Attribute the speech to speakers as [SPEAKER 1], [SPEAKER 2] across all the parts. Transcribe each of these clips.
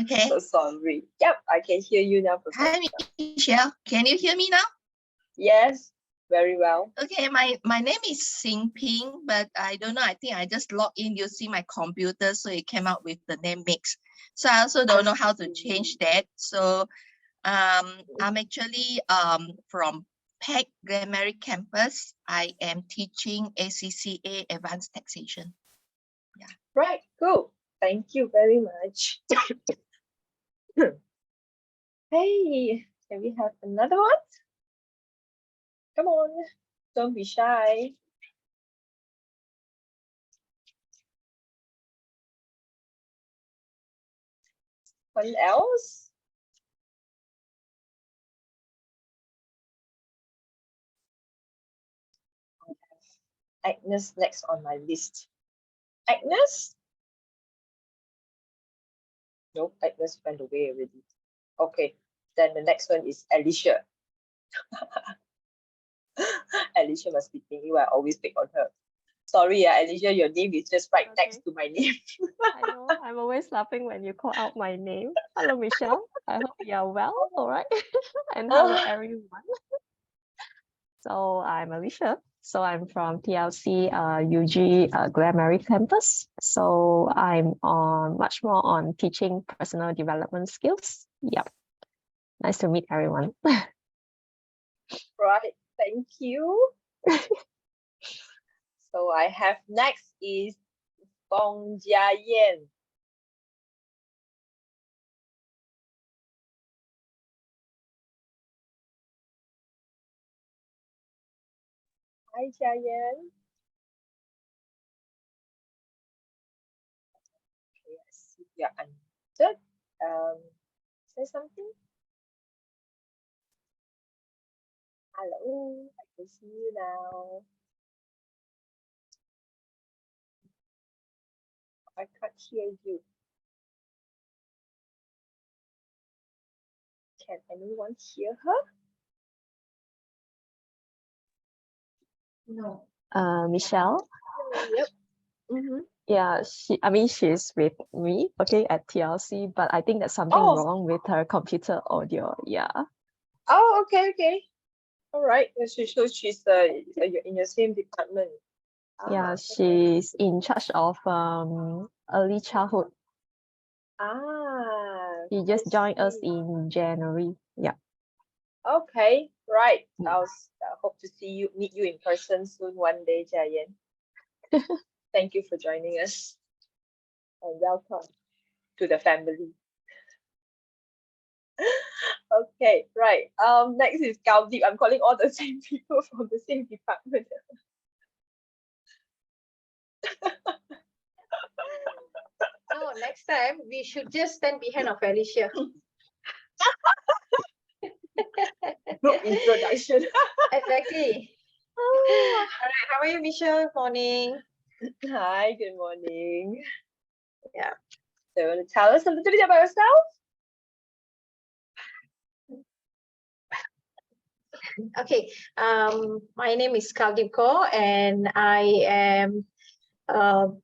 [SPEAKER 1] Okay.
[SPEAKER 2] So sorry. Yep, I can hear you now.
[SPEAKER 1] Hi, Michelle. Can you hear me now?
[SPEAKER 2] Yes, very well.
[SPEAKER 1] Okay, my name is Xing Ping, but I don't know. I think I just logged in using my computer, so it came out with the name mix. So I also don't know how to change that. So I'm actually from PAC Glenmarie campus. I am teaching ACCA Advanced Taxation. Yeah.
[SPEAKER 2] Right, cool. Thank you very much. Hey, can we have another one? Come on, don't be shy. One else? Agnes next on my list. Agnes? Nope, Agnes went away already. Okay, then the next one is Alicia. Alicia must be thinking I always pick on her. Sorry, Alicia, your name is just right next to my name.
[SPEAKER 3] I know, I'm always laughing when you call out my name. Hello, Michelle. I hope you are well, all right? And hello, everyone. So I'm Alicia. So I'm from TLC UG Glenmarie campus. So I'm on much more on teaching personal development skills. Yep. Nice to meet everyone.
[SPEAKER 2] Right, thank you. So I have next is Bong Jia Yan. Hi, Jia Yan. Okay, I see you're unmuted. Say something. Hello, I can see you now. I can't hear you. Can anyone hear her?
[SPEAKER 1] No.
[SPEAKER 3] Michelle.
[SPEAKER 2] Yep. Mm-hmm.
[SPEAKER 3] Yeah, she's with me, okay, at TLC, but I think there's something wrong with her computer audio. Yeah.
[SPEAKER 2] Oh, okay. All right. So she's in your same department.
[SPEAKER 3] Yeah, she's in charge of early childhood. She just joined us in January. Yeah.
[SPEAKER 2] Okay, right. I'll hope to meet you in person soon one day, Jia Yan. Thank you for joining us. And welcome to the family. Okay, right. Next is Galdeep. I'm calling all the same people from the same department.
[SPEAKER 4] No, next time we should just stand behind of Alicia.
[SPEAKER 2] No introduction.
[SPEAKER 4] Exactly. All right. How are you, Michelle? Morning.
[SPEAKER 2] Hi, good morning.
[SPEAKER 4] Yeah.
[SPEAKER 2] So you want to tell us a little bit about yourself?
[SPEAKER 4] Okay. My name is Galdeep Kaur and I am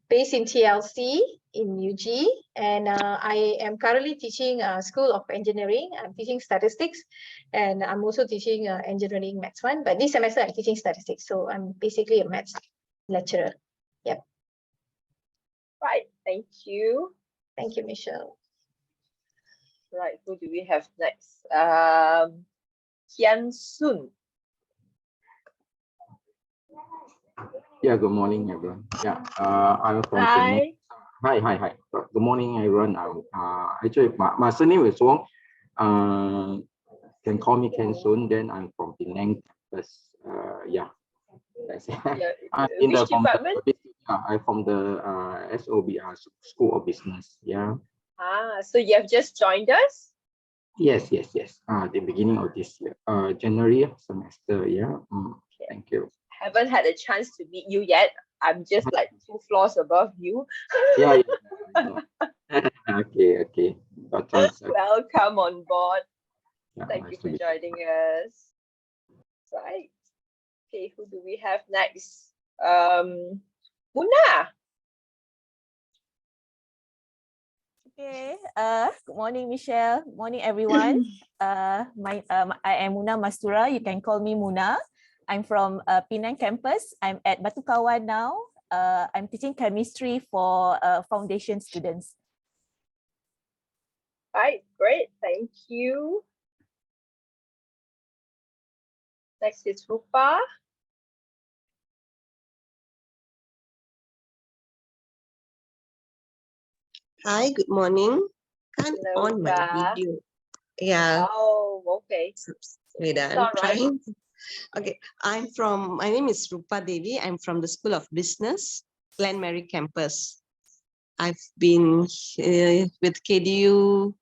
[SPEAKER 4] based in TLC in UG, and I am currently teaching School of Engineering. I'm teaching statistics, and I'm also teaching engineering maths 1. But this semester I'm teaching statistics, so I'm basically a maths lecturer. Yep.
[SPEAKER 2] Right. Thank you.
[SPEAKER 4] Thank you, Michelle.
[SPEAKER 2] Right. Who do we have next? Kian Sun.
[SPEAKER 5] Yeah, good morning, everyone. Yeah, I'm from
[SPEAKER 2] Hi.
[SPEAKER 5] Penang. Hi. Good morning, everyone. Actually, my surname is Wong. Can call me Ken Soon. Then I'm from Penang campus. Yeah, that's it.
[SPEAKER 2] Which department?
[SPEAKER 5] I'm from the SOB, School of Business. Yeah.
[SPEAKER 2] So you have just joined us?
[SPEAKER 5] Yes. The beginning of this year, January semester. Yeah.
[SPEAKER 2] Okay.
[SPEAKER 5] Thank you.
[SPEAKER 2] Haven't had a chance to meet you yet. I'm just like 2 floors above you.
[SPEAKER 5] Yeah. Okay. Got chance.
[SPEAKER 2] Welcome on board.
[SPEAKER 5] Yeah,
[SPEAKER 2] Thank
[SPEAKER 5] nice
[SPEAKER 2] you for
[SPEAKER 5] to meet
[SPEAKER 2] joining us. Right. Okay, who do we have next? Muna.
[SPEAKER 6] Okay. Good morning, Michelle. Morning, everyone. I am Muna Mastura. You can call me Muna. I'm from Penang campus. I'm at Batu Kawan now. I'm teaching chemistry for foundation students.
[SPEAKER 2] Right, great, thank you. Next is Rupa.
[SPEAKER 7] Hi, good morning. Can't
[SPEAKER 2] Hello,
[SPEAKER 7] on my
[SPEAKER 2] Rupa.
[SPEAKER 7] video. Yeah,
[SPEAKER 2] Oh, okay.
[SPEAKER 7] wait,
[SPEAKER 2] It's
[SPEAKER 7] I'm
[SPEAKER 2] all right.
[SPEAKER 7] trying. Okay, my name is Rupa Devi. I'm from the School of Business, Glen Mary campus. I've been with KDU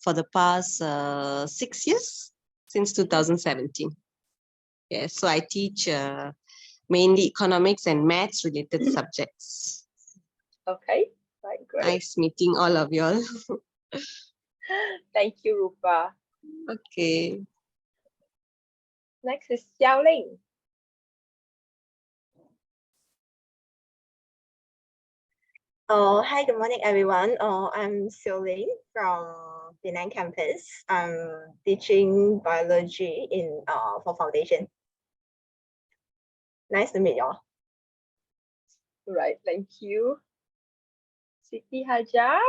[SPEAKER 7] for the past 6 years, since 2017. Yes, so I teach mainly economics and maths related subjects.
[SPEAKER 2] Okay, right, great.
[SPEAKER 7] Nice meeting all of you all.
[SPEAKER 2] Thank you, Rupa.
[SPEAKER 7] Okay.
[SPEAKER 2] Next is Xiaoling.
[SPEAKER 8] Hi, good morning, everyone. I'm Xiaoling from Penang campus. I'm teaching biology in for foundation. Nice to meet y'all.
[SPEAKER 2] Right, thank you. Siti Hajar.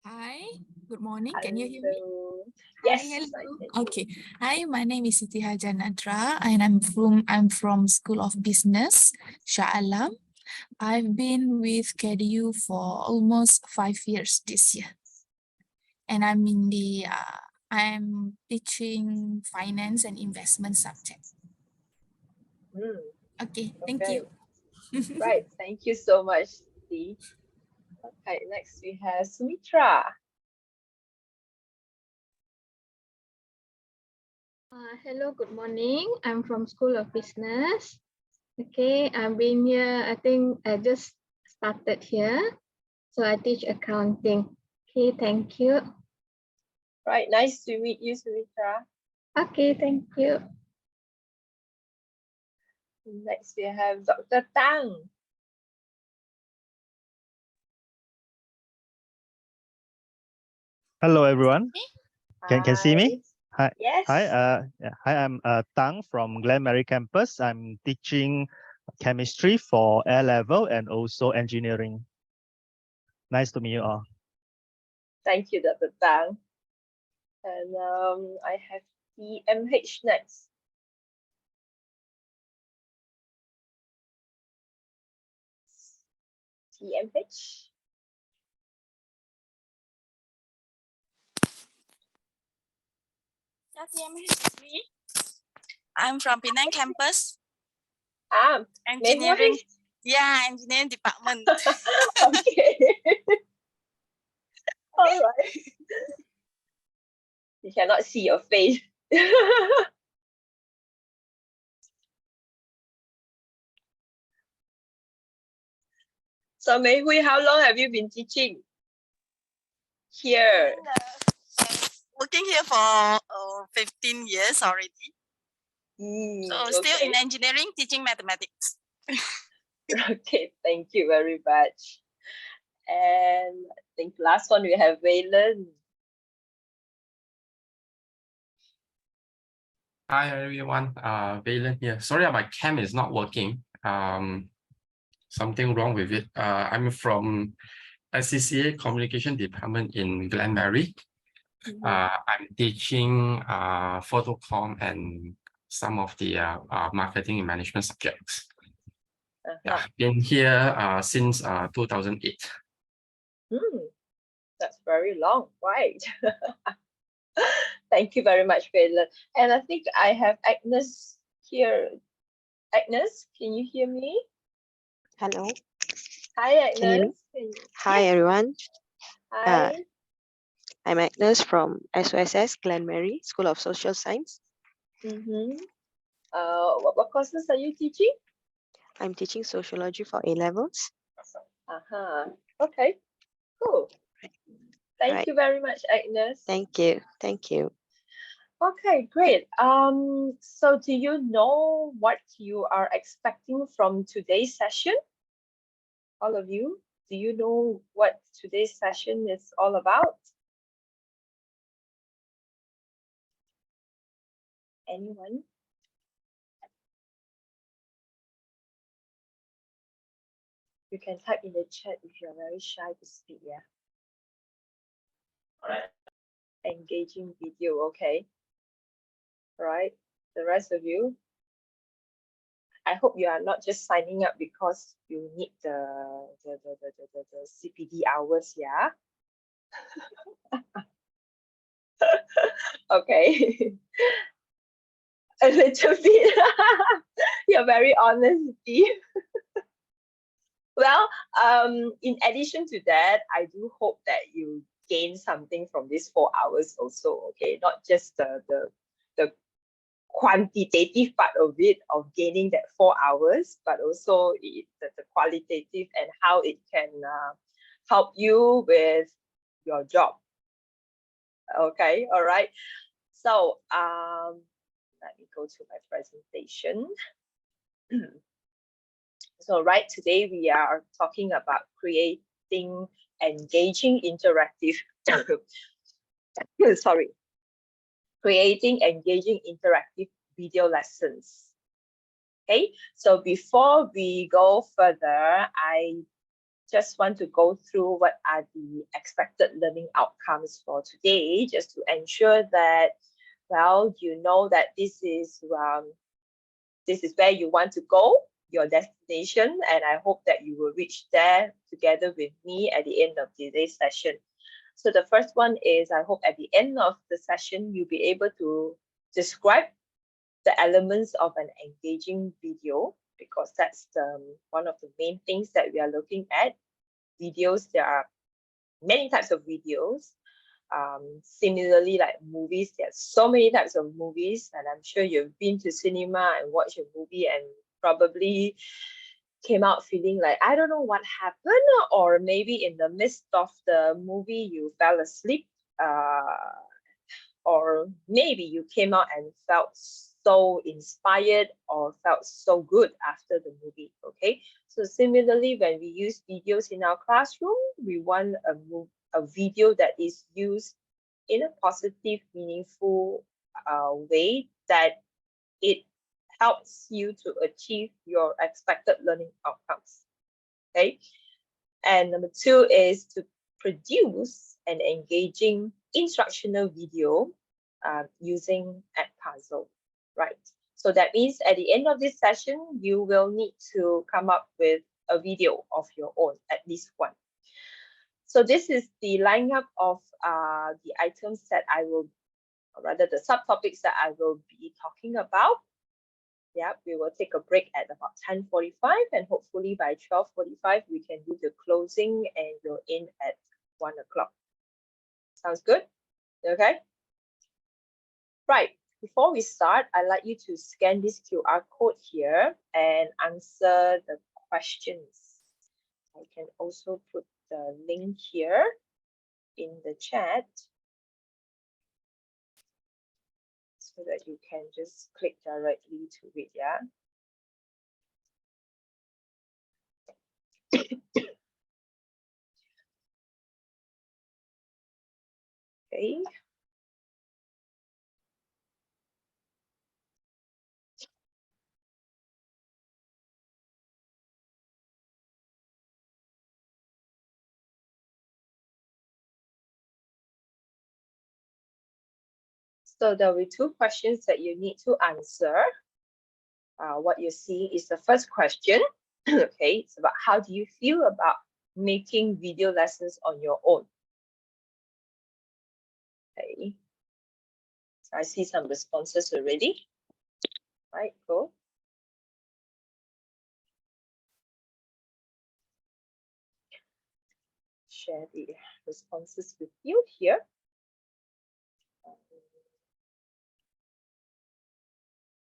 [SPEAKER 9] Hi, good morning. Can you hear me?
[SPEAKER 2] Hello.
[SPEAKER 9] Hi,
[SPEAKER 2] Yes. I
[SPEAKER 9] hello.
[SPEAKER 2] can.
[SPEAKER 9] Okay. Hi, my name is Siti Hajar Nadra and I'm from School of Business, Shah Alam. I've been with KDU for almost 5 years this year. And I'm teaching finance and investment subject. Okay, thank
[SPEAKER 2] Okay.
[SPEAKER 9] you.
[SPEAKER 2] Right, thank you so much, Siti. Okay, next we have Sumitra.
[SPEAKER 10] Hello, good morning. I'm from School of Business. Okay, I've been here, I think I just started here. So I teach accounting. Okay, thank you.
[SPEAKER 2] Right, nice to meet you, Sumitra.
[SPEAKER 10] Okay, thank you.
[SPEAKER 2] Next we have Dr. Tang.
[SPEAKER 11] Hello, everyone. Can see me? Hi.
[SPEAKER 2] Yes.
[SPEAKER 11] Hi, I'm Tang from Glen Mary campus. I'm teaching chemistry for A level and also engineering. Nice to meet you all.
[SPEAKER 2] Thank you, Dr. Tang. And I have TMH next. TMH.
[SPEAKER 12] Me. I'm from Penang campus.
[SPEAKER 2] Engineering.
[SPEAKER 12] Yeah, engineering department.
[SPEAKER 2] Okay. All right. You cannot see your face. So Mei Hui, how long have you been teaching here?
[SPEAKER 12] Working here for 15 years already. So still in
[SPEAKER 2] Okay.
[SPEAKER 12] engineering, teaching mathematics.
[SPEAKER 2] Okay, thank you very much. And I think last one we have Valen.
[SPEAKER 13] Hi everyone, Valen here. Sorry, my cam is not working. Something wrong with it. I'm from SCCA Communication Department in Glen Mary. I'm teaching photocom and some of the marketing and management subjects. Yeah, been here since 2008.
[SPEAKER 2] That's very long, right? Thank you very much, Valen. And I think I have Agnes here. Agnes, can you hear me?
[SPEAKER 14] Hello.
[SPEAKER 2] Hi,
[SPEAKER 14] Can you hear me?
[SPEAKER 2] Agnes.
[SPEAKER 14] Hi, everyone.
[SPEAKER 2] Hi.
[SPEAKER 14] I'm Agnes from SOSS Glen Mary School of Social Science.
[SPEAKER 2] What courses are you teaching?
[SPEAKER 14] I'm teaching sociology for A levels.
[SPEAKER 2] Okay, cool. Thank
[SPEAKER 14] Right.
[SPEAKER 2] you very much, Agnes.
[SPEAKER 14] Thank you. Thank you.
[SPEAKER 2] Okay, great. So do you know what you are expecting from today's session? All of you, do you know what today's session is all about? Anyone? You can type in the chat if you're very shy to speak, yeah. All right. Engaging video, okay. All right. The rest of you, I hope you are not just signing up because you need the CPD hours, yeah. Okay. A little bit. You're very honest, Steve. Well, in addition to that, I do hope that you gain something from these 4 hours also, okay? Not just the quantitative part of it, of gaining that 4 hours, but also the qualitative and how it can help you with your job. Okay, all right. So let me go to my presentation. So right, today we are talking about creating engaging interactive sorry, creating engaging interactive video lessons. Okay, so before we go further, I just want to go through what are the expected learning outcomes for today, just to ensure that, well, you know that this is where you want to go, your destination, and I hope that you will reach there together with me at the end of today's session. So the first one is, I hope at the end of the session, you'll be able to describe the elements of an engaging video, because that's one of the main things that we are looking at. Videos, there are many types of videos. Similarly, like movies, there's so many types of movies, and I'm sure you've been to cinema and watched a movie and probably came out feeling like, I don't know what happened, or maybe in the midst of the movie you fell asleep, or maybe you came out and felt so inspired or felt so good after the movie. Okay, so similarly, when we use videos in our classroom, we want a video that is used in a positive, meaningful way, that it helps you to achieve your expected learning outcomes. Okay, and number 2 is to produce an engaging instructional video using Edpuzzle, right? So that means at the end of this session, you will need to come up with a video of your own, at least one. So this is the lineup of the items that I will, or rather the subtopics that I will be talking about. Yeah, we will take a break at about 10:45, and hopefully by 12:45 we can do the closing and we'll end at 1 o'clock. Sounds good? Okay. Right. Before we start, I'd like you to scan this QR code here and answer the questions. I can also put the link here in the chat so that you can just click directly to it, yeah. Okay. So there will be 2 questions that you need to answer. What you see is the first question. Okay, it's about how do you feel about making video lessons on your own? Okay, so I see some responses already. Right, cool. Share the responses with you here.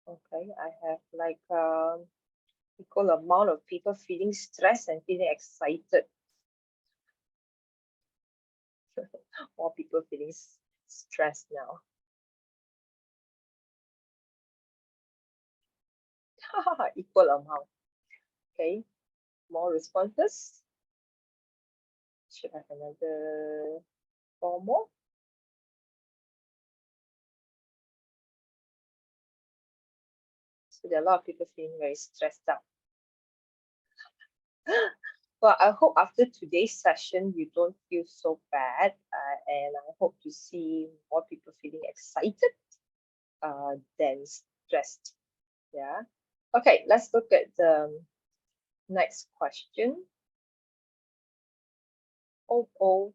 [SPEAKER 2] Okay, I have like equal amount of people feeling stressed and feeling excited. More people feeling stressed now. Equal amount. Okay, more responses. Should have another 4 more. So there are a lot of people feeling very stressed out. Well, I hope after today's session, you don't feel so bad. And I hope to see more people feeling excited than stressed. Yeah. Okay, let's look at the next question. Oh,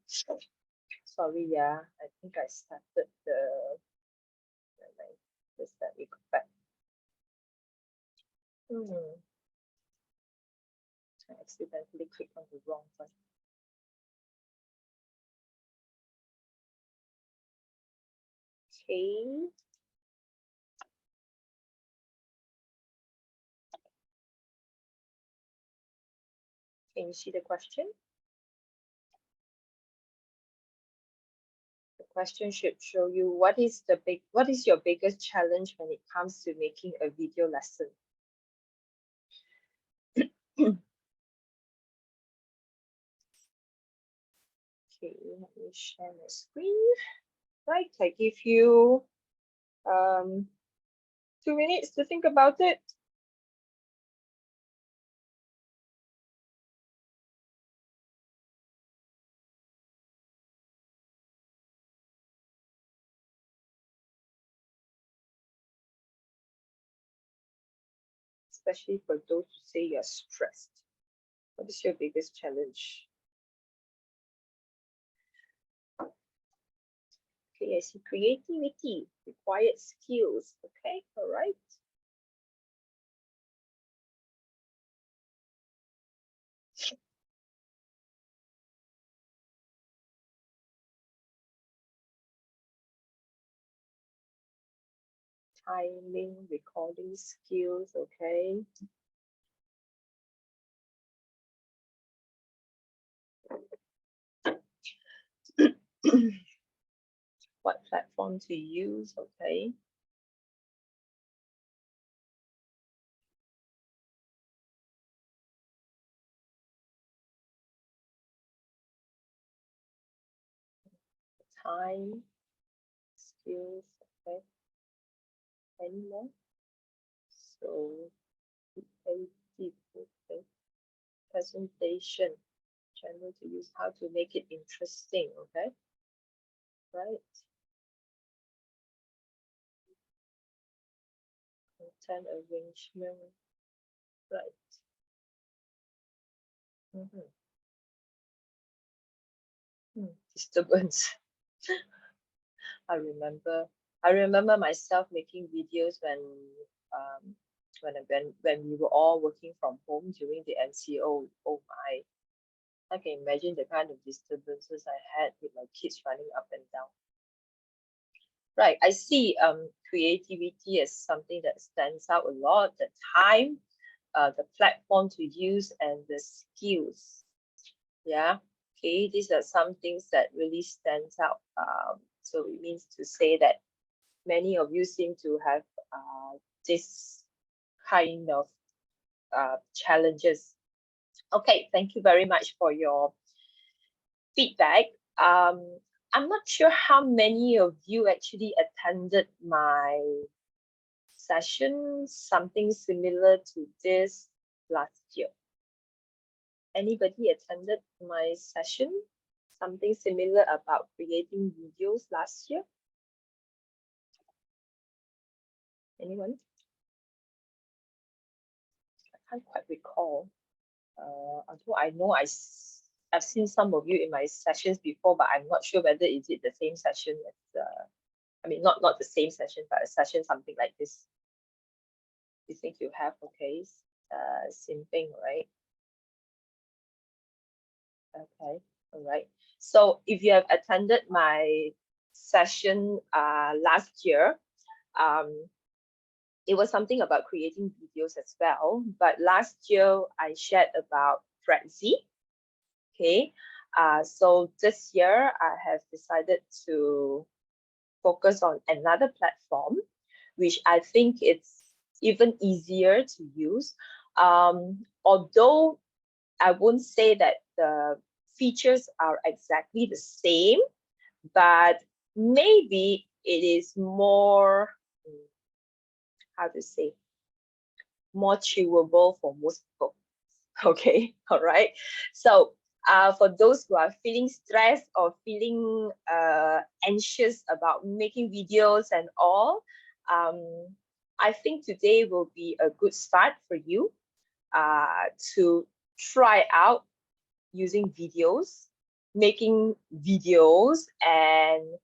[SPEAKER 2] sorry, yeah, I think I started the, just let me go back. I accidentally clicked on the wrong one. Okay. Can you see the question? The question should show you what is your biggest challenge when it comes to making a video lesson? Okay, let me share my screen. Right, I give you 2 minutes to think about it. Especially for those who say you're stressed. What is your biggest challenge? Okay, I see creativity, required skills. Okay, all right. Timing, recording skills, okay. What platform to use, okay. Time, skills, okay. Any more? So, okay. Presentation, channel to use, how to make it interesting, okay. Right. Content arrangement, right. Disturbance. I remember myself making videos when we were all working from home during the MCO. Oh my, I can imagine the kind of disturbances I had with my kids running up and down. Right, I see creativity as something that stands out a lot. The time, the platform to use, and the skills. Yeah, okay, these are some things that really stands out. So it means to say that many of you seem to have this kind of challenges. Okay, thank you very much for your feedback. I'm not sure how many of you actually attended my session, something similar to this last year. Anybody attended my session, something similar about creating videos last year? Anyone? I can't quite recall. Although I know I've seen some of you in my sessions before, but I'm not sure whether is it the same session as I mean not the same session, but a session something like this. You think you have, okay? Same thing, right? Okay, all right. So if you have attended my session last year, it was something about creating videos as well. But last year I shared about Prezi. Okay, so this year I have decided to focus on another platform, which I think it's even easier to use. Although I won't say that the features are exactly the same, but maybe it is more, how to say, more chewable for most people. Okay, all right. So for those who are feeling stressed or feeling anxious about making videos and all, I think today will be a good start for you to try out using videos, making videos, and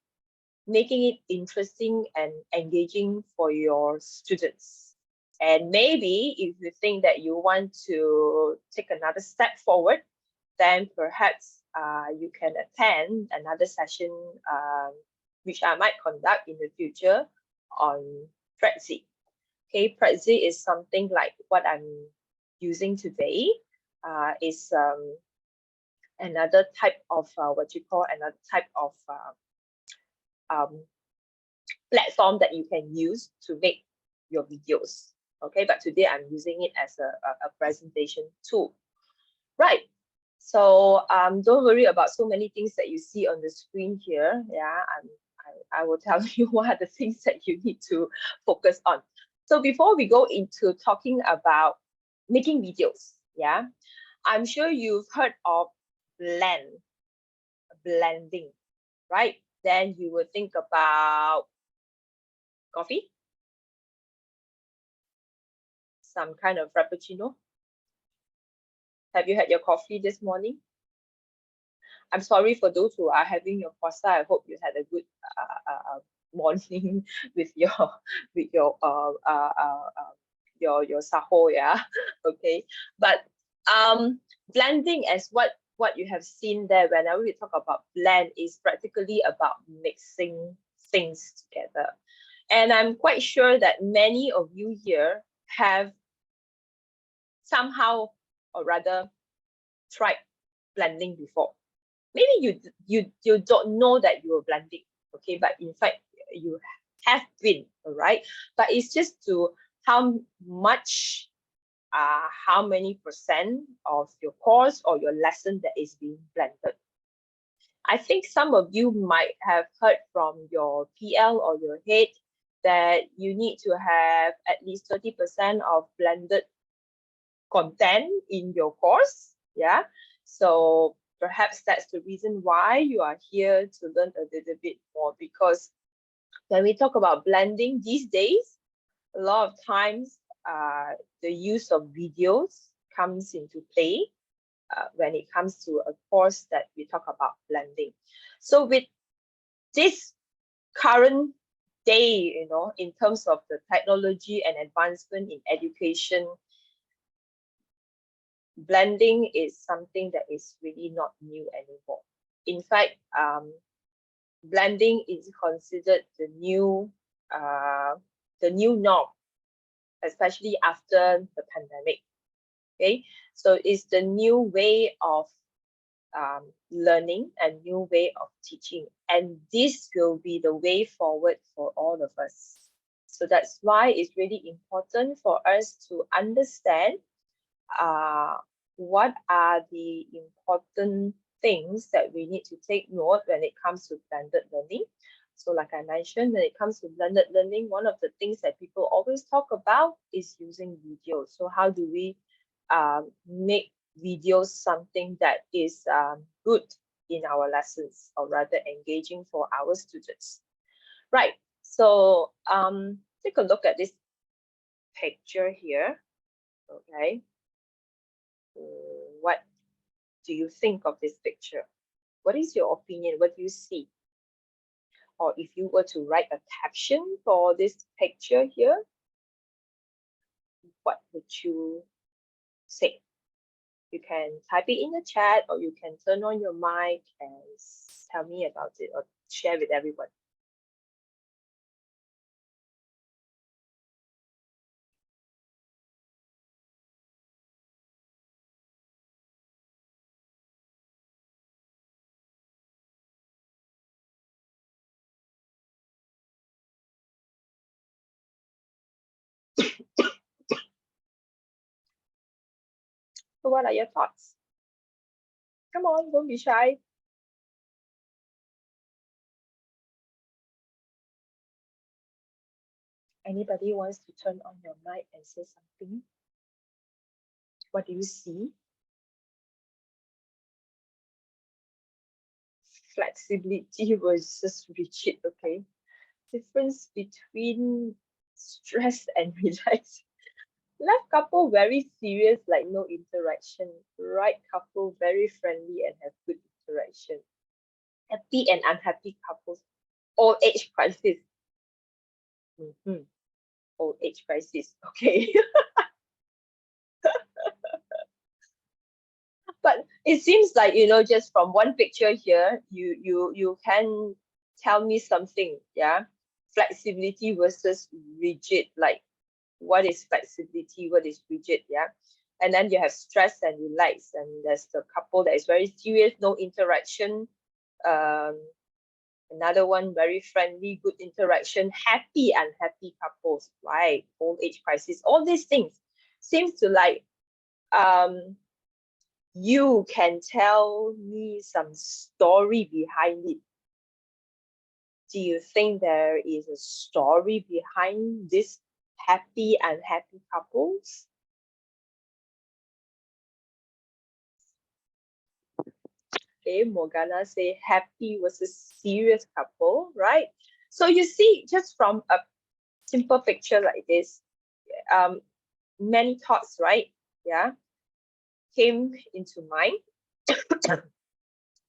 [SPEAKER 2] making it interesting and engaging for your students. And maybe if you think that you want to take another step forward, then perhaps you can attend another session which I might conduct in the future on Prezi. Okay, Prezi is something like what I'm using today. Is another type of what you call another type of platform that you can use to make your videos. Okay, but today I'm using it as a presentation tool. Right. So don't worry about so many things that you see on the screen here. Yeah, I will tell you what are the things that you need to focus on. So before we go into talking about making videos, yeah, I'm sure you've heard of blending, right? Then you will think about coffee, some kind of frappuccino. Have you had your coffee this morning? I'm sorry for those who are having your pasta. I hope you had a good morning with your your sahur, yeah. Okay, but blending, as what you have seen there, whenever we talk about blend, is practically about mixing things together. And I'm quite sure that many of you here have somehow or rather tried blending before. Maybe you don't know that you are blending, okay, but in fact you have been, all right, but it's just to how much how many percent of your course or your lesson that is being blended. I think some of you might have heard from your PL or your head that you need to have at least 30% of blended content in your course. Yeah, so perhaps that's the reason why you are here to learn a little bit more, because when we talk about blending these days, a lot of times the use of videos comes into play when it comes to a course that we talk about blending. So with this current day, you know, in terms of the technology and advancement in education, blending is something that is really not new anymore. In fact, blending is considered the new norm, especially after the pandemic. Okay, so it's the new way of learning and new way of teaching, and this will be the way forward for all of us. So that's why it's really important for us to understand what are the important things that we need to take note when it comes to blended learning. So like I mentioned, when it comes to blended learning, one of the things that people always talk about is using videos. So how do we make videos something that is good in our lessons, or rather engaging for our students? Right, so take a look at this picture here. Okay, what do you think of this picture? What is your opinion? What do you see? Or if you were to write a caption for this picture here, what would you say? You can type it in the chat, or you can turn on your mic and tell me about it, or share with everyone. So what are your thoughts? Come on, don't be shy. Anybody wants to turn on your mic and say something? What do you see? Flexibility versus rigid, okay? Difference between stress and relax. Left couple very serious, like no interaction. Right couple very friendly and have good interaction. Happy and unhappy couples. Old age crisis. Old age crisis, okay. But it seems like, you know, just from one picture here, you can tell me something, yeah? Flexibility versus rigid, like what is flexibility, what is rigid, yeah? And then you have stress and relax, and there's the couple that is very serious, no interaction. Another one, very friendly, good interaction, happy, unhappy couples, right? Old age crisis, all these things seems to like, you can tell me some story behind it. Do you think there is a story behind this happy and unhappy couples? Okay, Morgana say happy was a serious couple, right? So you see, just from a simple picture like this, many thoughts, right? Yeah, came into mind.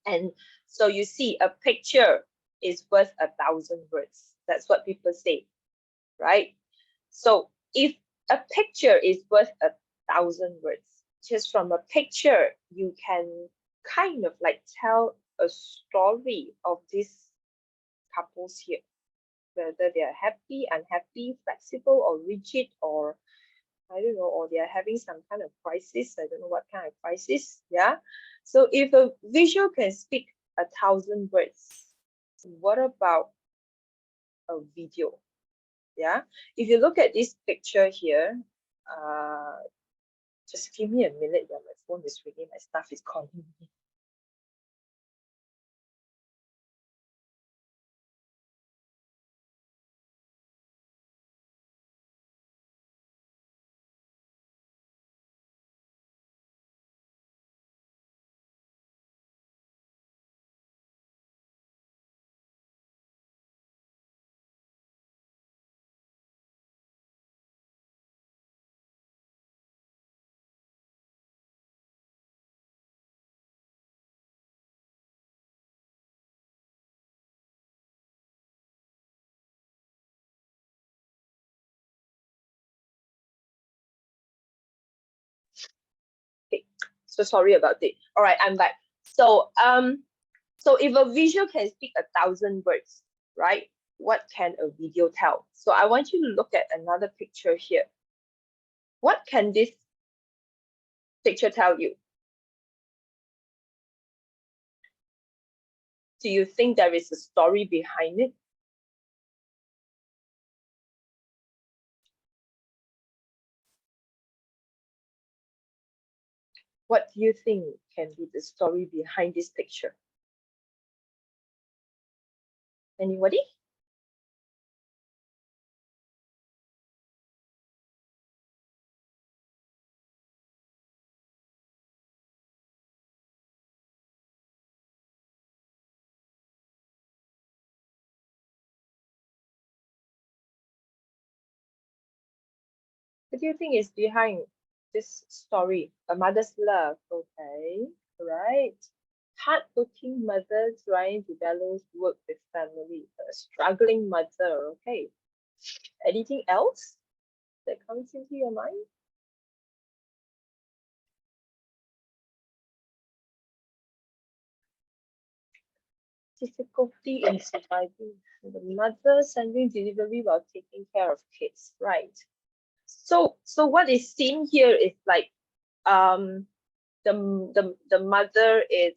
[SPEAKER 2] And so you see, a picture is worth 1,000 words. That's what people say, right? So if a picture is worth 1,000 words, just from a picture, you can kind of like tell a story of these couples here, whether they are happy, unhappy, flexible, or rigid, or I don't know, or they are having some kind of crisis. I don't know what kind of crisis. Yeah. So if a visual can speak 1,000 words, what about a video? Yeah. If you look at this picture here, just give me a minute. Yeah, my phone is ringing. My staff is calling me. Okay, so sorry about it. All right, I'm back. So so if a visual can speak 1,000 words, right? What can a video tell? So I want you to look at another picture here. What can this picture tell you? Do you think there is a story behind it? What do you think can be the story behind this picture? Anybody? What do you think is behind this story? A mother's love, okay, right. Hardworking mother trying to balance work with family. A struggling mother, okay. Anything else that comes into your mind? Difficulty in surviving. The mother sending delivery while taking care of kids, right? So what is seen here is like the mother is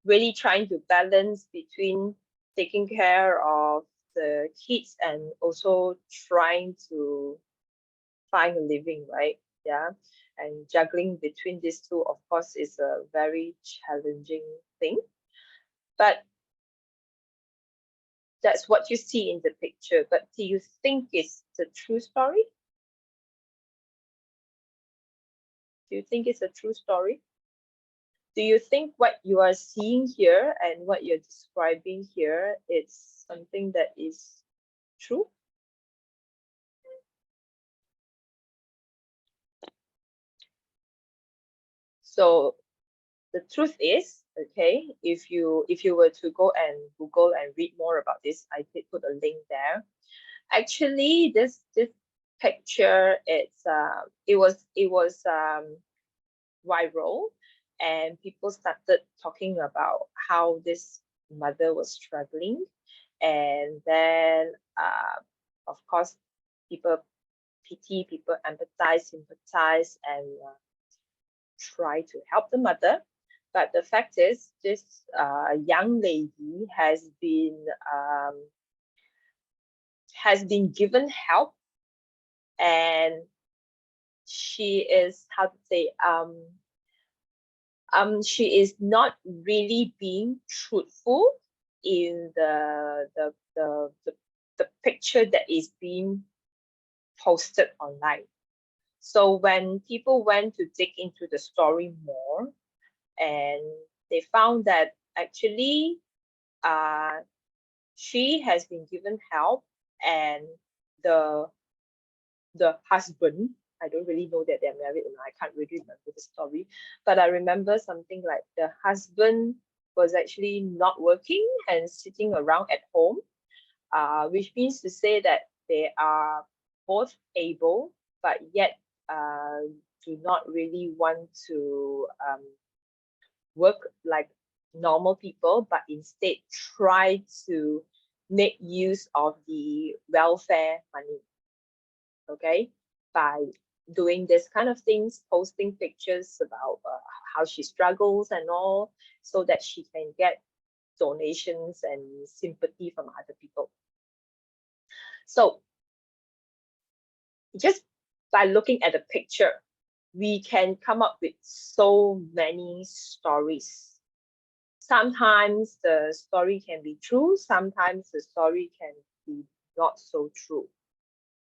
[SPEAKER 2] really trying to balance between taking care of the kids and also trying to find a living, right? Yeah. And juggling between these two, of course, is a very challenging thing. But that's what you see in the picture. But do you think it's the true story? Do you think it's a true story? Do you think what you are seeing here and what you're describing here is something that is true? So the truth is, okay, if you were to go and Google and read more about this, I did put a link there. Actually, this picture, it was viral, and people started talking about how this mother was struggling, and then of course people pity, people empathize, sympathize, and try to help the mother. But the fact is, this young lady has been given help, and she is, how to say, she is not really being truthful in the picture that is being posted online. So when people went to dig into the story more, and they found that actually she has been given help, and the husband, I don't really know that they're married, and I can't really remember the story, but I remember something like the husband was actually not working and sitting around at home, which means to say that they are both able, but yet do not really want to work like normal people, but instead try to make use of the welfare money, okay, by doing this kind of things, posting pictures about how she struggles and all, so that she can get donations and sympathy from other people. So just by looking at the picture, we can come up with so many stories. Sometimes the story can be true, sometimes the story can be not so true,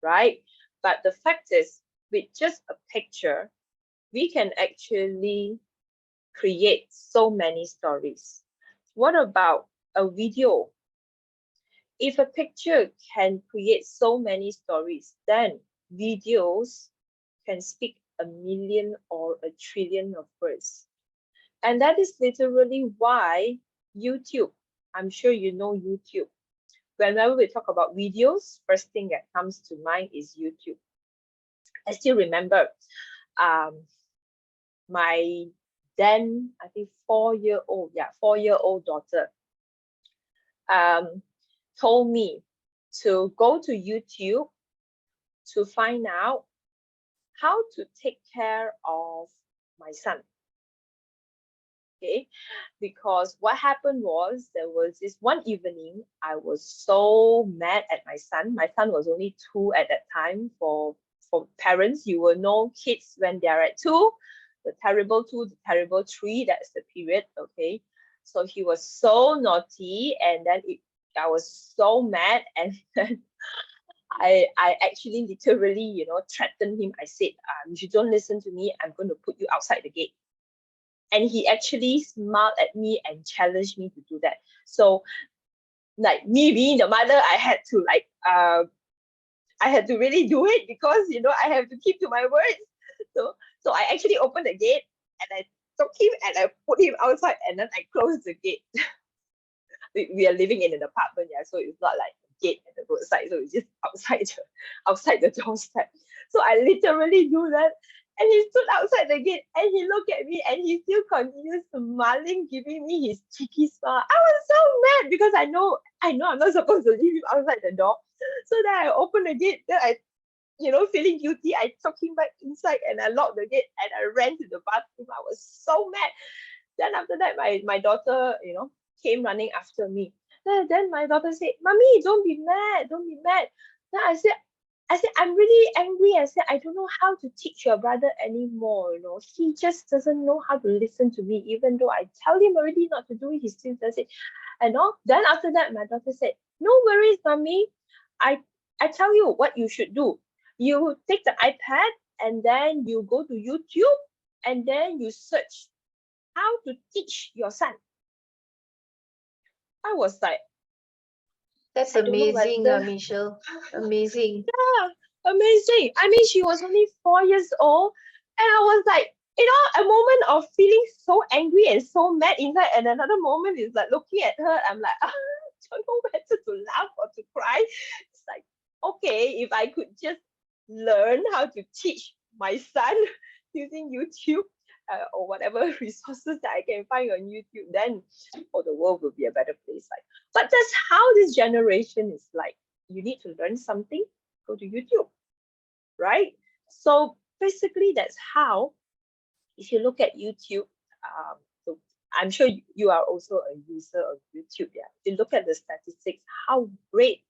[SPEAKER 2] right? But the fact is, with just a picture, we can actually create so many stories. What about a video? If a picture can create so many stories, then videos can speak 1,000,000 or 1,000,000,000 of words. And that is literally why YouTube, I'm sure you know YouTube. Whenever we talk about videos, first thing that comes to mind is YouTube. I still remember my then, I think 4-year-old daughter told me to go to YouTube to find out how to take care of my son. Okay, because what happened was, there was this one evening, I was so mad at my son. My son was only 2 at that time. For parents, you will know kids when they're at 2, the terrible 2, the terrible 3, that's the period, okay? So he was so naughty, and then I was so mad, and then I actually literally, you know, threatened him. I said, if you don't listen to me, I'm going to put you outside the gate. And he actually smiled at me and challenged me to do that. So, like, me being the mother, I had to really do it, because, you know, I have to keep to my words. So I actually opened the gate, and I took him and I put him outside, and then I closed the gate. We are living in an apartment, yeah, so it's not like a gate at the roadside, so it's just outside the doorstep. So I literally do that, and he stood outside the gate, and he looked at me, and he still continues smiling, giving me his cheeky smile. I was so mad, because I know I'm not supposed to leave him outside the door. So then I opened the gate, then I, you know, feeling guilty, I took him back inside, and I locked the gate, and I ran to the bathroom. I was so mad. Then after that, my daughter, you know, came running after me. Then my daughter said, "Mommy, don't be mad, don't be mad." Then I said, I said, I'm really angry. I said, I don't know how to teach your brother anymore. He just doesn't know how to listen to me, even though I tell him already not to do it, he still does it. And all. Then after that, my daughter said, no worries, mommy. I tell you what you should do. You take the iPad and then you go to YouTube and then you search how to teach your son. I was like,
[SPEAKER 4] That's
[SPEAKER 2] I don't know
[SPEAKER 4] amazing,
[SPEAKER 2] whether-
[SPEAKER 4] Michelle. Amazing.
[SPEAKER 2] Yeah, amazing. I mean, she was only 4 years old, and I was like, a moment of feeling so angry and so mad inside, and another moment is like looking at her. I'm like, I don't know whether to laugh or to cry. It's like, okay, if I could just learn how to teach my son using YouTube or whatever resources that I can find on YouTube, then the world will be a better place. But that's how this generation is like. You need to learn something, go to YouTube, right? So basically, that's how. If you look at YouTube, so I'm sure you are also a user of YouTube. Yeah, you look at the statistics, how great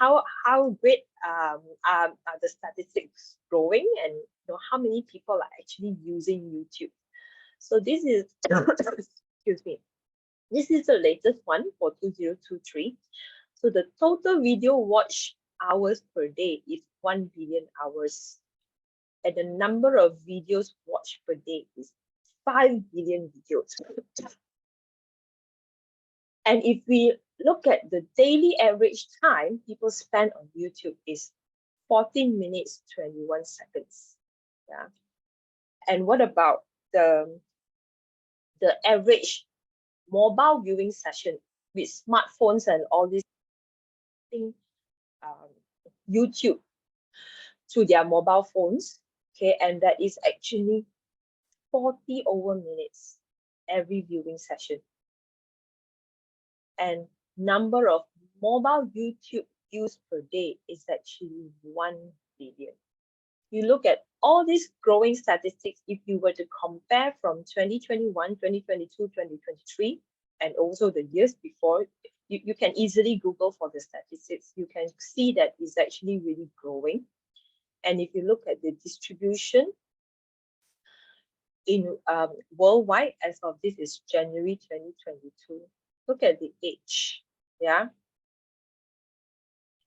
[SPEAKER 2] are the statistics growing, and how many people are actually using YouTube. So this is excuse me, this is the latest one for 2023. So the total video watch hours per day is 1 billion hours, and the number of videos watched per day is 5 billion videos. And if we look at the daily average time people spend on YouTube is 14 minutes 21 seconds. Yeah. And what about the average mobile viewing session with smartphones and all these things, YouTube to their mobile phones? Okay, and that is actually 40 over minutes every viewing session. And number of mobile YouTube views per day is actually 1 billion. You look at all these growing statistics, if you were to compare from 2021, 2022, 2023, and also the years before, you can easily Google for the statistics. You can see that it's actually really growing. And if you look at the distribution in worldwide, as of this is January 2022, look at the age. Yeah,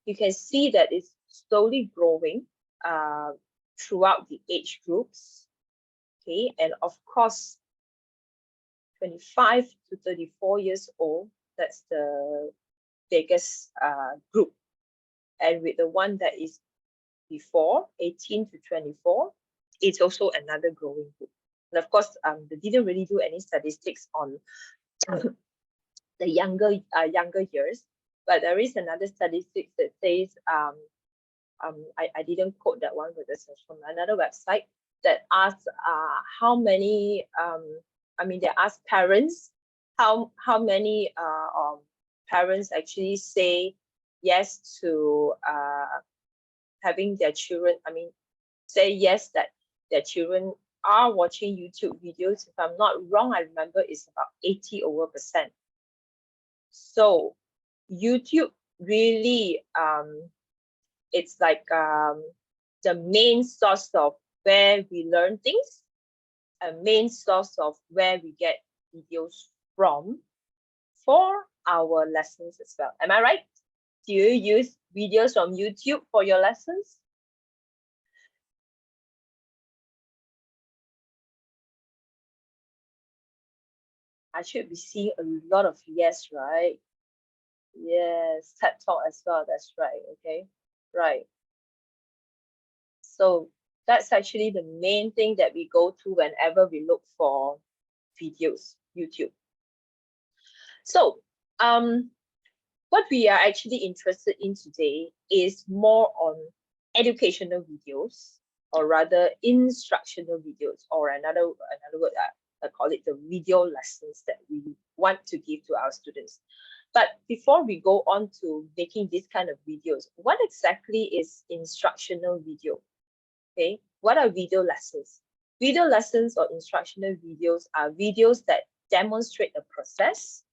[SPEAKER 2] you can see that it's slowly growing throughout the age groups. Okay, and of course 25 to 34 years old, that's the biggest group, and with the one that is before 18 to 24, it's also another growing group. And of course, they didn't really do any statistics on the younger years, but there is another statistic that says I didn't quote that one, but this is from another website that asks how many they ask parents how many parents actually say yes to having their children, say yes that their children are watching YouTube videos. If I'm not wrong, I remember it's about 80 over %. So YouTube really it's like the main source of where we learn things, a main source of where we get videos from for our lessons as well. Am I right? Do you use videos from YouTube for your lessons? I should be seeing a lot of yes, right? Yes, TED Talk as well, that's right, okay, right. So that's actually the main thing that we go to whenever we look for videos, YouTube. So what we are actually interested in today is more on educational videos, or rather instructional videos, or another word, I call it the video lessons that we want to give to our students. But before we go on to making this kind of videos, what exactly is instructional video? Okay, what are video lessons? Video lessons or instructional videos are videos that demonstrate a process.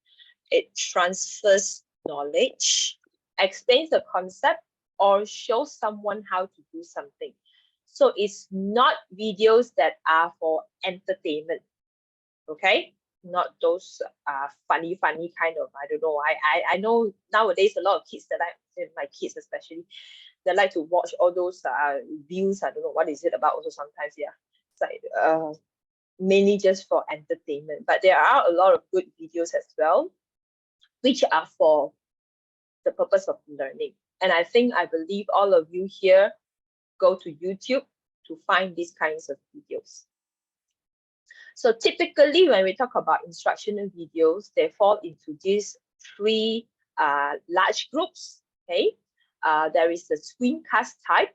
[SPEAKER 2] It transfers knowledge, explains the concept, or show someone how to do something. So it's not videos that are for entertainment, okay? Not those funny kind of, I don't know. I know nowadays a lot of kids that my kids especially, they like to watch all those views. I don't know what is it about also sometimes, yeah. It's like mainly just for entertainment. But there are a lot of good videos as well, which are for the purpose of learning. And I believe all of you here go to YouTube to find these kinds of videos. So typically when we talk about instructional videos, they fall into these three large groups, okay? There is the screencast type.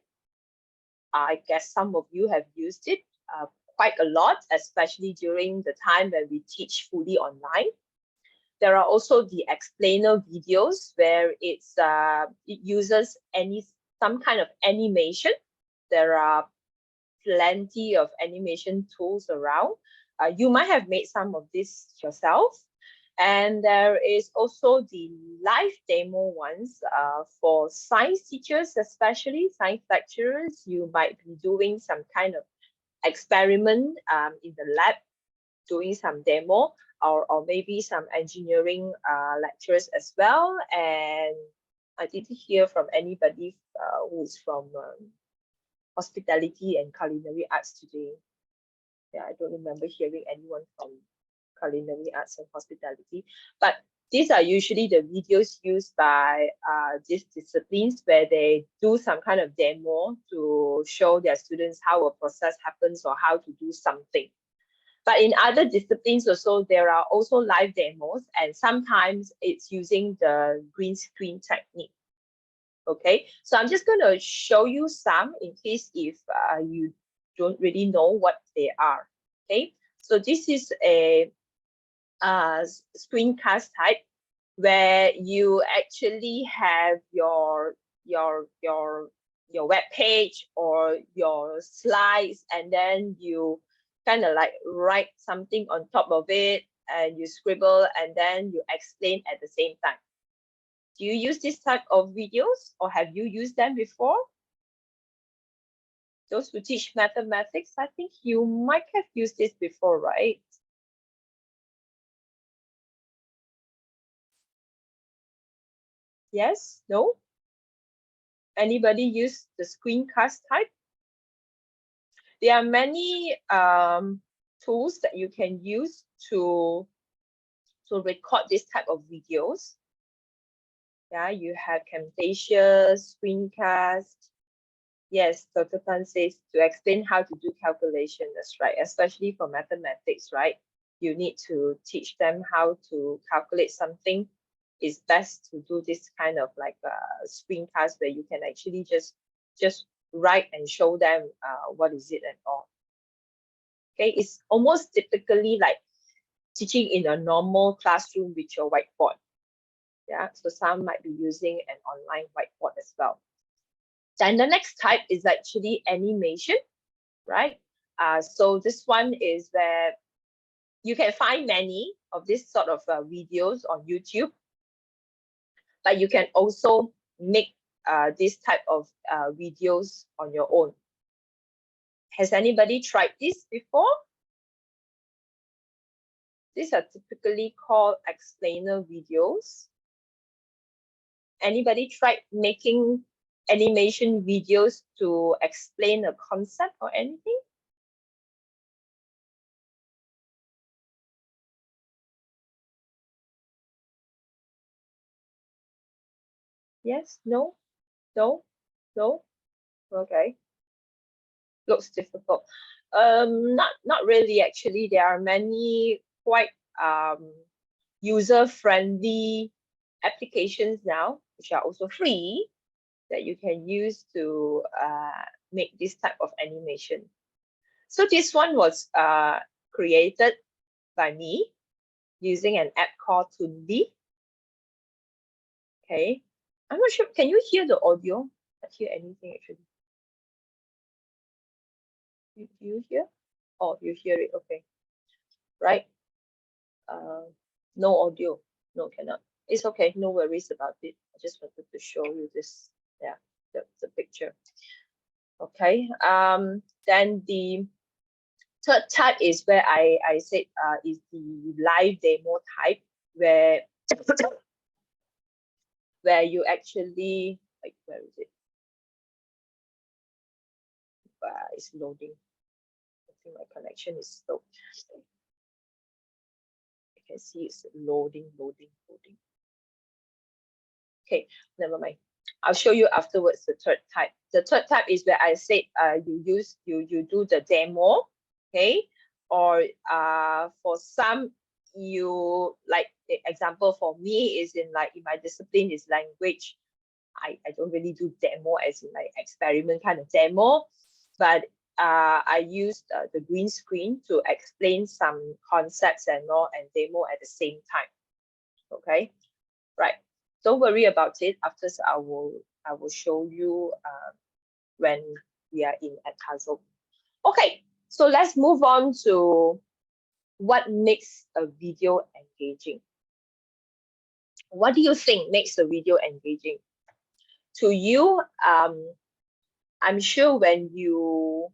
[SPEAKER 2] I guess some of you have used it quite a lot, especially during the time when we teach fully online. There are also the explainer videos where it uses some kind of animation. There are plenty of animation tools around. You might have made some of this yourself. And there is also the live demo ones for science teachers, especially science lecturers. You might be doing some kind of experiment in the lab, doing some demo, or maybe some engineering lectures as well. And I didn't hear from anybody who's from hospitality and culinary arts today. Yeah, I don't remember hearing anyone from culinary arts and hospitality, but these are usually the videos used by these disciplines where they do some kind of demo to show their students how a process happens or how to do something. But in other disciplines also, there are also live demos, and sometimes it's using the green screen technique. Okay, so I'm just going to show you some in case if you don't really know what they are. Okay, so this is a screencast type where you actually have your web page or your slides, and then you kind of like write something on top of it and you scribble and then you explain at the same time. Do you use this type of videos, or have you used them before? Those who teach mathematics, I think you might have used this before, right? Yes? No? Anybody use the screencast type? There are many tools that you can use to record this type of videos. Yeah, you have Camtasia, screencast. Yes, Dr. Tan says to explain how to do calculation. That's right, especially for mathematics, right? You need to teach them how to calculate something. It's best to do this kind of like a screencast where you can actually just write and show them what is it and all. Okay, it's almost typically like teaching in a normal classroom with your whiteboard. Yeah, so some might be using an online whiteboard as well. Then the next type is actually animation, right? So this one is where you can find many of this sort of videos on YouTube, but you can also make this type of videos on your own. Has anybody tried this before? These are typically called explainer videos. Anybody tried making animation videos to explain a concept or anything? Yes, no, no, no. Okay. Looks difficult. Not really actually. There are many quite user-friendly applications now, which are also free, that you can use to make this type of animation. So this one was created by me using an app called Tundi. Okay, I'm not sure. Can you hear the audio? I hear anything actually. Do you hear? Oh, you hear it. Okay, right. No audio. No, cannot. It's okay. No worries about it. I just wanted to show you this. Yeah. the picture. Okay, then the third type is where I said is the live demo type, where you actually, like, where is it? It's loading. I think my connection is slow. You can see it's loading. Okay, never mind. I'll show you afterwards the third type. The third type is where I said you do the demo, okay? Or for some, you, like the example for me is in my discipline is language. I don't really do demo as in like experiment kind of demo, but I used the green screen to explain some concepts and all, and demo at the same time. Okay, right. Don't worry about it. After I will show you when we are in at Puzzle. Okay, so let's move on to what makes a video engaging. What do you think makes a video engaging? To you, I'm sure when you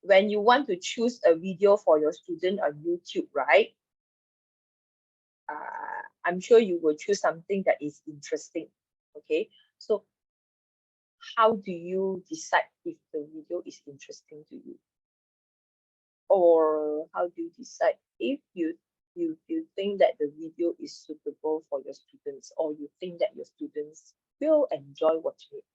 [SPEAKER 2] want to choose a video for your student on YouTube, right? I'm sure you will choose something that is interesting. Okay, so how do you decide if the video is interesting to you? Or how do you decide if you think that the video is suitable for your students, or you think that your students will enjoy watching it?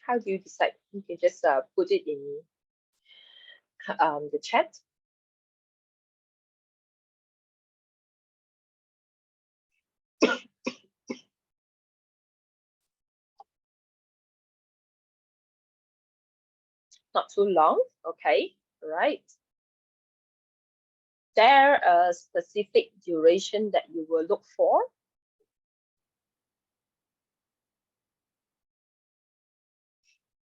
[SPEAKER 2] How do you decide? You can just put it in the chat. Not too long, okay, right. There a specific duration that you will look for?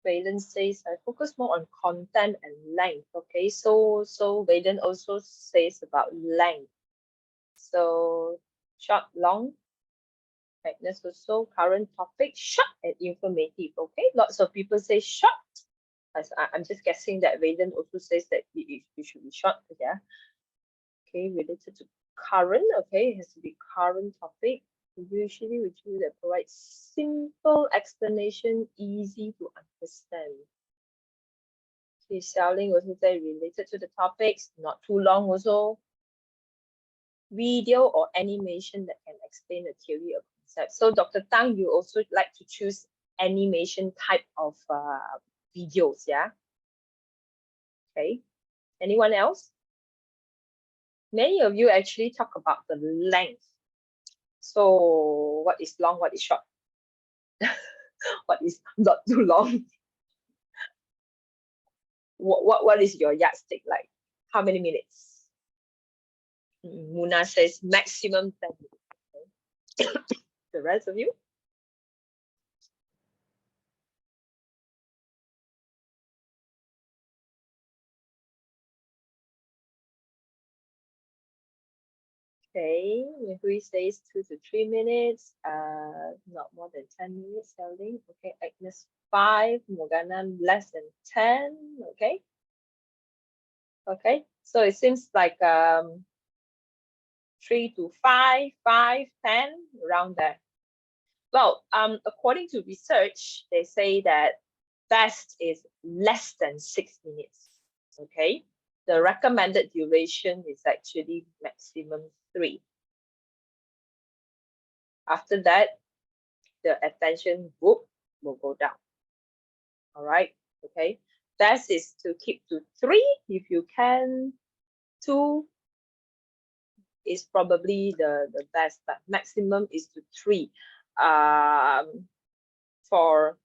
[SPEAKER 2] Valen says I focus more on content and length. Okay, so Valen also says about length. So short, long. Agnes also current topic, short and informative. Okay, lots of people say short. I'm just guessing that Valen also says that it should be short. Yeah. Okay, related to current. Okay, it has to be current topic. Usually we do that provide simple explanation, easy to understand. Okay, selling also say related to the topics, not too long also. Video or animation that can explain the theory or concept. So Dr. Tang, you also like to choose animation type of videos, yeah? Okay, anyone else? Many of you actually talk about the length. So what is long, what is short? What is not too long? What is your yardstick like? How many minutes? Muna says maximum 10 minutes. Okay. The rest of you? Okay, Mihuri says 2 to 3 minutes, not more than 10 minutes selling. Okay, Agnes 5, Morgana less than 10. Okay. Okay, so it seems like 3 to 5, 5, 10, around there. Well, according to research, they say that best is less than 6 minutes. Okay, the recommended duration is actually maximum 3. After that, the attention group will go down. All right, okay. Best is to keep to 3 if you can. 2 is probably the best, but maximum is to 3. For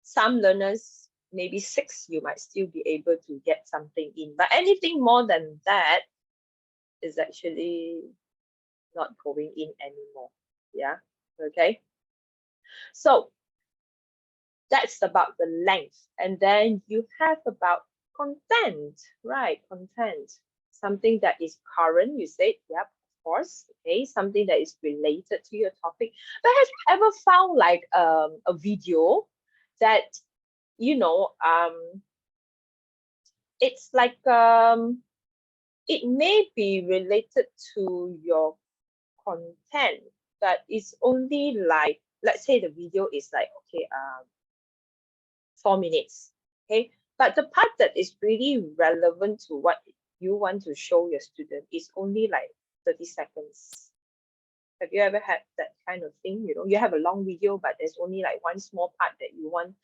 [SPEAKER 2] some learners, maybe 6, you might still be able to get something in, but anything more than that is actually not going in anymore. Yeah, okay. So that's about the length. And then you have about content, right? Content, something that is current, you said, yep, of course, okay, something that is related to your topic. But have you ever found like a video that, you know, it's like it may be related to your content, but it's only like, let's say the video is like, okay, 4 minutes, okay, but the part that is really relevant to what you want to show your student is only like 30 seconds. Have you ever had that kind of thing? You know, you have a long video, but there's only like one small part that you want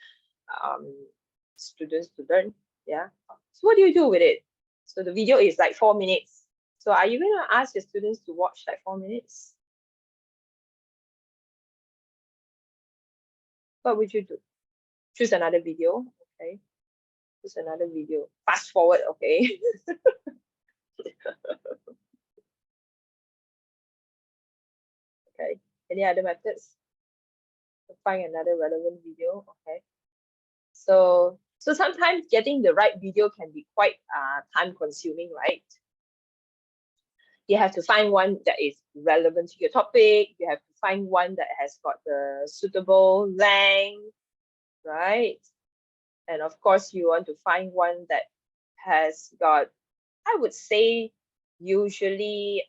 [SPEAKER 2] students to learn. Yeah. So what do you do with it? So the video is like 4 minutes. So are you going to ask your students to watch like 4 minutes? What would you do? Choose another video. Okay. Choose another video. Fast forward. Okay. Okay. Any other methods? Find another relevant video. Okay. So sometimes getting the right video can be quite time consuming, right? You have to find one that is relevant to your topic. You have to find one that has got the suitable length, right? And of course, you want to find one that has got, I would say, usually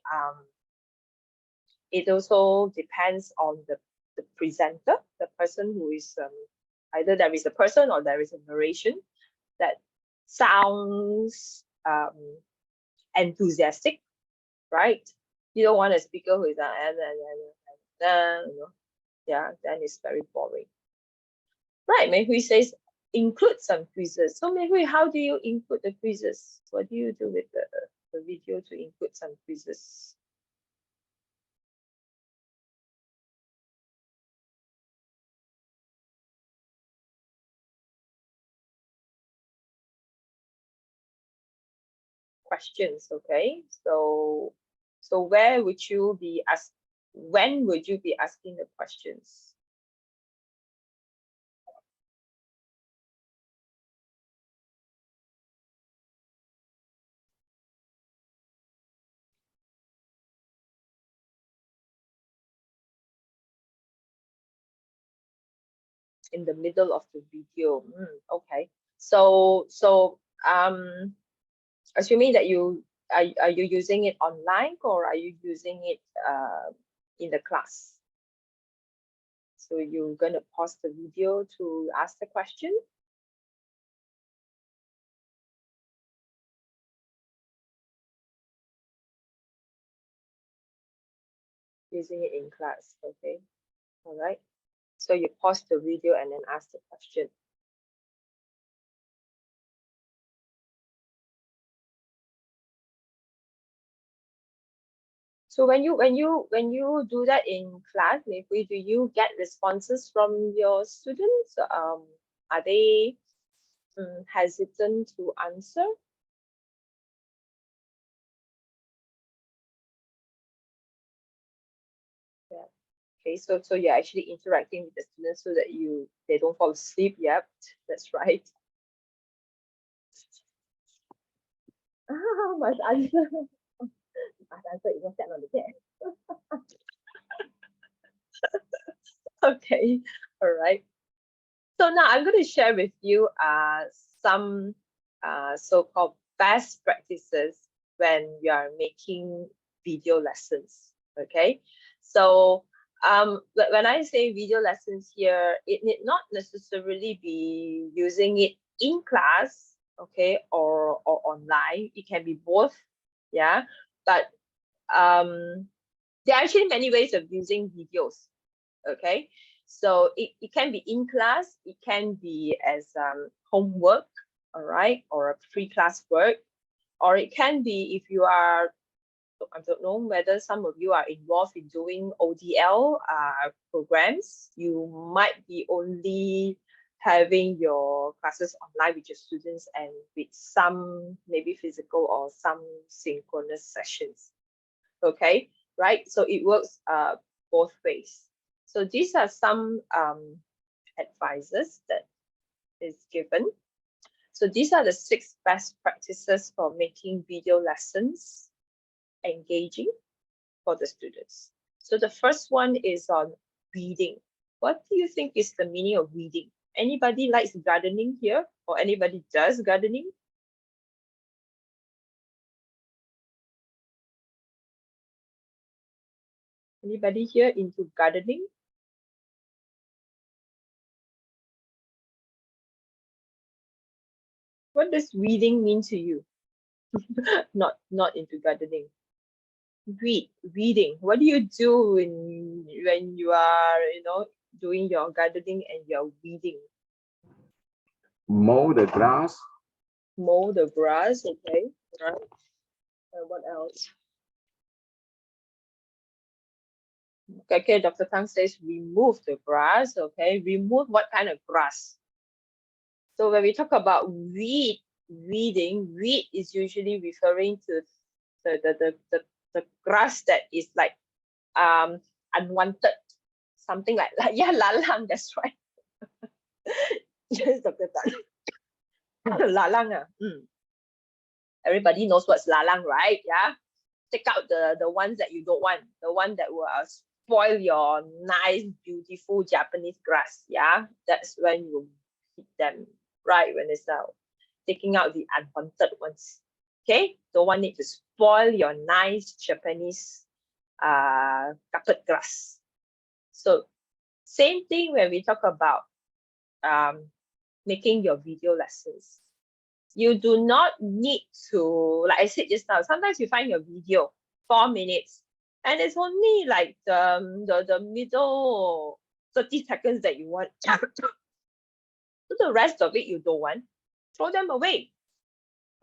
[SPEAKER 2] it also depends on the presenter, the person who is either there is a person or there is a narration that sounds enthusiastic, right? You don't want a speaker who is you know, yeah, then it's very boring. Right, Mei Hui says include some quizzes. So Mei Hui, how do you include the quizzes? What do you do with the video to include some quizzes? Questions, okay? So where would you be asked? When would you be asking the questions? In the middle of the video. Okay. So assuming that you are you using it online or are you using it in the class? So you're gonna pause the video to ask the question. Using it in class, okay. All right. So you pause the video and then ask the question. So when you do that in class, maybe do you get responses from your students? Are they hesitant to answer? Yeah. Okay, so you're actually interacting with the students so that they don't fall asleep. Yep, that's right. Must answer. Must answer, it was set on the chair. Okay, all right. So now I'm going to share with you some so-called best practices when you are making video lessons. Okay, so when I say video lessons here, it need not necessarily be using it in class, okay, or online. It can be both, yeah. But there are actually many ways of using videos. Okay, so it can be in class, it can be as homework, all right, or a pre-class work, or it can be if you are, I don't know whether some of you are involved in doing ODL programs, you might be only having your classes online with your students and with some maybe physical or some synchronous sessions. Okay, right, so it works both ways. So these are some advices that is given. So these are the 6 best practices for making video lessons engaging. for the students. So the first one is on reading. What do you think is the meaning of reading? Anybody likes gardening here, or anybody does gardening? Anybody here into gardening? What does reading mean to you? Not into gardening. Reading. What do you do when you are, doing your gardening and you're reading?
[SPEAKER 5] Mow the grass.
[SPEAKER 2] Mow the grass, okay, right. What else? Okay, Dr. Tang says remove the grass, okay. Remove what kind of grass? So when we talk about reading, read is usually referring to the grass that is like unwanted, something like that. Yeah, lalang, that's right. Yes, Dr. Tan. Lalang. Everybody knows what's lalang, right? Yeah. Take out the ones that you don't want, the one that will spoil your nice, beautiful Japanese grass. Yeah, that's when you hit them, right? When it's taking out the unwanted ones. Okay, don't want it to spoil your nice Japanese carpet grass. So same thing when we talk about making your video lessons. You do not need to, like I said just now, sometimes you find your video 4 minutes and it's only like the middle 30 seconds that you want. So the rest of it you don't want, throw them away.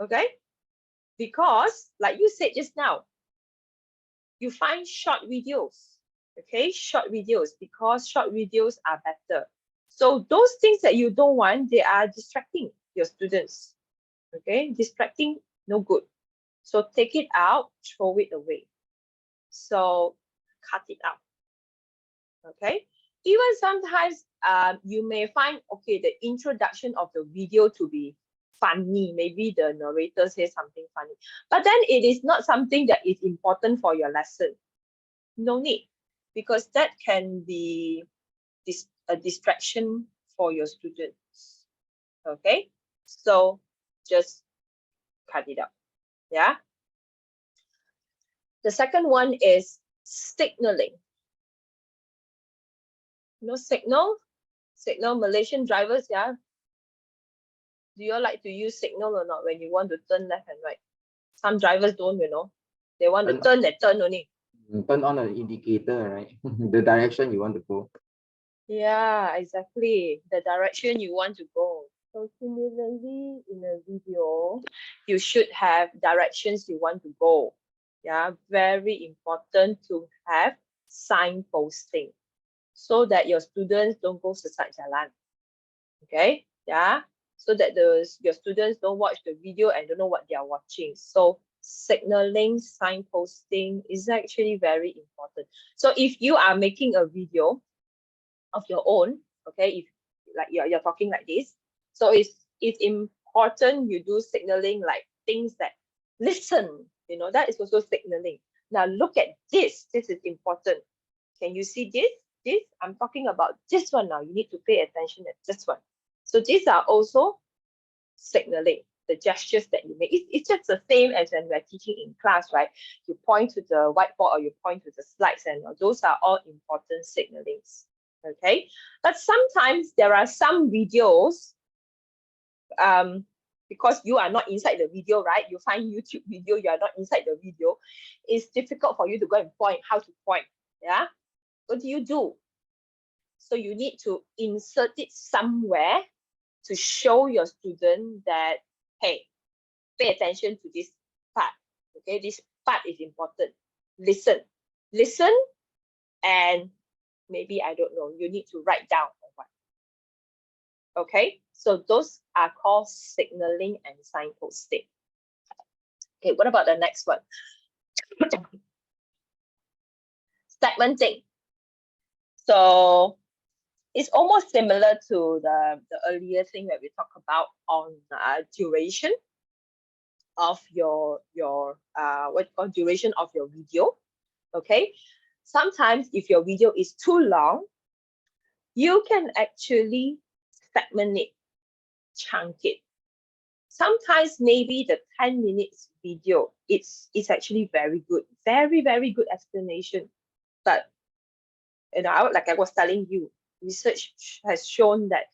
[SPEAKER 2] Okay? Because like you said just now, you find short videos. Okay, short videos, because short videos are better. So those things that you don't want, they are distracting your students. Okay, distracting, no good. So take it out, throw it away. So cut it out. Okay, even sometimes you may find, okay, the introduction of the video to be funny. Maybe the narrator says something funny, but then it is not something that is important for your lesson. No need, because that can be a distraction for your students. Okay, so just cut it out. Yeah. The second one is signaling. No signal Malaysian drivers, yeah. Do you all like to use signal or not when you want to turn left and right? Some drivers don't, they want to turn and turn only.
[SPEAKER 5] Turn on an indicator, right? The direction you want to go.
[SPEAKER 2] Yeah, exactly. The direction you want to go. So similarly, in a video, you should have directions you want to go. Yeah, very important to have signposting so that your students don't go sesat jalan. Okay, yeah, so that your students don't watch the video and don't know what they are watching. So signaling, signposting is actually very important. So if you are making a video of your own, okay, if like you're talking like this, so it's important you do signaling, like things that listen, that is also signaling. Now look at this is important. Can you see this I'm talking about this one. Now you need to pay attention at this one. So these are also signaling, the gestures that you make. It's just the same as when we're teaching in class, right? You point to the whiteboard or you point to the slides, and those are all important signalings. Okay, but sometimes there are some videos, because you are not inside the video, right? You find YouTube video, you are not inside the video. It's difficult for you to go and point, how to point, yeah? What do you do? So you need to insert it somewhere to show your student that, hey, pay attention to this part, okay? This part is important. Listen, and maybe, I don't know, you need to write down or what. Okay, so those are called signaling and signposting. Okay, what about the next one? Segmenting. So it's almost similar to the earlier thing that we talked about on duration of your duration of your video. Okay, sometimes if your video is too long, you can actually segment it, chunk it. Sometimes maybe the 10 minutes video, it's actually very good, very good explanation. But like I was telling you, research has shown that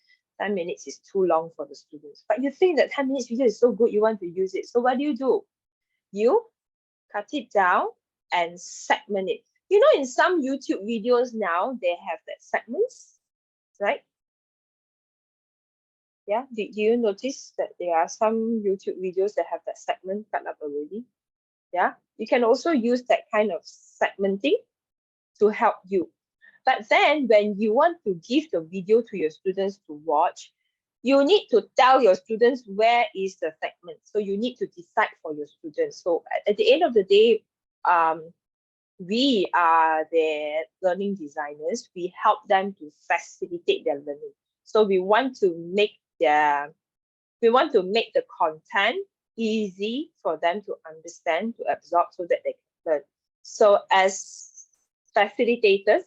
[SPEAKER 2] 10 minutes is too long for the students. But you think that 10 minutes video is so good, you want to use it. So what do? You cut it down and segment it. You know, in some YouTube videos now, they have that segments, right? Yeah, did you notice that there are some YouTube videos that have that segment cut up already? Yeah, you can also use that kind of segmenting to help you. But then when you want to give the video to your students to watch, you need to tell your students where is the segment. So you need to decide for your students. So at the end of the day, we are the learning designers. We help them to facilitate their learning. So we want to make the content easy for them to understand, to absorb, so that they can learn. So as facilitators,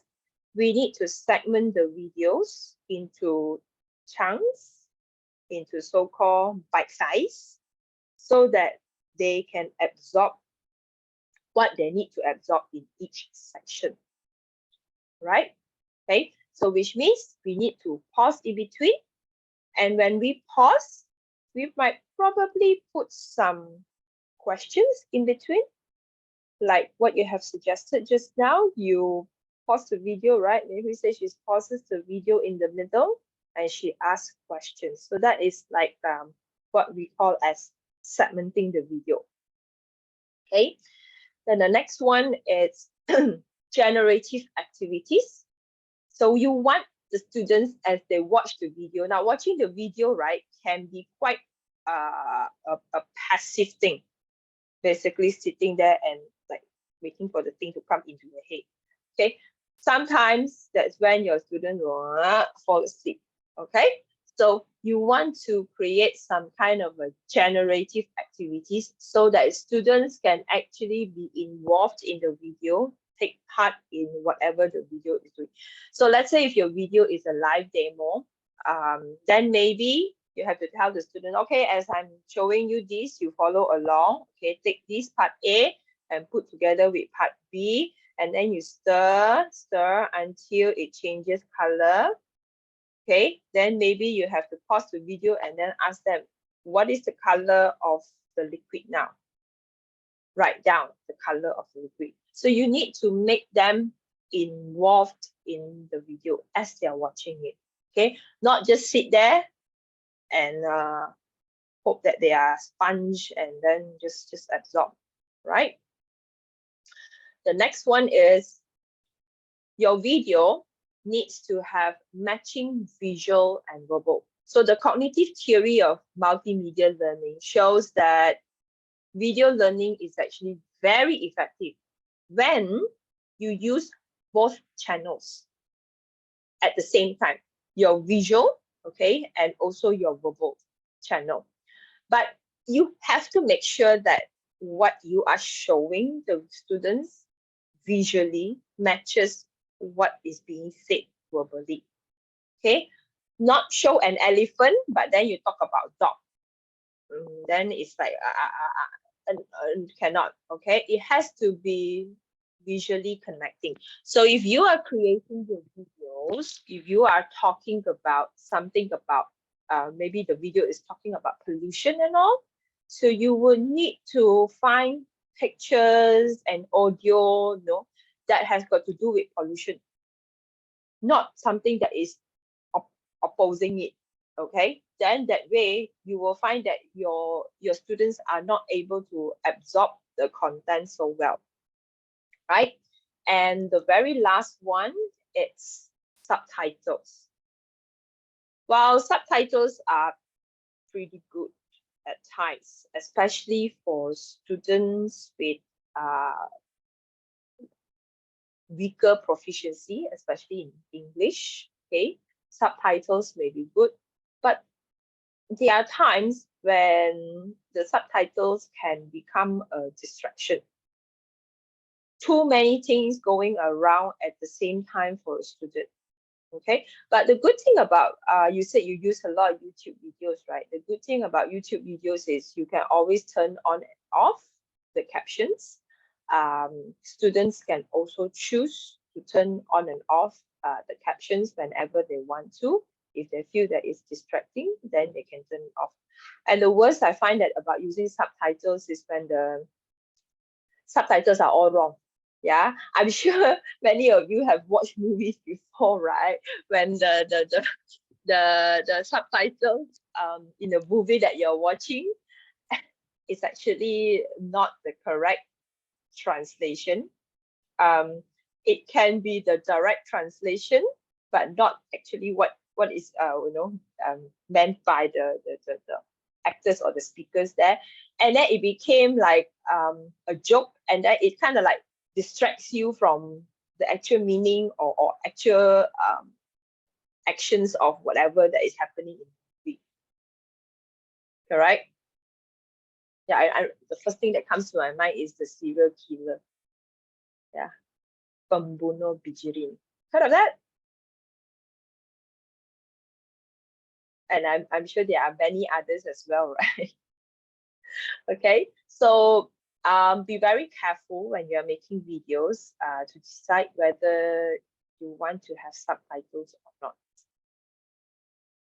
[SPEAKER 2] we need to segment the videos into chunks, into so-called bite size, so that they can absorb what they need to absorb in each section, right? Okay, so which means we need to pause in between. And when we pause, we might probably put some questions in between, like what you have suggested just now. You pause the video, right? Maybe say she pauses the video in the middle and she asks questions. So that is like what we call as segmenting the video. Okay, then the next one is generative activities. So you want the students, as they watch the video. Now, watching the video, right, can be quite a passive thing. Basically sitting there and like waiting for the thing to come into your head. Okay, sometimes that's when your student will fall asleep. Okay, so you want to create some kind of a generative activities so that students can actually be involved in the video, take part in whatever the video is doing. So let's say if your video is a live demo, then maybe you have to tell the student, okay, as I'm showing you this, you follow along. Okay, take this part A and put together with part B, and then you stir until it changes color. Okay, then maybe you have to pause the video and then ask them, what is the color of the liquid now? Write down the color of the liquid. So you need to make them involved in the video as they're watching it. Okay, not just sit there and hope that they are sponge and then just absorb, right? The next one is your video needs to have matching visual and verbal. So the cognitive theory of multimedia learning shows that video learning is actually very effective when you use both channels at the same time, your visual, okay, and also your verbal channel. But you have to make sure that what you are showing the students visually matches what is being said verbally. Okay, not show an elephant, but then you talk about dog. Then it's like cannot. Okay, it has to be visually connecting. So if you are creating the videos, if you are talking about something about maybe the video is talking about pollution and all, so you will need to find pictures and audio, that has got to do with pollution, not something that is opposing it. Okay, then that way you will find that your students are not able to absorb the content so well, right? And the very last one, it's subtitles. While subtitles are pretty good at times, especially for students with weaker proficiency, especially in English, okay, subtitles may be good, but there are times when the subtitles can become a distraction. too many things going around at the same time for a student. Okay, but the good thing about you said you use a lot of YouTube videos, right? The good thing about YouTube videos is you can always turn on and off the captions. Students can also choose to turn on and off the captions whenever they want to. If they feel that it's distracting, then they can turn it off. And the worst I find that about using subtitles is when the subtitles are all wrong. Yeah, I'm sure many of you have watched movies before, right? When the subtitles in the movie that you're watching is actually not the correct translation. It can be the direct translation, but not actually what is meant by the actors or the speakers there. And then it became like a joke, and then it kind of like distracts you from the actual meaning or actual actions of whatever that is happening in the movie. Correct? Yeah, the first thing that comes to my mind is the serial killer. Yeah, pembunuh bijirin. Heard of that? And I'm sure there are many others as well, right? Okay, so be very careful when you're making videos to decide whether you want to have subtitles or not.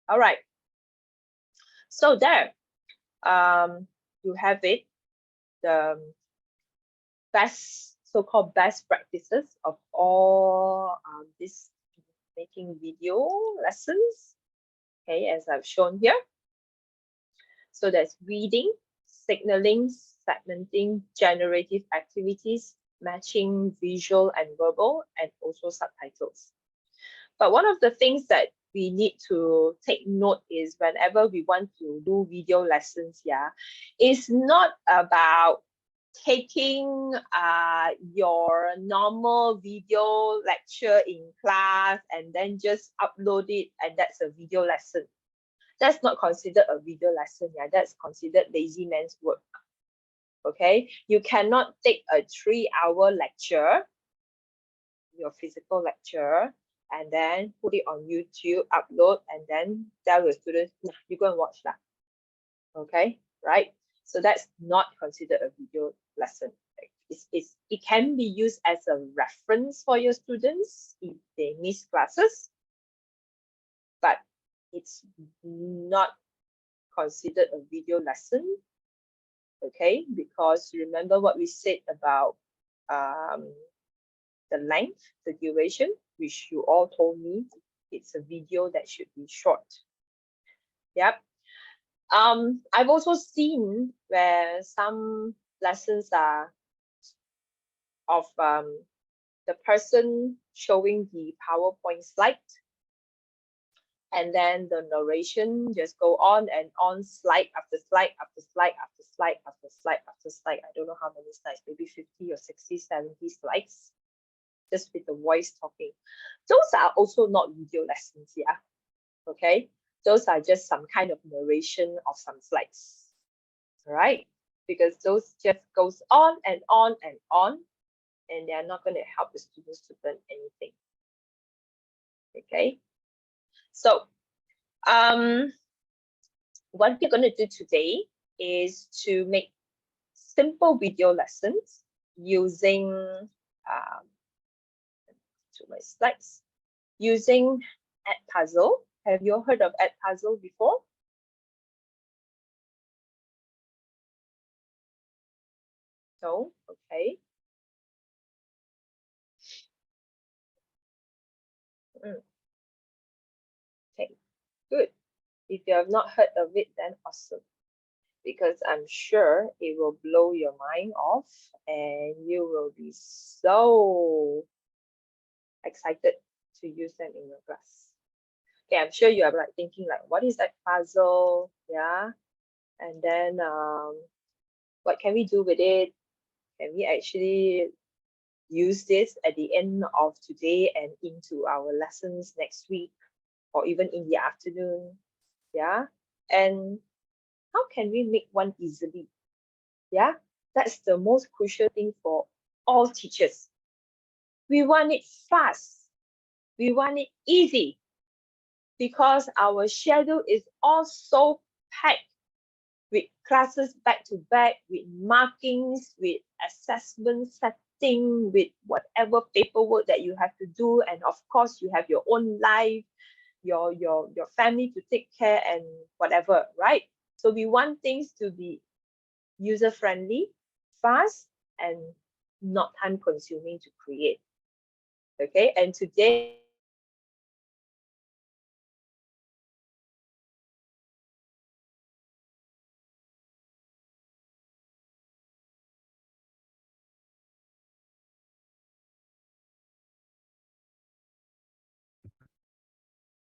[SPEAKER 2] All right, so there you have it, the best so-called best practices of all this making video lessons, okay, as I've shown here. So there's reading, signaling, segmenting, generative activities, matching visual and verbal, and also subtitles. But one of the things that we need to take note is whenever we want to do video lessons, yeah, it's not about taking your normal video lecture in class and then just upload it and that's a video lesson. That's not considered a video lesson. Yeah, that's considered lazy man's work. Okay, you cannot take a 3-hour lecture, your physical lecture, and then put it on YouTube, upload, and then tell your students, nah, you go and watch that. Okay, right? So that's not considered a video lesson. It can be used as a reference for your students if they miss classes, but it's not considered a video lesson. Okay, because remember what we said about the length, the duration, which you all told me it's a video that should be short. Yep. I've also seen where some lessons are of the person showing the PowerPoint slide, and then the narration just go on and on, slide after slide after slide after slide after slide after slide. I don't know how many slides, maybe 50 or 60, 70 slides, just with the voice talking. Those are also not video lessons, yeah. Okay, those are just some kind of narration of some slides, right? Because those just goes on and on and on, and they are not going to help the students to learn anything. Okay, so what we're going to do today is to make simple video lessons using to my slides, using Edpuzzle. Have you heard of Edpuzzle before? No? Okay. Okay, good. If you have not heard of it, then awesome. Because I'm sure it will blow your mind off and you will be so excited to use them in your class. Okay, I'm sure you are like thinking like, what is that puzzle? Yeah. And then what can we do with it? Can we actually use this at the end of today and into our lessons next week or even in the afternoon? Yeah. And how can we make one easily? Yeah, that's the most crucial thing for all teachers. We want it fast. We want it easy because our schedule is all so packed with classes back to back, with markings, with assessment setting, with whatever paperwork that you have to do. And of course, you have your own life, your family to take care and whatever, right? So we want things to be user-friendly, fast, and not time-consuming to create. Okay, and today,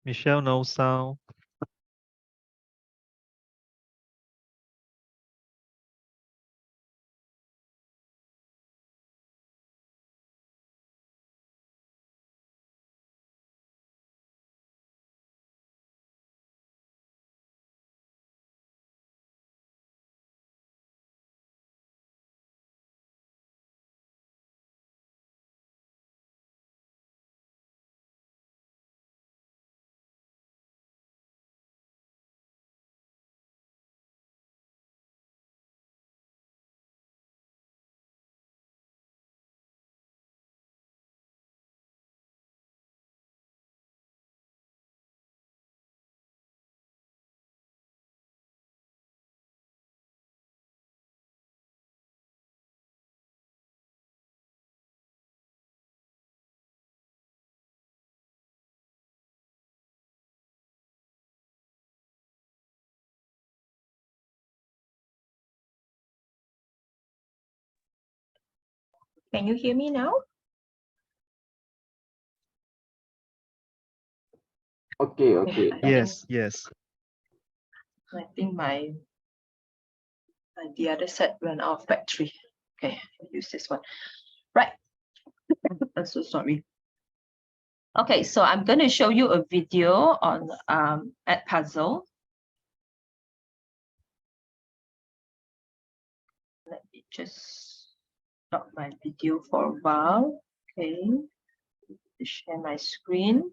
[SPEAKER 11] Michelle, no sound.
[SPEAKER 2] can you hear me now?
[SPEAKER 5] Okay, okay.
[SPEAKER 11] Yes, yes.
[SPEAKER 2] I think the other set went out of battery. Okay, I'll use this one. Right. I'm so sorry. Okay, so I'm going to show you a video on Edpuzzle. Let me just stop my video for a while. Okay, share my screen.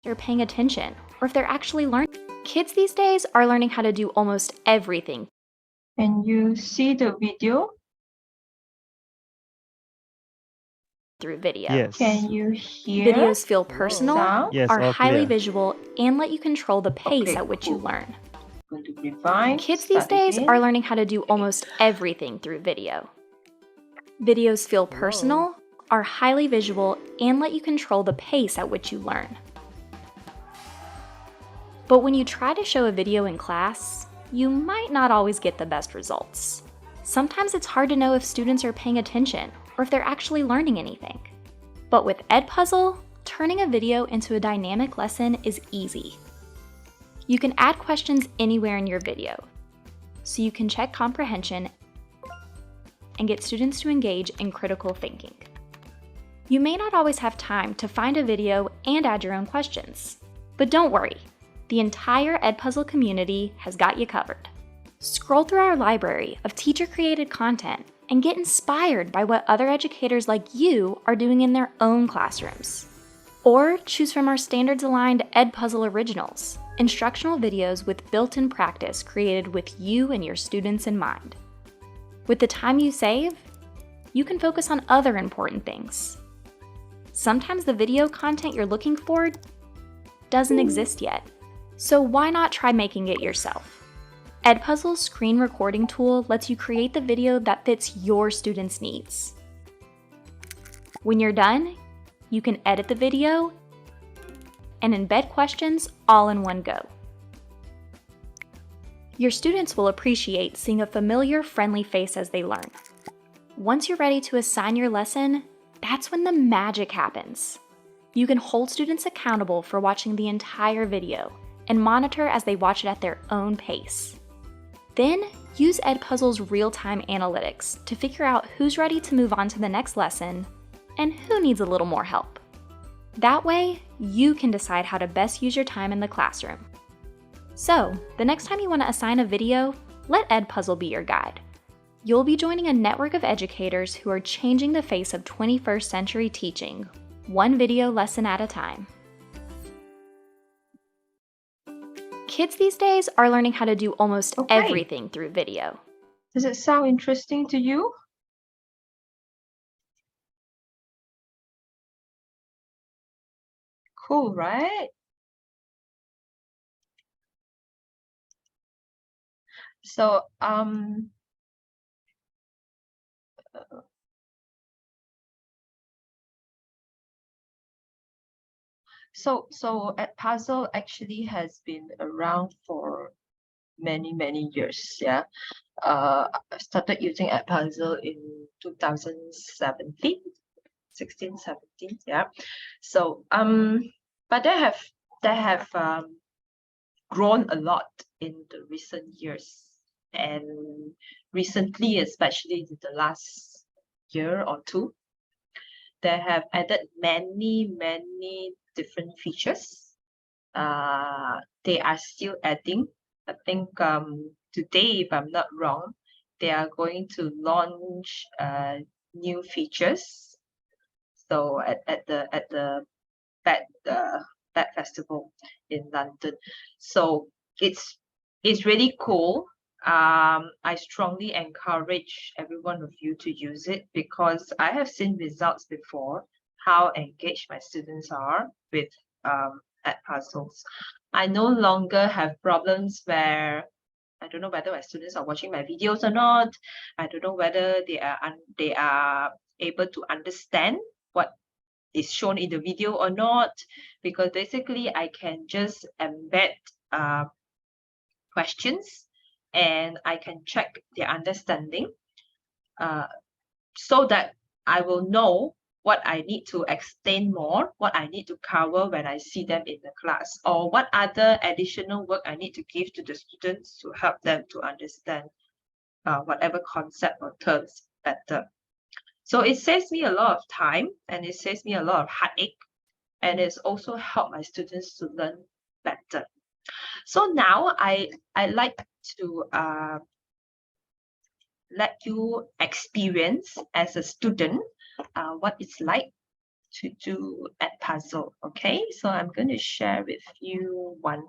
[SPEAKER 15] They're paying attention, or if they're actually learning. Kids these days are learning how to do almost everything.
[SPEAKER 2] Can you see the video?
[SPEAKER 15] Through video.
[SPEAKER 11] Yes.
[SPEAKER 2] Can you hear?
[SPEAKER 15] Videos feel personal,
[SPEAKER 2] Sound?
[SPEAKER 11] Yes,
[SPEAKER 15] are
[SPEAKER 11] all
[SPEAKER 15] highly
[SPEAKER 11] clear.
[SPEAKER 15] visual, and let you control the pace
[SPEAKER 2] Okay,
[SPEAKER 15] at which you
[SPEAKER 2] cool.
[SPEAKER 15] learn.
[SPEAKER 2] Going to refine.
[SPEAKER 15] Kids these
[SPEAKER 2] Start
[SPEAKER 15] days
[SPEAKER 2] again.
[SPEAKER 15] are learning how to do almost everything through video. Videos feel personal, are highly visual, and let you control the pace at which you learn. But when you try to show a video in class, you might not always get the best results. Sometimes it's hard to know if students are paying attention or if they're actually learning anything. But with Edpuzzle, turning a video into a dynamic lesson is easy. You can add questions anywhere in your video, so you can check comprehension and get students to engage in critical thinking. You may not always have time to find a video and add your own questions, but don't worry. The entire Edpuzzle community has got you covered. Scroll through our library of teacher-created content and get inspired by what other educators like you are doing in their own classrooms. Or choose from our standards-aligned Edpuzzle originals, instructional videos with built-in practice created with you and your students in mind. With the time you save, you can focus on other important things. Sometimes the video content you're looking for doesn't exist yet. So why not try making it yourself? Edpuzzle's screen recording tool lets you create the video that fits your students' needs. When you're done, you can edit the video and embed questions all in one go. Your students will appreciate seeing a familiar, friendly face as they learn. Once you're ready to assign your lesson, that's when the magic happens. You can hold students accountable for watching the entire video and monitor as they watch it at their own pace. Then, use Edpuzzle's real-time analytics to figure out who's ready to move on to the next lesson and who needs a little more help. That way, you can decide how to best use your time in the classroom. So, the next time you want to assign a video, let Edpuzzle be your guide. You'll be joining a network of educators who are changing the face of 21st century teaching, one video lesson at a time. Kids these days are learning how to do almost everything through video.
[SPEAKER 2] Does it sound interesting to you? Cool, right? So, so Edpuzzle actually has been around for many years. Yeah, I started using Edpuzzle in 2017, 16, 17. Yeah, so but they have grown a lot in the recent years, and recently, especially in the last year or two, they have added many different features. They are still adding. I think today, if I'm not wrong, they are going to launch new features. So at the Bat Festival in London. So it's really cool. I strongly encourage every one of you to use it because I have seen results before, how engaged my students are with Edpuzzles. I no longer have problems where I don't know whether my students are watching my videos or not. I don't know whether they are able to understand what is shown in the video or not, because basically I can just embed questions and I can check their understanding so that I will know what I need to explain more, what I need to cover when I see them in the class, or what other additional work I need to give to the students to help them to understand whatever concept or terms better. So it saves me a lot of time and it saves me a lot of heartache, and it's also helped my students to learn better. So now I like to let you experience as a student what it's like to do Edpuzzle. Okay, so I'm going to share with you one.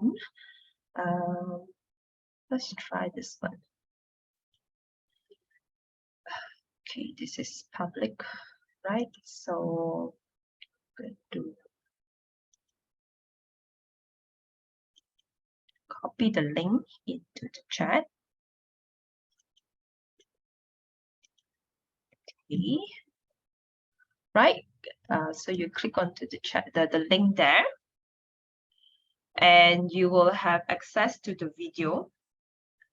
[SPEAKER 2] Let's try this one. Okay, this is public, right? So I'm going to copy the link into the chat. Okay. Right, so you click onto the chat, the link there, and you will have access to the video.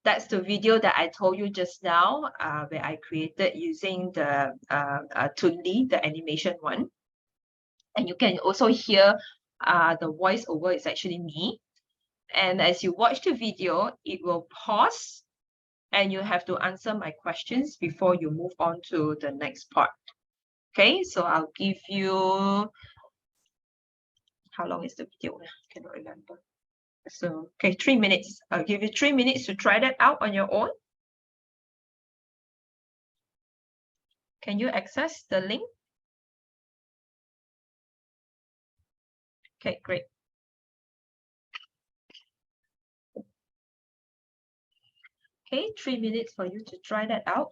[SPEAKER 2] That's the video that I told you just now, where I created using the Tunli, the animation one. And you can also hear the voiceover is actually me. And as you watch the video, it will pause and you have to answer my questions before you move on to the next part. Okay, so I'll give you, how long is the video? I cannot remember. So, okay, 3 minutes. I'll give you 3 minutes to try that out on your own. Can you access the link? Okay, great. Okay, 3 minutes for you to try that out.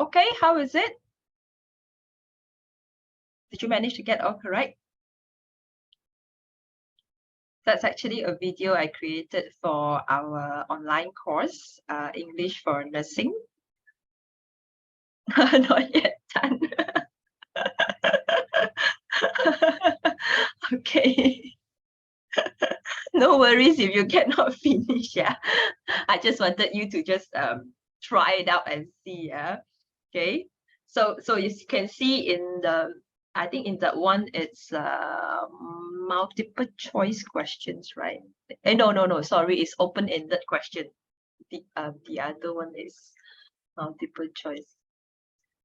[SPEAKER 16] Okay, how is it? Did you manage to get all correct? That's actually a video I created for our online course, English for Nursing. Not yet done. Okay. No worries if you cannot finish, yeah. I just wanted you to just try it out and see, yeah. Okay. So you can see in the, I think in that one it's multiple choice questions, right? No, sorry, it's open-ended question. The other one is multiple choice.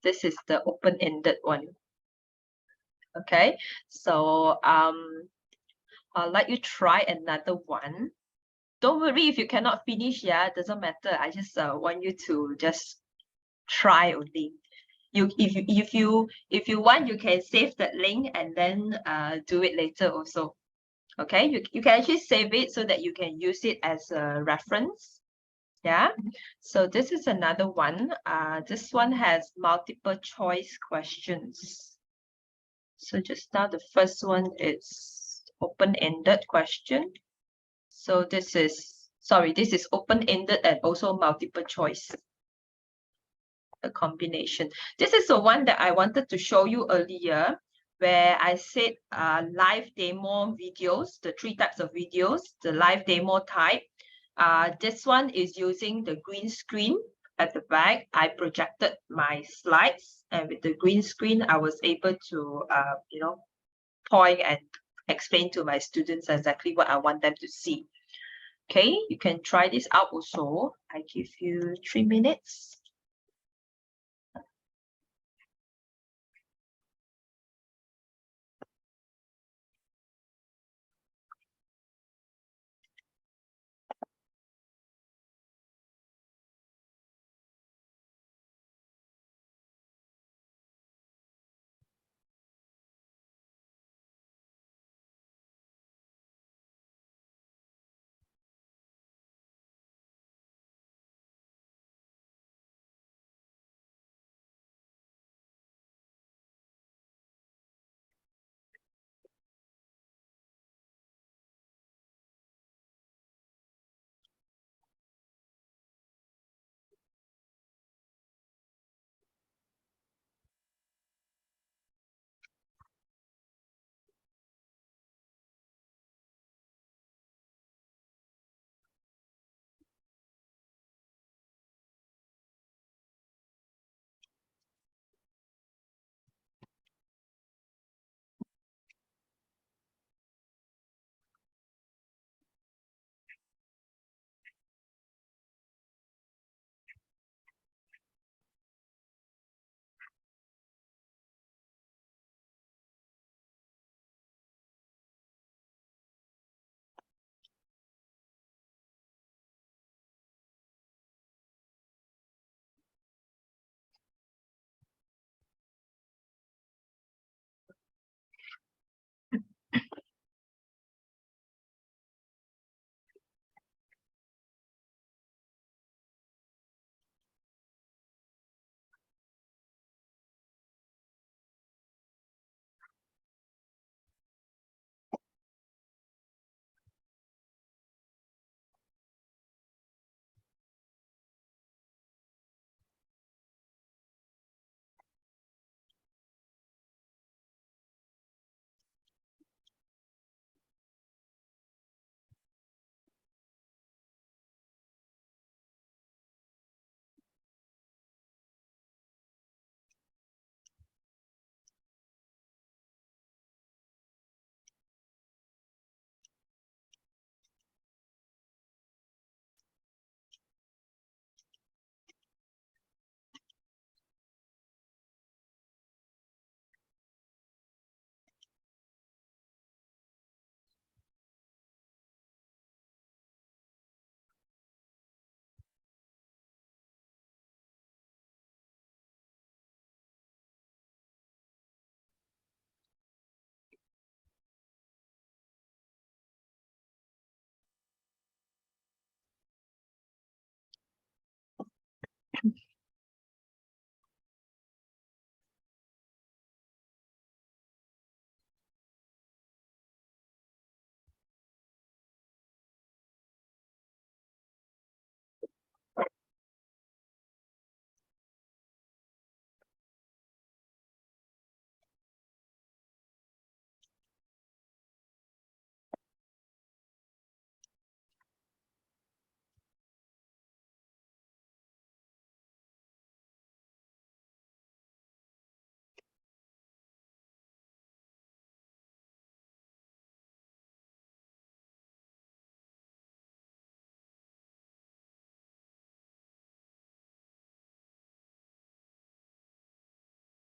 [SPEAKER 16] This is the open-ended one. Okay, so I'll let you try another one. Don't worry if you cannot finish, yeah, it doesn't matter. I just want you to just try only. If you want, you can save that link and then do it later also. Okay, you can actually save it so that you can use it as a reference. Yeah, so this is another one. This one has multiple choice questions. So just now the first one is open-ended question. So this is, sorry, this is open-ended and also multiple choice. A combination. This is the one that I wanted to show you earlier, where I said live demo videos, the 3 types of videos, the live demo type. This one is using the green screen at the back. I projected my slides, and with the green screen, I was able to, you know, point and explain to my students exactly what I want them to see. Okay, you can try this out also. I give you 3 minutes.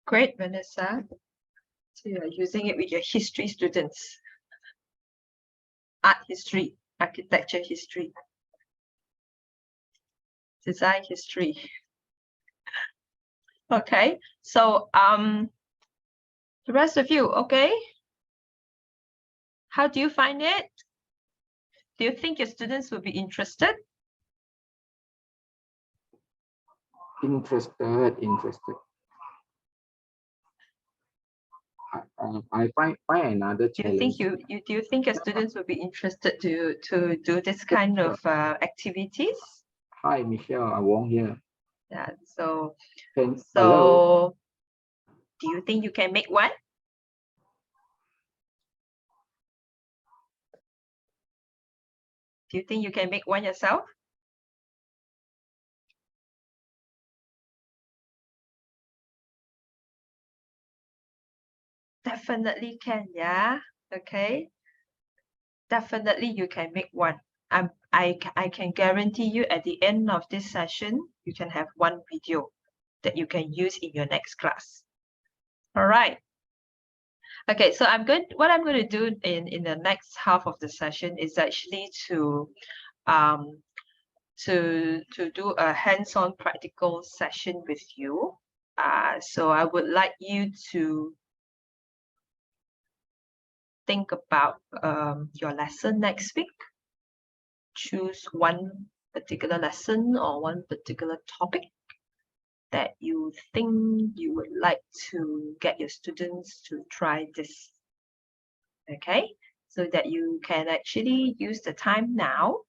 [SPEAKER 16] Great, Vanessa. So you are using it with your history students. Art history, architecture history, design history. Okay, so the rest of you, okay? How do you find it? Do you think your students will be interested?
[SPEAKER 5] Interested. I find another challenge.
[SPEAKER 16] Do you think your students will be interested to do this kind of activities?
[SPEAKER 5] Hi, Michelle. I won't hear.
[SPEAKER 16] Yeah. So
[SPEAKER 5] Hello.
[SPEAKER 16] do you think you can make one? Do you think you can make one yourself? Definitely can, yeah. Okay. Definitely you can make one. I can guarantee you at the end of this session, you can have one video that you can use in your next class. All right. Okay, so what I'm going to do in the next half of the session is actually to do a hands-on practical session with you. So I would like you to think about your lesson next week. Choose one particular lesson or one particular topic that you think you would like to get your students to try this. Okay, so that you can actually use the time now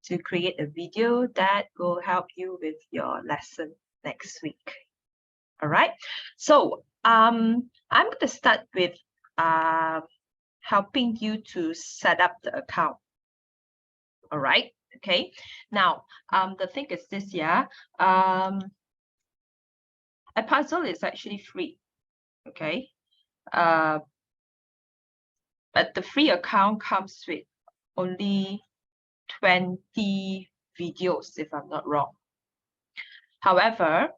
[SPEAKER 16] to create a video that will help you with your lesson next week. All right, so I'm going to start with helping you to set up the account. All right, okay. Now, the thing is this, yeah, a puzzle is actually free, okay. But the free account comes with only 20 videos, if I'm not wrong. However,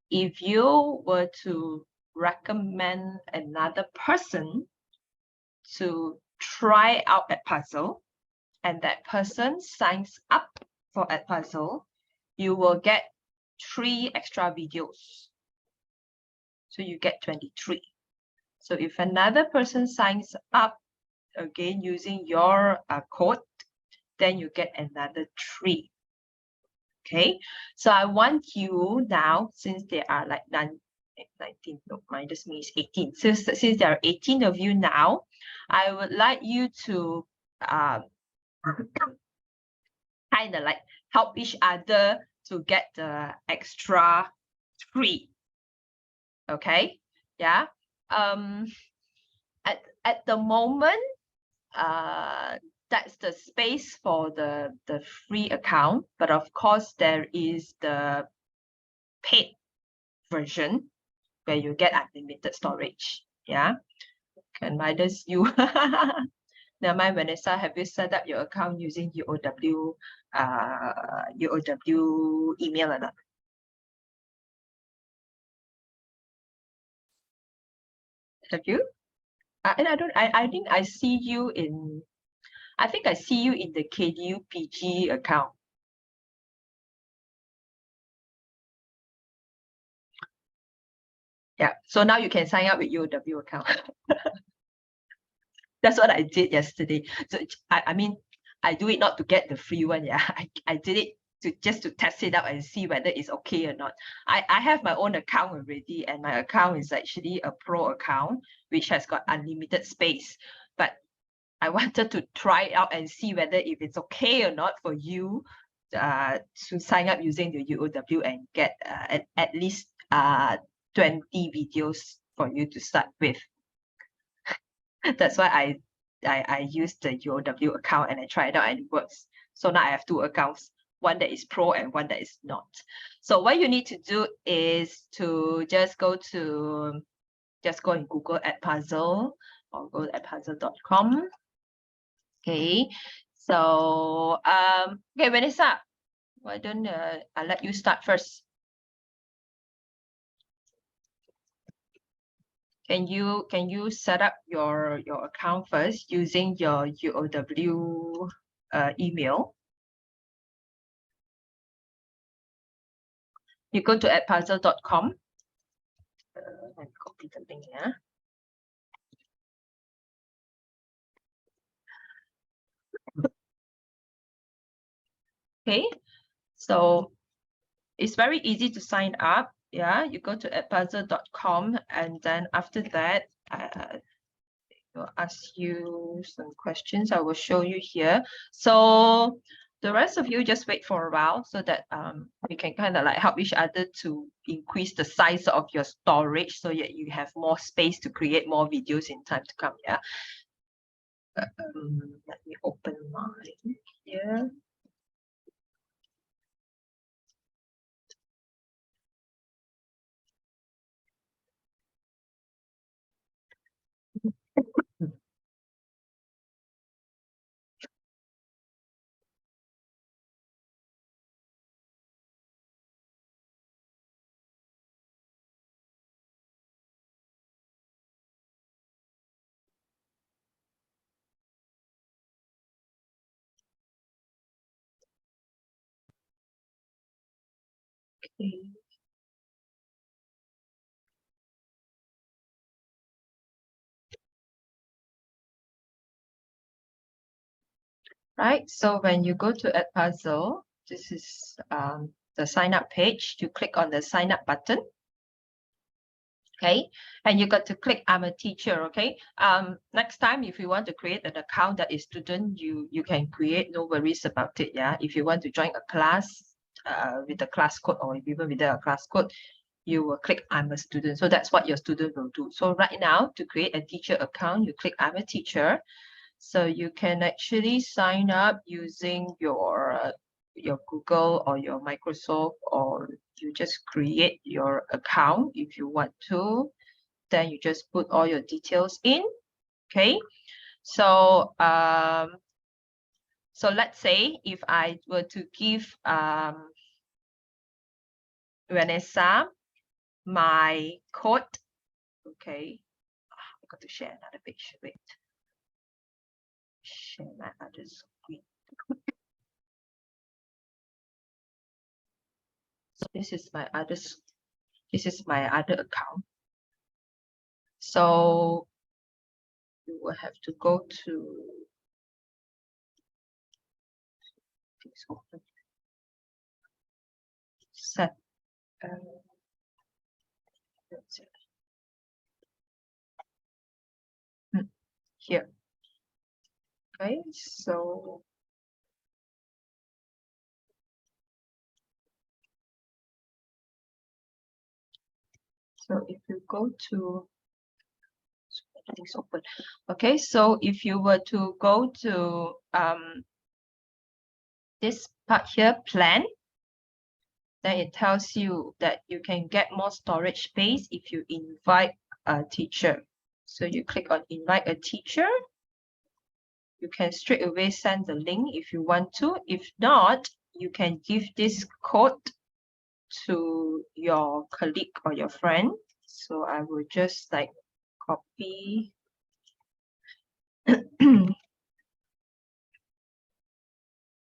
[SPEAKER 16] if you were to recommend another person to try out a puzzle, and that person signs up for a puzzle, you will get 3 extra videos. So you get 23. So if another person signs up again using your code, then you get another 3. Okay, so I want you now, since there are like 19, no, minus me is 18. So since there are 18 of you now, I would like you to kind of like help each other to get the extra 3. Okay, yeah. At the moment, that's the space for the free account, but of course there is the paid version where you get unlimited storage. Yeah, can minus you. Never mind, Vanessa, have you set up your account using UOW email or not? Have you? And I think I see you in, I think I see you in the KDU PG account. Yeah, so now you can sign up with UOW account. That's what I did yesterday. So I mean, I do it not to get the free one. Yeah, I did it just to test it out and see whether it's okay or not. I have my own account already, and my account is actually a pro account, which has got unlimited space. But I wanted to try it out and see whether if it's okay or not for you to sign up using the UOW and get at least 20 videos for you to start with. That's why I used the UOW account and I tried it out and it works. So now I have 2 accounts, one that is pro and one that is not. So what you need to do is to just go and Google Edpuzzle or go to edpuzzle.com. Okay, so okay, Vanessa, why don't I let you start first? can you set up your account first using your UOW email? You go to @puzzle.com and copy the link here. Okay, so it's very easy to sign up. Yeah, you go to @puzzle.com, and then after that, will ask you some questions. I will show you here. So the rest of you just wait for a while so that we can kind of like help each other to increase the size of your storage so that you have more space to create more videos in time to come. Yeah. Let me open mine here. Okay. Right, so when you go to @puzzle, this is the sign up page. You click on the sign up button. Okay, and you got to click I'm a teacher. Okay, next time if you want to create an account that is student, you can create, no worries about it. Yeah, if you want to join a class with the class code, or even without a class code, you will click I'm a student. So that's what your student will do. So right now, to create a teacher account, you click I'm a teacher. So you can actually sign up using your Google or your Microsoft, or you just create your account if you want to. Then you just put all your details in. Okay, so so let's say if I were to give Vanessa my code. Okay, I got to share another page. Wait, share my other screen. So this is my other account. So you will have to go to set here. Okay, so if you go to everything's open. Okay, so if you were to go to this part here, plan, then it tells you that you can get more storage space if you invite a teacher. So you click on invite a teacher. You can straight away send the link if you want to. If not, you can give this code to your colleague or your friend. So I will just like copy.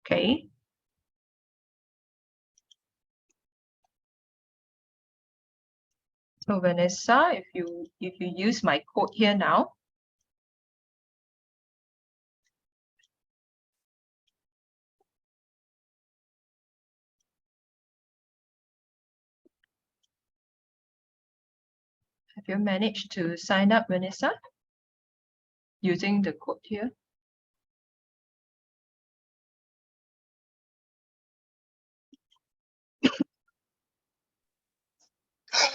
[SPEAKER 16] Okay. So Vanessa, if you use my code here now, have you managed to sign up, Vanessa, using the code here?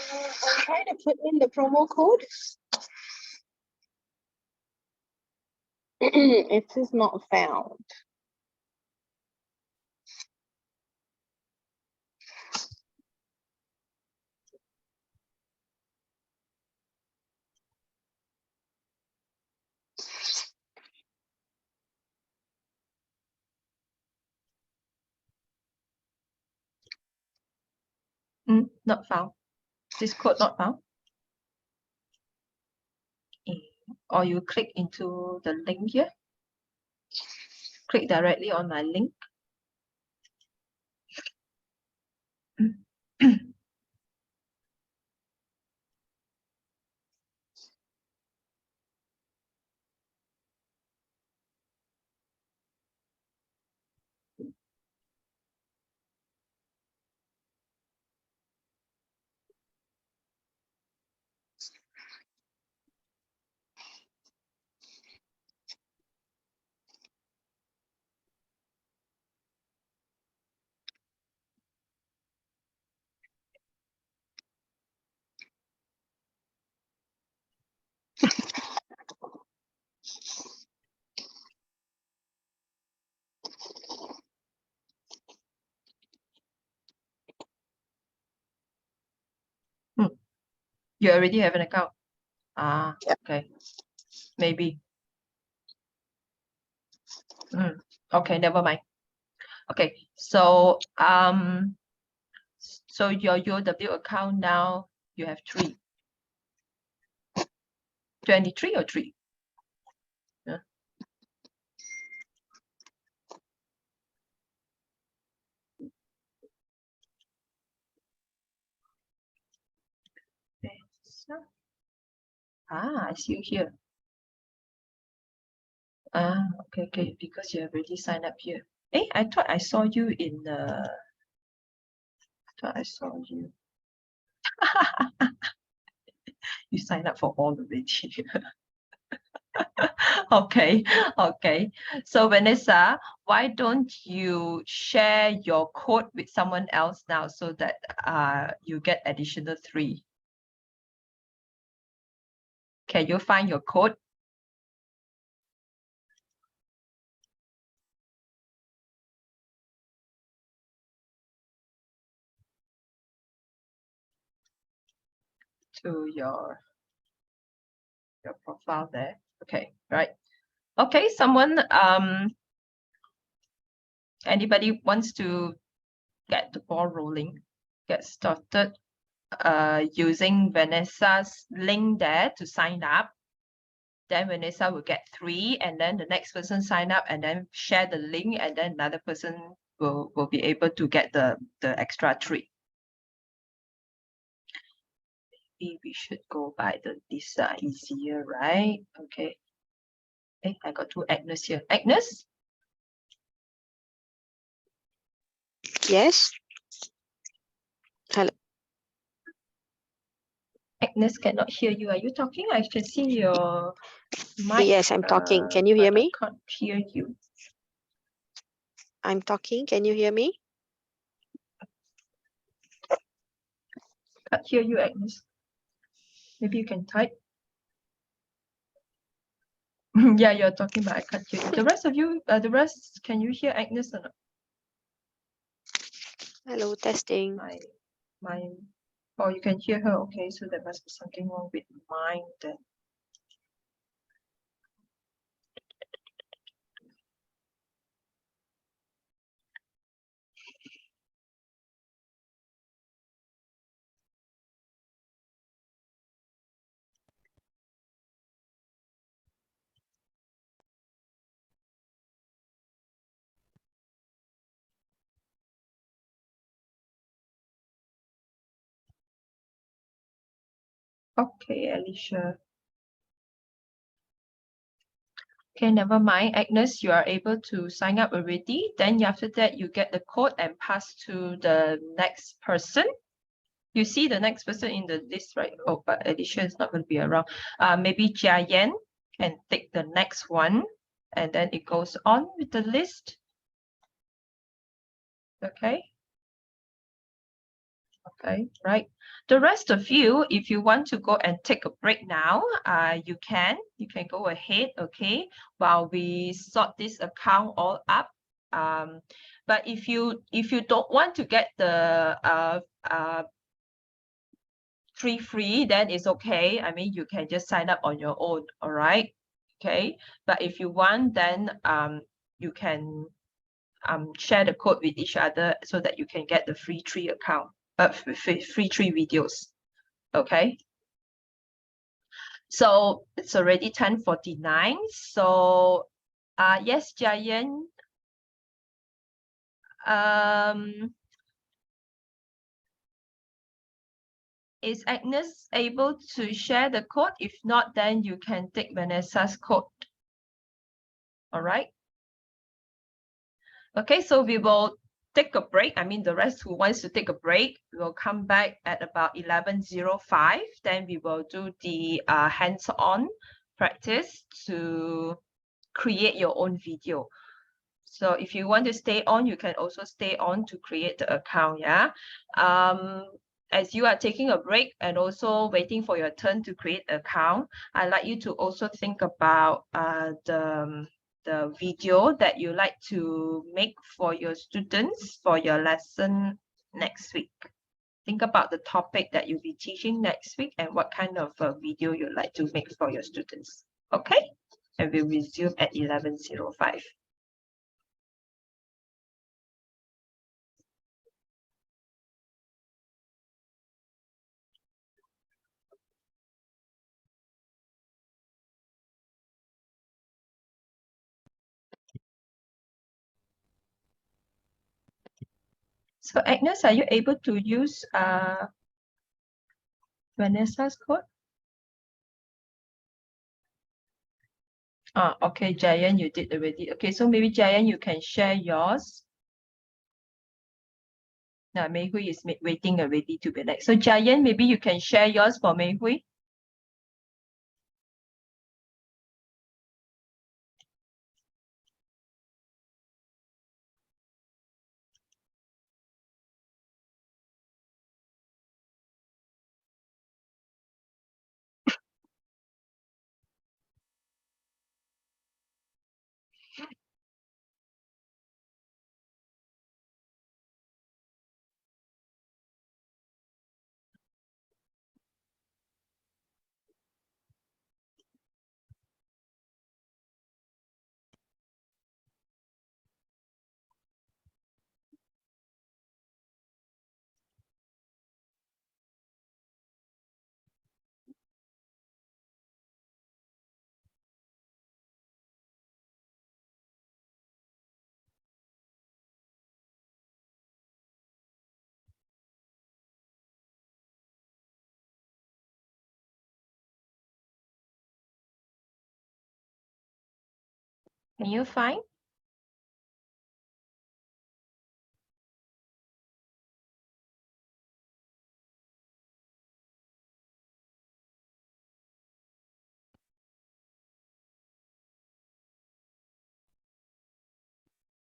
[SPEAKER 4] I'm trying to put in the promo code. It is not found.
[SPEAKER 16] Not found. This code not found. or you click into the link here. Click directly on my link. You already have an account. Ah, okay. Maybe. Okay, never mind. Okay, so so your UOW account now you have 3. 23 or 3? Yeah. Okay, so, I see you here. Okay, because you have already signed up here. I thought I saw you in the. I thought I saw you. You signed up for all already. Okay. So Vanessa, why don't you share your code with someone else now so that you get additional 3? Can you find your code? To your profile there. Okay, right. Okay, someone anybody wants to get the ball rolling, get started using Vanessa's link there to sign up. Then Vanessa will get 3, and then the next person sign up and then share the link, and then another person will be able to get the extra 3. Maybe we should go by this easier, right? Okay. I got 2 Agnes here. Agnes?
[SPEAKER 14] Yes. Hello.
[SPEAKER 16] Agnes cannot hear you. Are you talking? I can see your mic.
[SPEAKER 14] Yes, I'm talking. Can you hear
[SPEAKER 16] but I
[SPEAKER 14] me?
[SPEAKER 16] can't hear you.
[SPEAKER 14] I'm talking. Can you hear me?
[SPEAKER 16] Can't hear you, Agnes. Maybe you can type. Yeah, you're talking, but I can't hear you. The rest of you, can you hear Agnes or not?
[SPEAKER 14] Hello, testing.
[SPEAKER 16] Oh, you can hear her. Okay, so there must be something wrong with mine then. Okay, Alicia. Okay, never mind. Agnes, you are able to sign up already. Then after that, you get the code and pass to the next person. You see the next person in the list, right? Oh, but Alicia is not going to be around. Maybe Jia Yan can take the next one, and then it goes on with the list. Okay. Okay, right. The rest of you, if you want to go and take a break now, you can go ahead, okay, while we sort this account all up. But if you don't want to get the 3 free, then it's okay. I mean, you can just sign up on your own, all right? Okay, but if you want, then you can share the code with each other so that you can get the free 3 account. Free 3 videos. Okay. So it's already 10:49. So yes, Jayan. Is Agnes able to share the code? If not, then you can take Vanessa's code. All right. Okay, so we will take a break. I mean, the rest who wants to take a break, we will come back at about 11:05. Then we will do the hands-on practice to create your own video. So if you want to stay on, you can also stay on to create the account, yeah? As you are taking a break and also waiting for your turn to create account, I'd like you to also think about the video that you like to make for your students for your lesson next week. Think about the topic that you'll be teaching next week and what kind of a video you'd like to make for your students. Okay? And we'll resume at 11:05. So Agnes, are you able to use Vanessa's code? Okay, Jayan, you did already. Okay, so maybe Jayan, you can share yours. Now, Mei Hui is waiting already to be next. So Jayan, maybe you can share yours for Mei Hui. Can you find?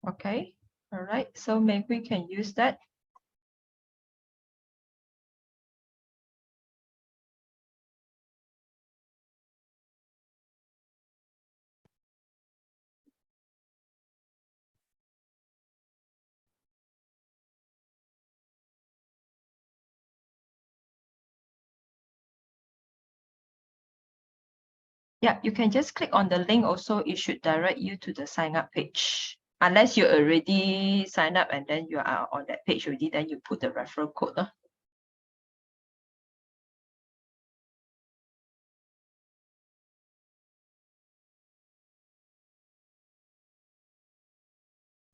[SPEAKER 16] Okay, all right. So maybe we can use that. Yeah, you can just click on the link also. It should direct you to the sign up page. Unless you already signed up and then you are on that page already, then you put the referral code.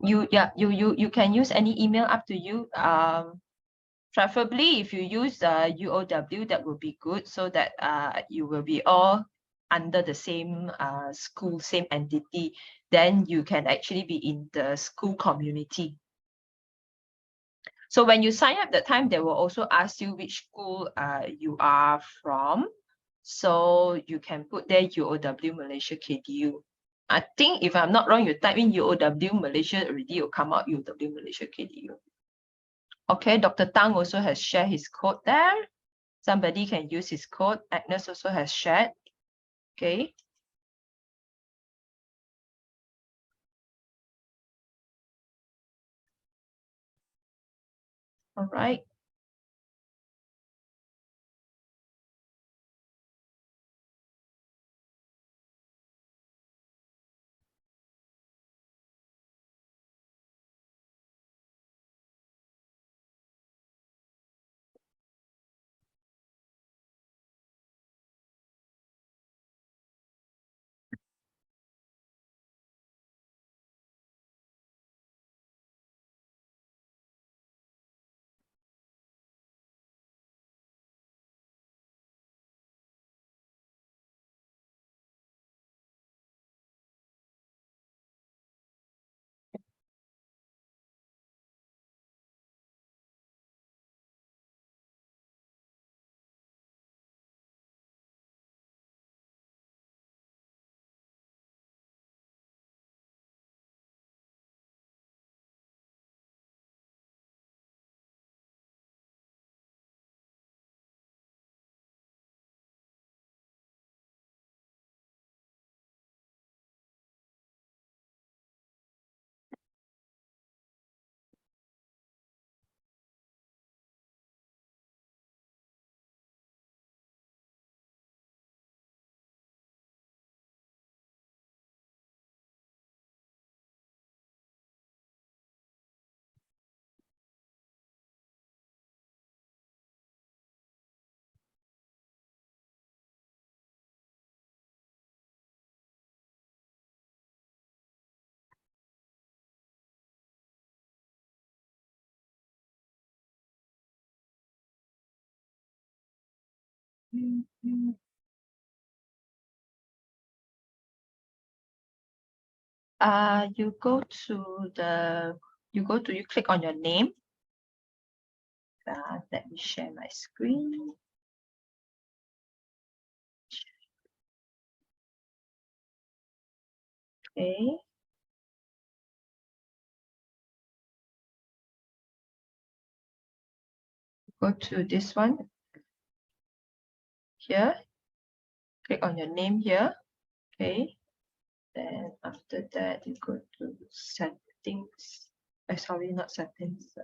[SPEAKER 16] You can use any email, up to you. Preferably if you use UOW, that would be good, so that you will be all under the same school, same entity. Then you can actually be in the school community. So when you sign up that time, they will also ask you which school you are from. So you can put there UOW Malaysia KDU. I think if I'm not wrong, you type in UOW Malaysia, already will come out UOW Malaysia KDU. Okay, Dr. Tang also has shared his code there. Somebody can use his code. Agnes also has shared. Okay. All right. You go to you click on your name. Let me share my screen. Okay. Go to this one here. Click on your name here. Okay. Then after that, you go to settings. Sorry, not settings.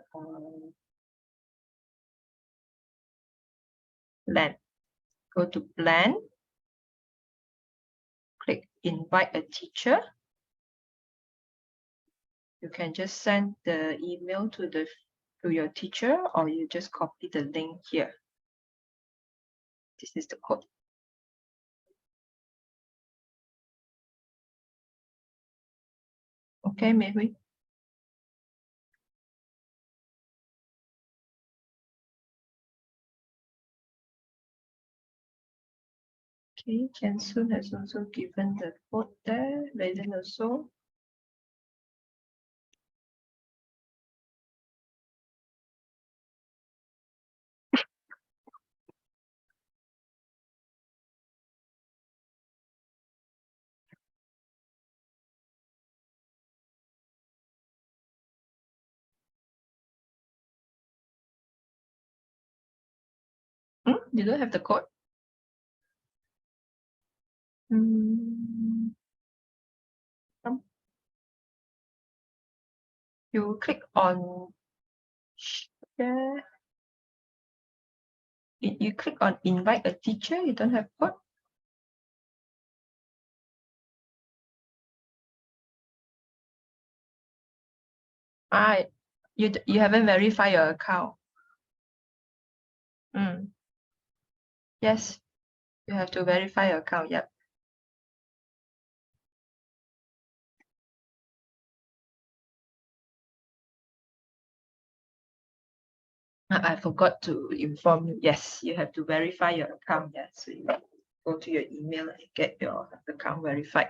[SPEAKER 16] Plan. Go to plan. Click invite a teacher. You can just send the email to your teacher, or you just copy the link here. This is the code. Okay, maybe. Okay, Jensun has also given the code there. Raiden also. You don't have the code? You click on share. You click on invite a teacher. You don't have code? You haven't verified your account. Yes, you have to verify your account. Yep. I forgot to inform you. Yes, you have to verify your account. Yes, so you go to your email and get your account verified.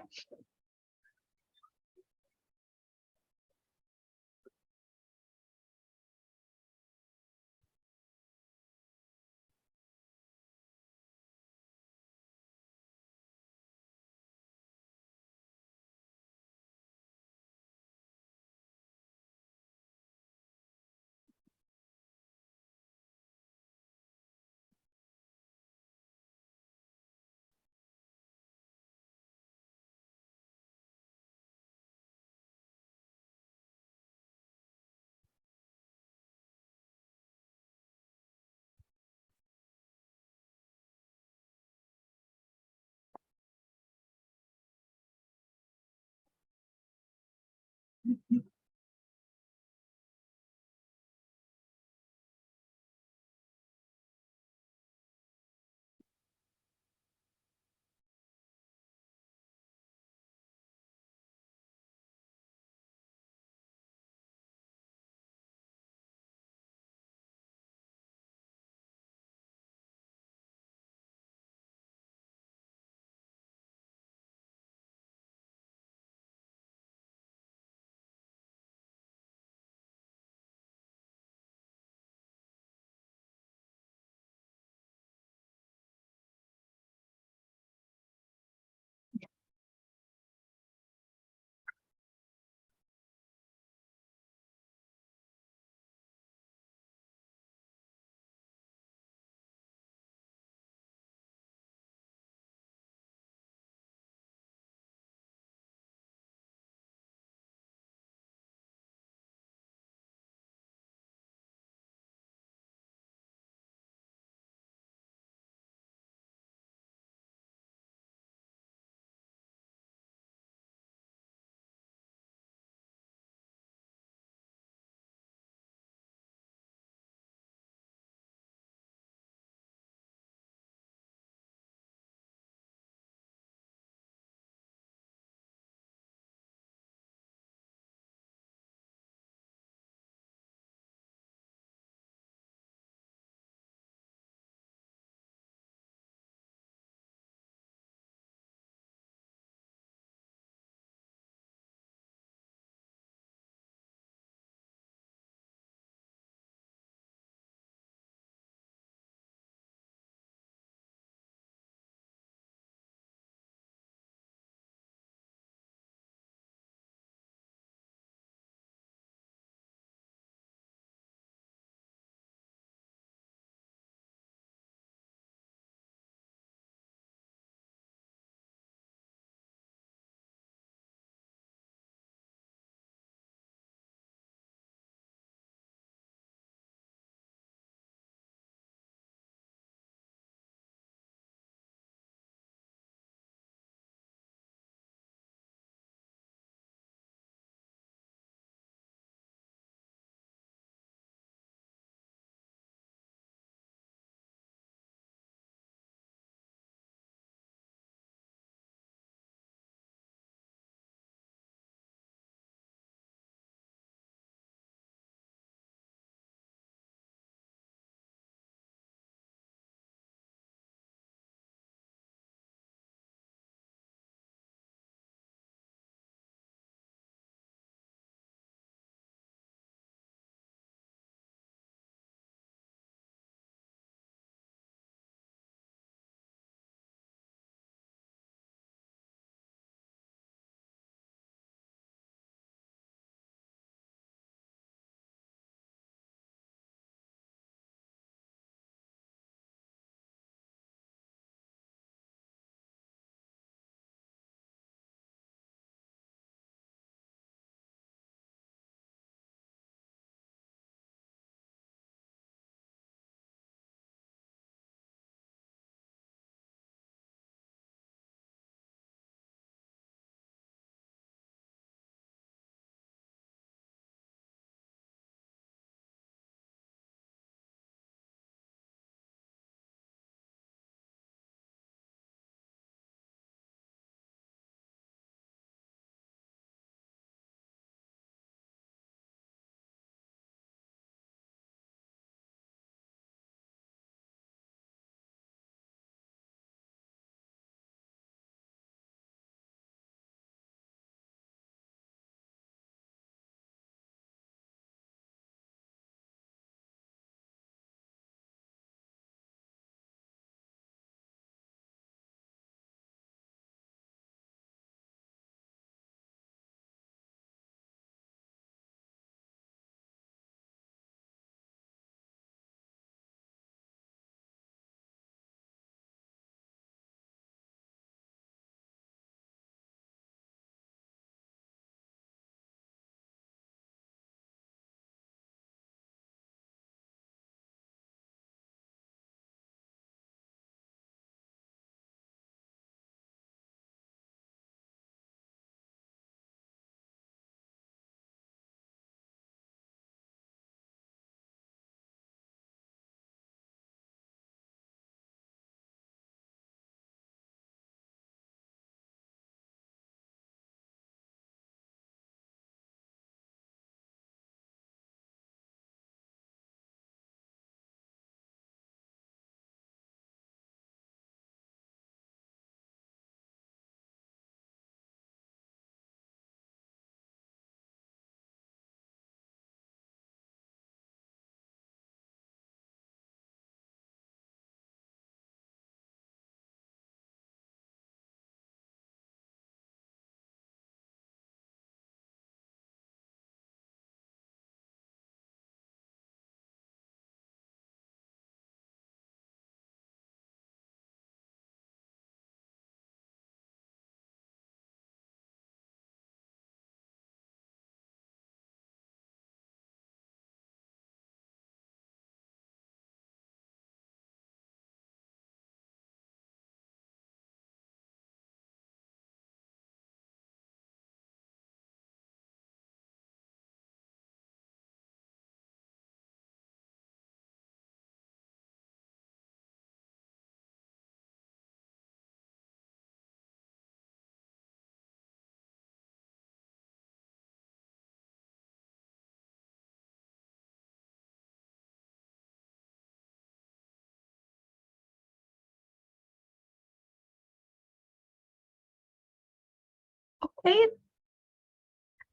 [SPEAKER 16] Okay.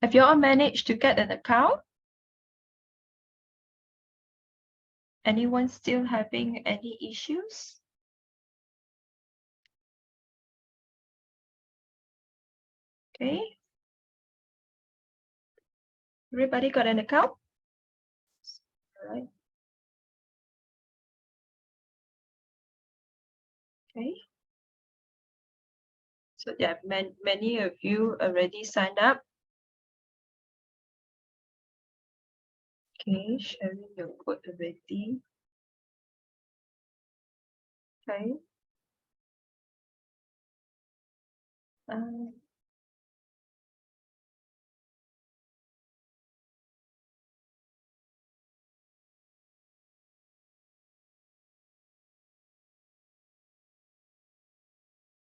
[SPEAKER 16] Have you all managed to get an account? Anyone still having any issues? Okay. Everybody got an account? All right. Okay. So there are many of you already signed up. Okay, sharing your code already. Okay.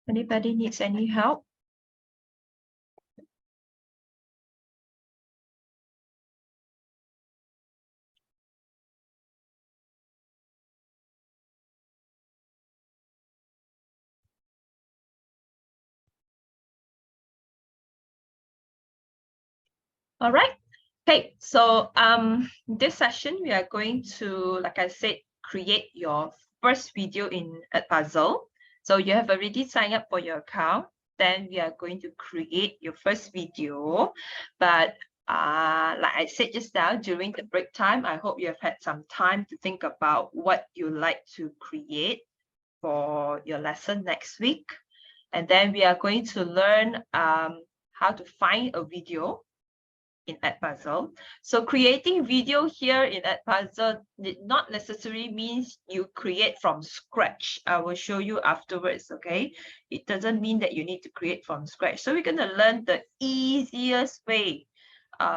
[SPEAKER 16] Anybody needs any help? All right. Okay, so this session we are going to, like I said, create your first video in Edpuzzle. So you have already signed up for your account. Then we are going to create your first video. But like I said just now, during the break time, I hope you have had some time to think about what you like to create for your lesson next week. And then we are going to learn how to find a video in Edpuzzle. So creating video here in Edpuzzle did not necessarily means you create from scratch. I will show you afterwards, okay? It doesn't mean that you need to create from scratch. So we're going to learn the easiest way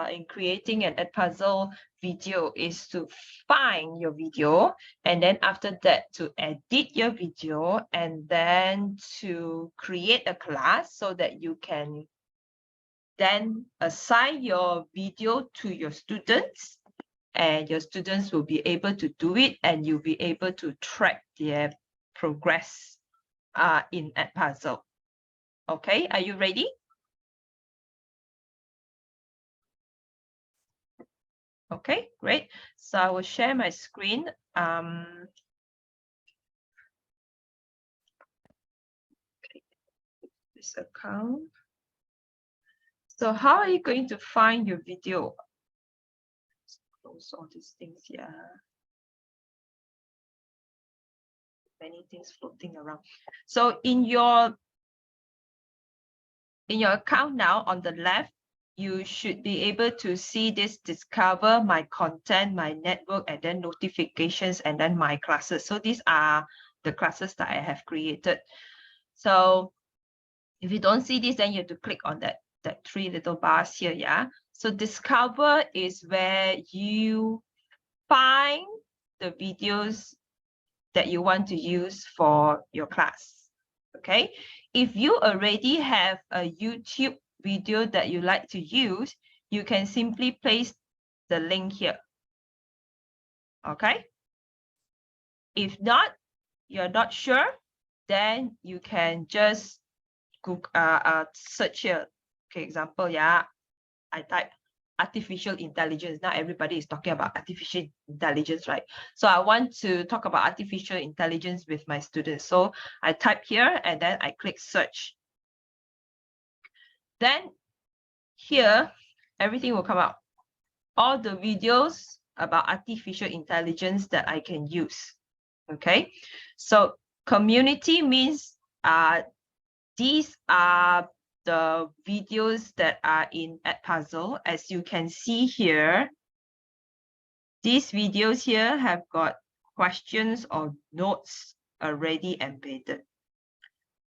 [SPEAKER 16] in creating an Edpuzzle video is to find your video, and then after that to edit your video, and then to create a class so that you can then assign your video to your students, and your students will be able to do it, and you'll be able to track their progress in Edpuzzle. Okay, are you ready? Okay, great. So I will share my screen. Okay, this account. So how are you going to find your video? Let's close all these things here. Many things floating around. So in your account now, on the left, you should be able to see this discover, my content, my network, and then notifications, and then my classes. So these are the classes that I have created. So if you don't see this, then you have to click on that three little bars here, yeah? So discover is where you find the videos that you want to use for your class, okay? If you already have a YouTube video that you like to use, you can simply place the link here, okay? If not, you're not sure, then you can just Google, search here. Okay, example, yeah, I type artificial intelligence. Now everybody is talking about artificial intelligence, right? So I want to talk about artificial intelligence with my students. So I type here and then I click search. Then here, everything will come out. All the videos about artificial intelligence that I can use. Okay, so community means these are the videos that are in Edpuzzle. As you can see here, these videos here have got questions or notes already embedded,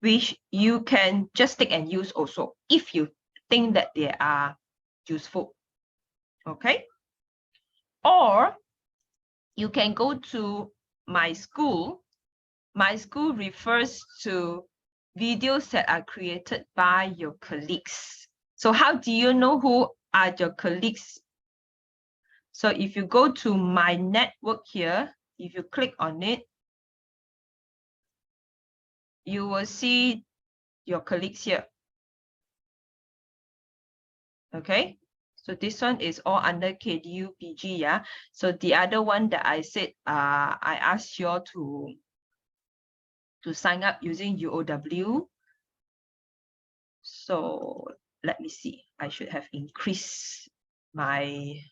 [SPEAKER 16] which you can just take and use also if you think that they are useful, okay? Or you can go to my school. My school refers to videos that are created by your colleagues. So how do you know who are your colleagues? So if you go to my network here, if you click on it, you will see your colleagues here. Okay, so this one is all under KDU PG, yeah. So the other one that I said, I asked you all to sign up using UOW. So let me see. I should have increased my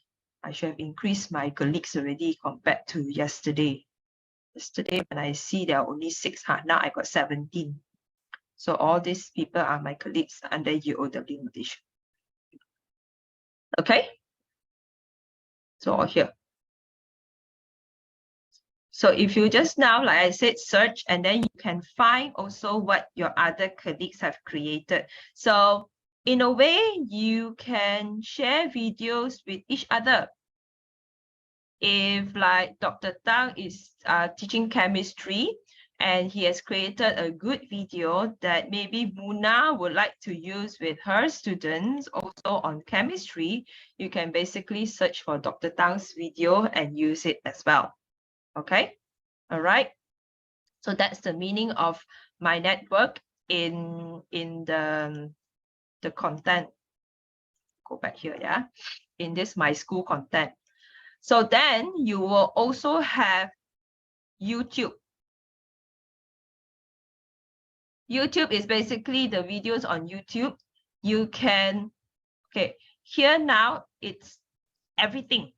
[SPEAKER 16] colleagues already compared to yesterday. Yesterday when I see there are only 6, now I got 17. So all these people are my colleagues under UOW Malaysia. Okay. So all here. So if you just now, like I said, search, and then you can find also what your other colleagues have created. So in a way, you can share videos with each other. If like Dr. Tang is teaching chemistry and he has created a good video that maybe Muna would like to use with her students also on chemistry, you can basically search for Dr. Tang's video and use it as well. Okay, all right. So that's the meaning of my network in the content. Go back here, yeah, in this my school content. So then you will also have YouTube. YouTube is basically the videos on YouTube. You can, okay, here now it's everything.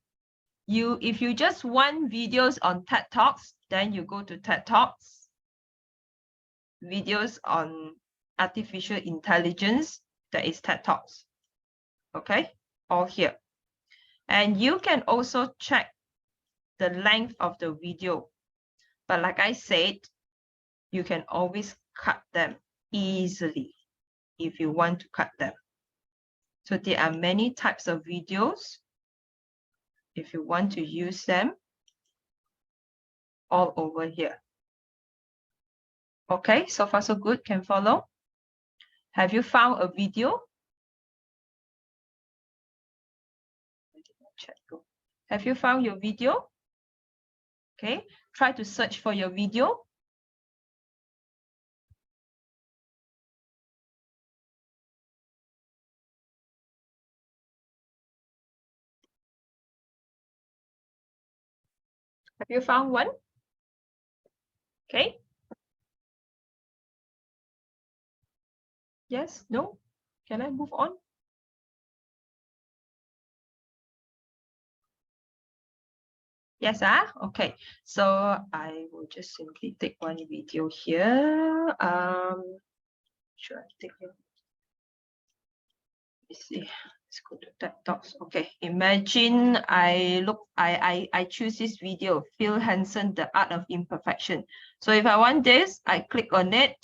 [SPEAKER 16] If you just want videos on TED Talks, then you go to TED Talks. Videos on artificial intelligence, that is TED Talks. Okay, all here. And you can also check the length of the video. But like I said, you can always cut them easily if you want to cut them. So there are many types of videos. If you want to use them, all over here. Okay, so far so good, can follow. Have you found a video? Have you found your video? Okay, try to search for your video. Have you found one? Okay. Yes, no? Can I move on? Yes, okay. So I will just simply take one video here. Should I take it? Let's see. Let's go to TED Talks. Okay. Imagine I choose this video, Phil Hansen, The Art of Imperfection. So if I want this, I click on it.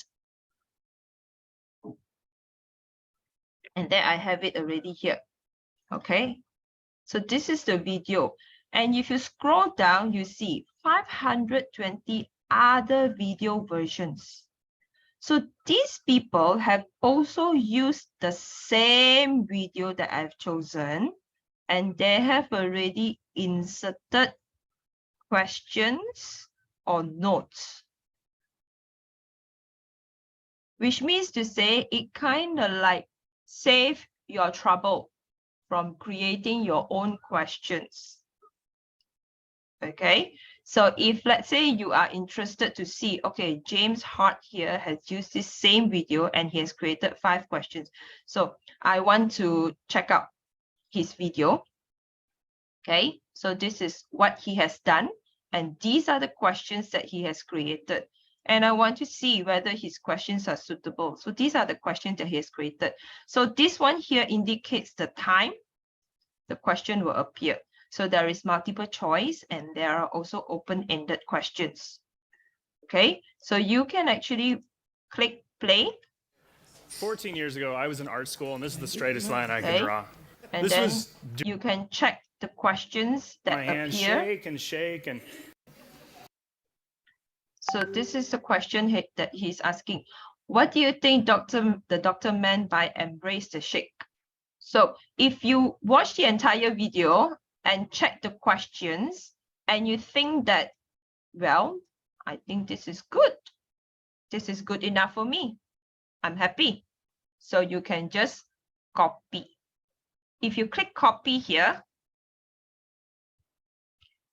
[SPEAKER 16] And then I have it already here. Okay. So this is the video. And if you scroll down, you see 520 other video versions. So these people have also used the same video that I've chosen, and they have already inserted questions or notes. Which means to say it kind of like save your trouble from creating your own questions. Okay, so if let's say you are interested to see, okay, James Hart here has used this same video and he has created 5 questions. So I want to check out his video. Okay, so this is what he has done. And these are the questions that he has created. And I want to see whether his questions are suitable. So these are the questions that he has created. So this one here indicates the time the question will appear. So there is multiple choice and there are also open-ended questions. Okay, so you can actually click play.
[SPEAKER 17] 14 years ago, I was in art school, and this is the straightest line I can draw.
[SPEAKER 16] And then you can check the questions that
[SPEAKER 17] my hands
[SPEAKER 16] appear.
[SPEAKER 17] shake and shake and.
[SPEAKER 16] So this is the question that he's asking. What do you think the doctor meant by embrace the shake? So if you watch the entire video and check the questions and you think that, well, I think this is good. This is good enough for me. I'm happy. So you can just copy. if you click copy here,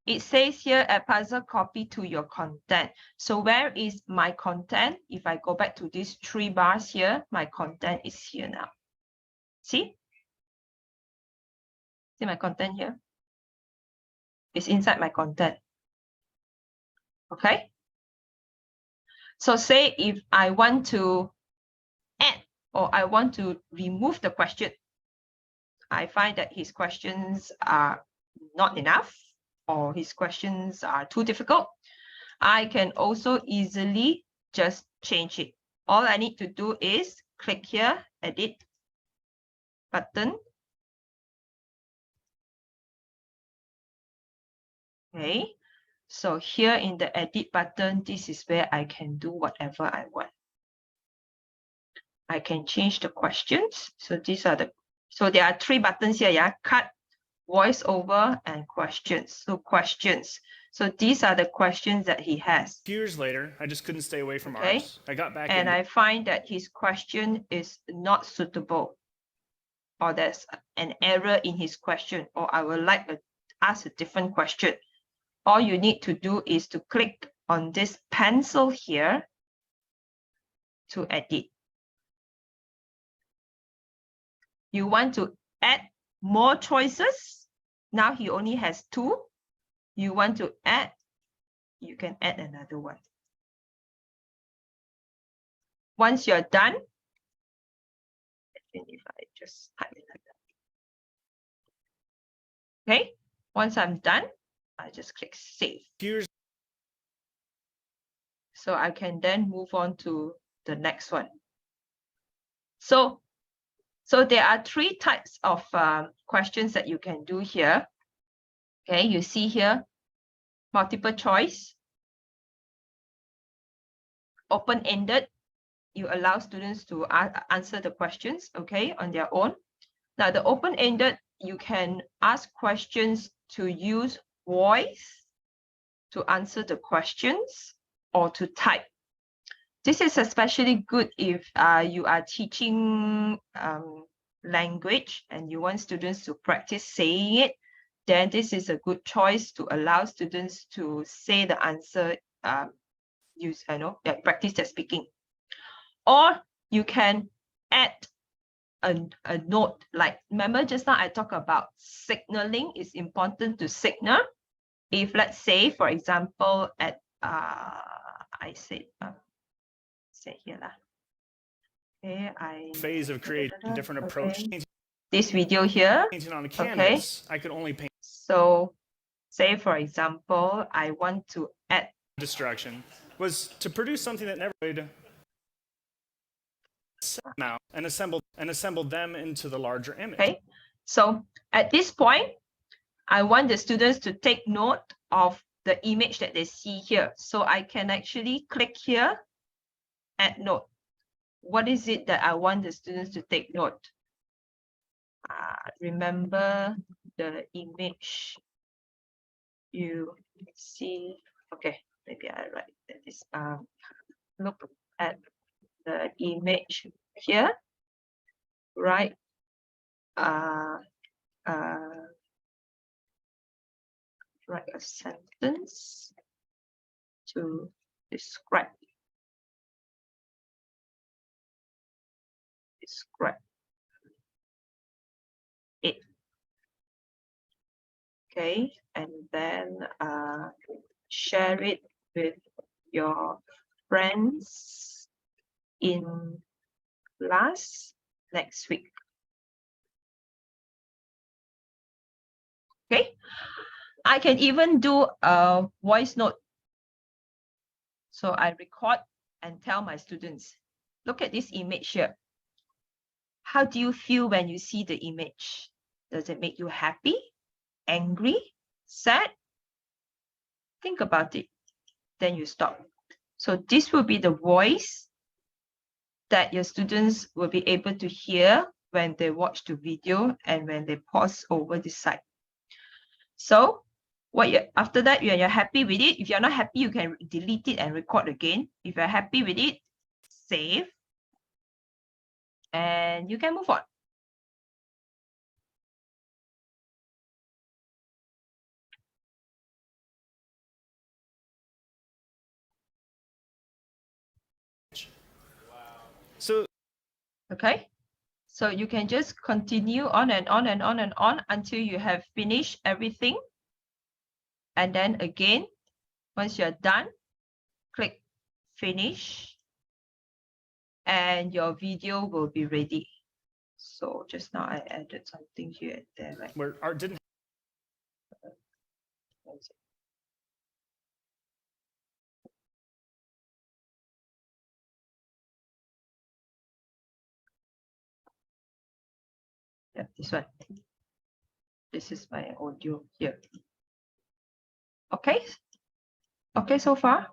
[SPEAKER 16] it says here a puzzle copy to your content. So where is my content? If I go back to these 3 bars here, my content is here now. See? See my content here? It's inside my content. Okay? So say if I want to add or I want to remove the question, I find that his questions are not enough or his questions are too difficult, I can also easily just change it. All I need to do is click here, edit button. Okay, so here in the edit button, this is where I can do whatever I want. I can change the questions. So these are there are 3 buttons here, yeah, cut, voiceover, and questions. So questions. So these are the questions that he has.
[SPEAKER 17] A few years later, I just couldn't stay away from
[SPEAKER 16] Okay.
[SPEAKER 17] arts. I got back
[SPEAKER 16] And
[SPEAKER 17] into
[SPEAKER 16] I find that his question is not suitable, or there's an error in his question, or I would like to ask a different question. All you need to do is to click on this pencil here to edit. You want to add more choices. Now he only has 2. You want to add, you can add another one. Once you're done, if I just type it like that. Okay, once I'm done, I just click save. So I can then move on to the next one. So there are 3 types of questions that you can do here. Okay, you see here, multiple choice, open-ended. You allow students to answer the questions, okay, on their own. Now, the open-ended, you can ask questions to use voice to answer the questions or to type. This is especially good if you are teaching language and you want students to practice saying it. Then this is a good choice to allow students to say the answer, practice their speaking. Or you can add a note, like, remember just now I talked about signaling. It's important to signal. If let's say, for example, at I said say here lah. Okay,
[SPEAKER 17] phase of creating a different approach.
[SPEAKER 16] Okay. This video here.
[SPEAKER 17] Painting on a canvas, I could only paint.
[SPEAKER 16] So say for example, I want to add
[SPEAKER 17] Distraction was to produce something that never would now and assemble them into the larger image.
[SPEAKER 16] Okay, so at this point, I want the students to take note of the image that they see here. So I can actually click here, add note. What is it that I want the students to take note? Remember the image you see. Okay, maybe I write this. Look at the image here, right? Write a sentence to describe it. Okay, and then share it with your friends in class next week. Okay, I can even do a voice note. So I record and tell my students, look at this image here. How do you feel when you see the image? Does it make you happy, angry, sad? Think about it. Then you stop. So this will be the voice that your students will be able to hear when they watch the video and when they pause over this side. So after that, you're happy with it. If you're not happy, you can delete it and record again. If you're happy with it, save. And you can move on.
[SPEAKER 17] So,
[SPEAKER 16] okay. So you can just continue on and on and on and on until you have finished everything. And then again, once you're done, click finish and your video will be ready. So just now I added something here and there, right?
[SPEAKER 17] where art didn't.
[SPEAKER 16] Yeah, this one. This is my audio here. Okay. Okay, so far.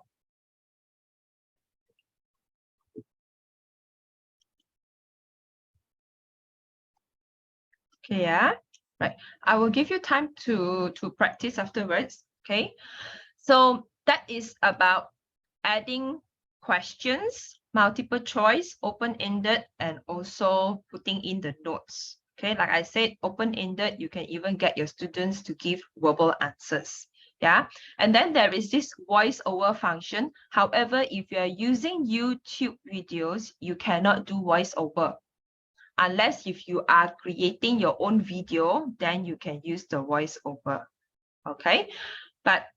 [SPEAKER 16] Okay, yeah. Right. I will give you time to practice afterwards. Okay. So that is about adding questions, multiple choice, open-ended, and also putting in the notes. Okay, like I said, open-ended, you can even get your students to give verbal answers. Yeah, and then there is this voice-over function. However, if you're using YouTube videos, you cannot do voice-over. Unless if you are creating your own video, then you can use the voice-over. Okay, but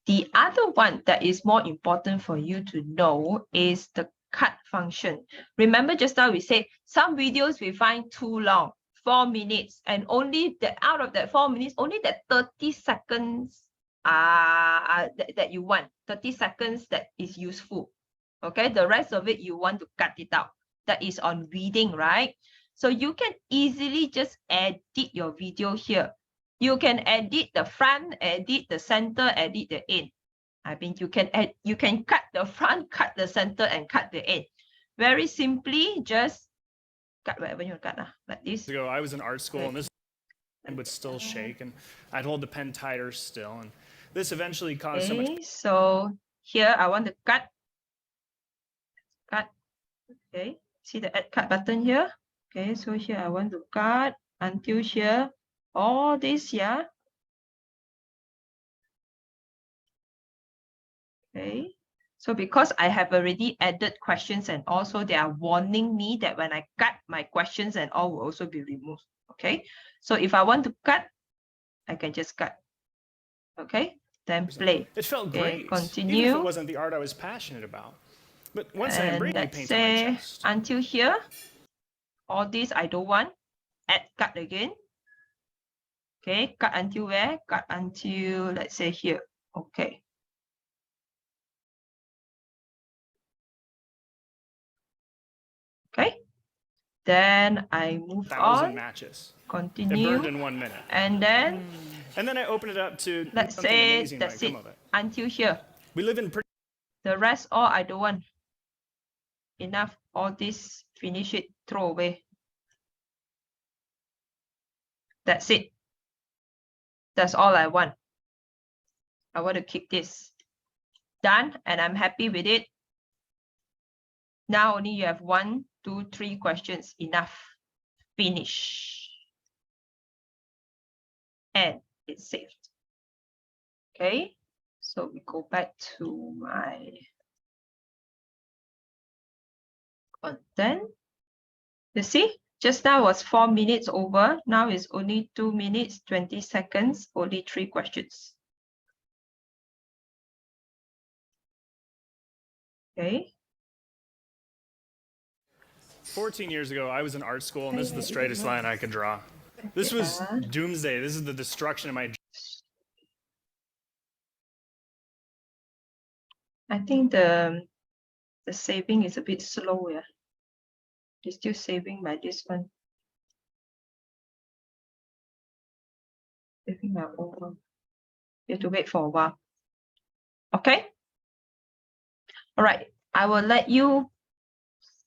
[SPEAKER 16] the other one that is more important for you to know is the cut function. Remember just now we said some videos we find too long, 4 minutes, and only out of that 4 minutes, only that 30 seconds that you want, 30 seconds that is useful. Okay, the rest of it you want to cut it out. That is on reading, right? So you can easily just edit your video here. You can edit the front, edit the center, edit the end. I mean, you can cut the front, cut the center, and cut the end. Very simply, just cut whatever you cut, like this.
[SPEAKER 17] Ago, I was in art school, and this would still shake, and I'd hold the pen tighter still, and this eventually caused so much.
[SPEAKER 16] Okay, so here I want to cut. Okay, see the add cut button here. Okay, so here I want to cut until here, all this here. Okay, so because I have already added questions and also they are warning me that when I cut, my questions and all will also be removed. Okay, so if I want to cut, I can just cut. Okay, then play.
[SPEAKER 17] It felt
[SPEAKER 16] okay,
[SPEAKER 17] great,
[SPEAKER 16] continue.
[SPEAKER 17] even if it wasn't the art I was passionate about. But once I embraced
[SPEAKER 16] let's
[SPEAKER 17] paint on my
[SPEAKER 16] say
[SPEAKER 17] chest.
[SPEAKER 16] until here, all this I don't want. Add cut again. Okay, cut until where? Cut until, let's say here. Okay. Okay. Then I move
[SPEAKER 17] 1,000
[SPEAKER 16] on.
[SPEAKER 17] matches.
[SPEAKER 16] Continue.
[SPEAKER 17] It burned in 1 minute.
[SPEAKER 16] And then
[SPEAKER 17] And then I opened it up to
[SPEAKER 16] let's
[SPEAKER 17] something
[SPEAKER 16] say
[SPEAKER 17] amazing
[SPEAKER 16] that's
[SPEAKER 17] might
[SPEAKER 16] it
[SPEAKER 17] come of it.
[SPEAKER 16] until here.
[SPEAKER 17] We live in pretty.
[SPEAKER 16] The rest all I don't want. Enough. All this, finish it, throw away. That's it. That's all I want. I want to keep this. Done, and I'm happy with it. Now only you have 1, 2, 3 questions. Enough. Finish. And it's saved. Okay, so we go back to my content. You see, just now was 4 minutes over. Now it's only 2 minutes, 20 seconds, only 3 questions. Okay.
[SPEAKER 17] 14 years ago, I was in art school, and this is the straightest line I could draw. This was doomsday. This is the destruction of my.
[SPEAKER 16] I think the saving is a bit slow. Yeah, it's still saving by this one. Saving my own one. You have to wait for a while. Okay. All right. I will let you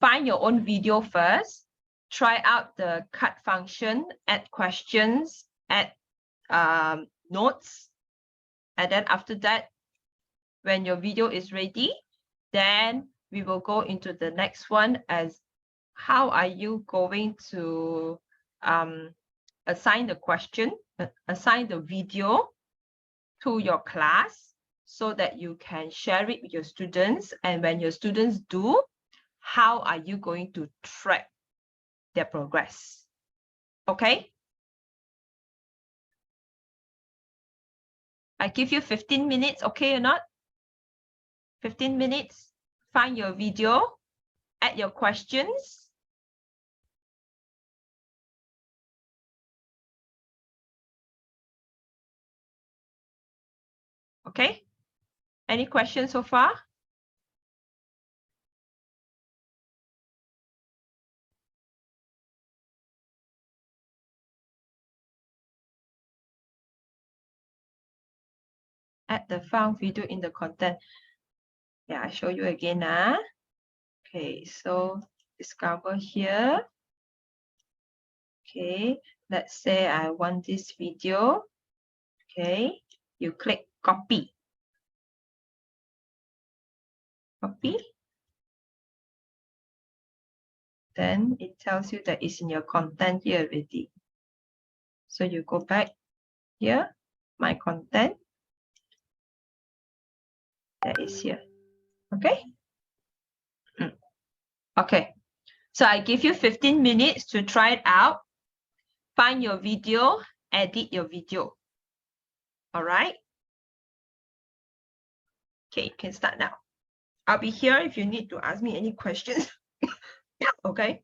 [SPEAKER 16] find your own video first. Try out the cut function, add questions, add notes, and then after that, when your video is ready, then we will go into the next one as how are you going to assign the question, assign the video to your class so that you can share it with your students. And when your students do, how are you going to track their progress? Okay? I give you 15 minutes, okay or not? 15 minutes, find your video, add your questions. Okay? Any questions so far? Add the found video in the content. Yeah, I show you again. Okay, so discover here. Okay, let's say I want this video. Okay, you click copy. Copy. Then it tells you that it's in your content here already. So you go back here, my content. That is here. Okay. Okay. So I give you 15 minutes to try it out. Find your video, edit your video. All right. Okay, you can start now. I'll be here if you need to ask me any questions. Okay.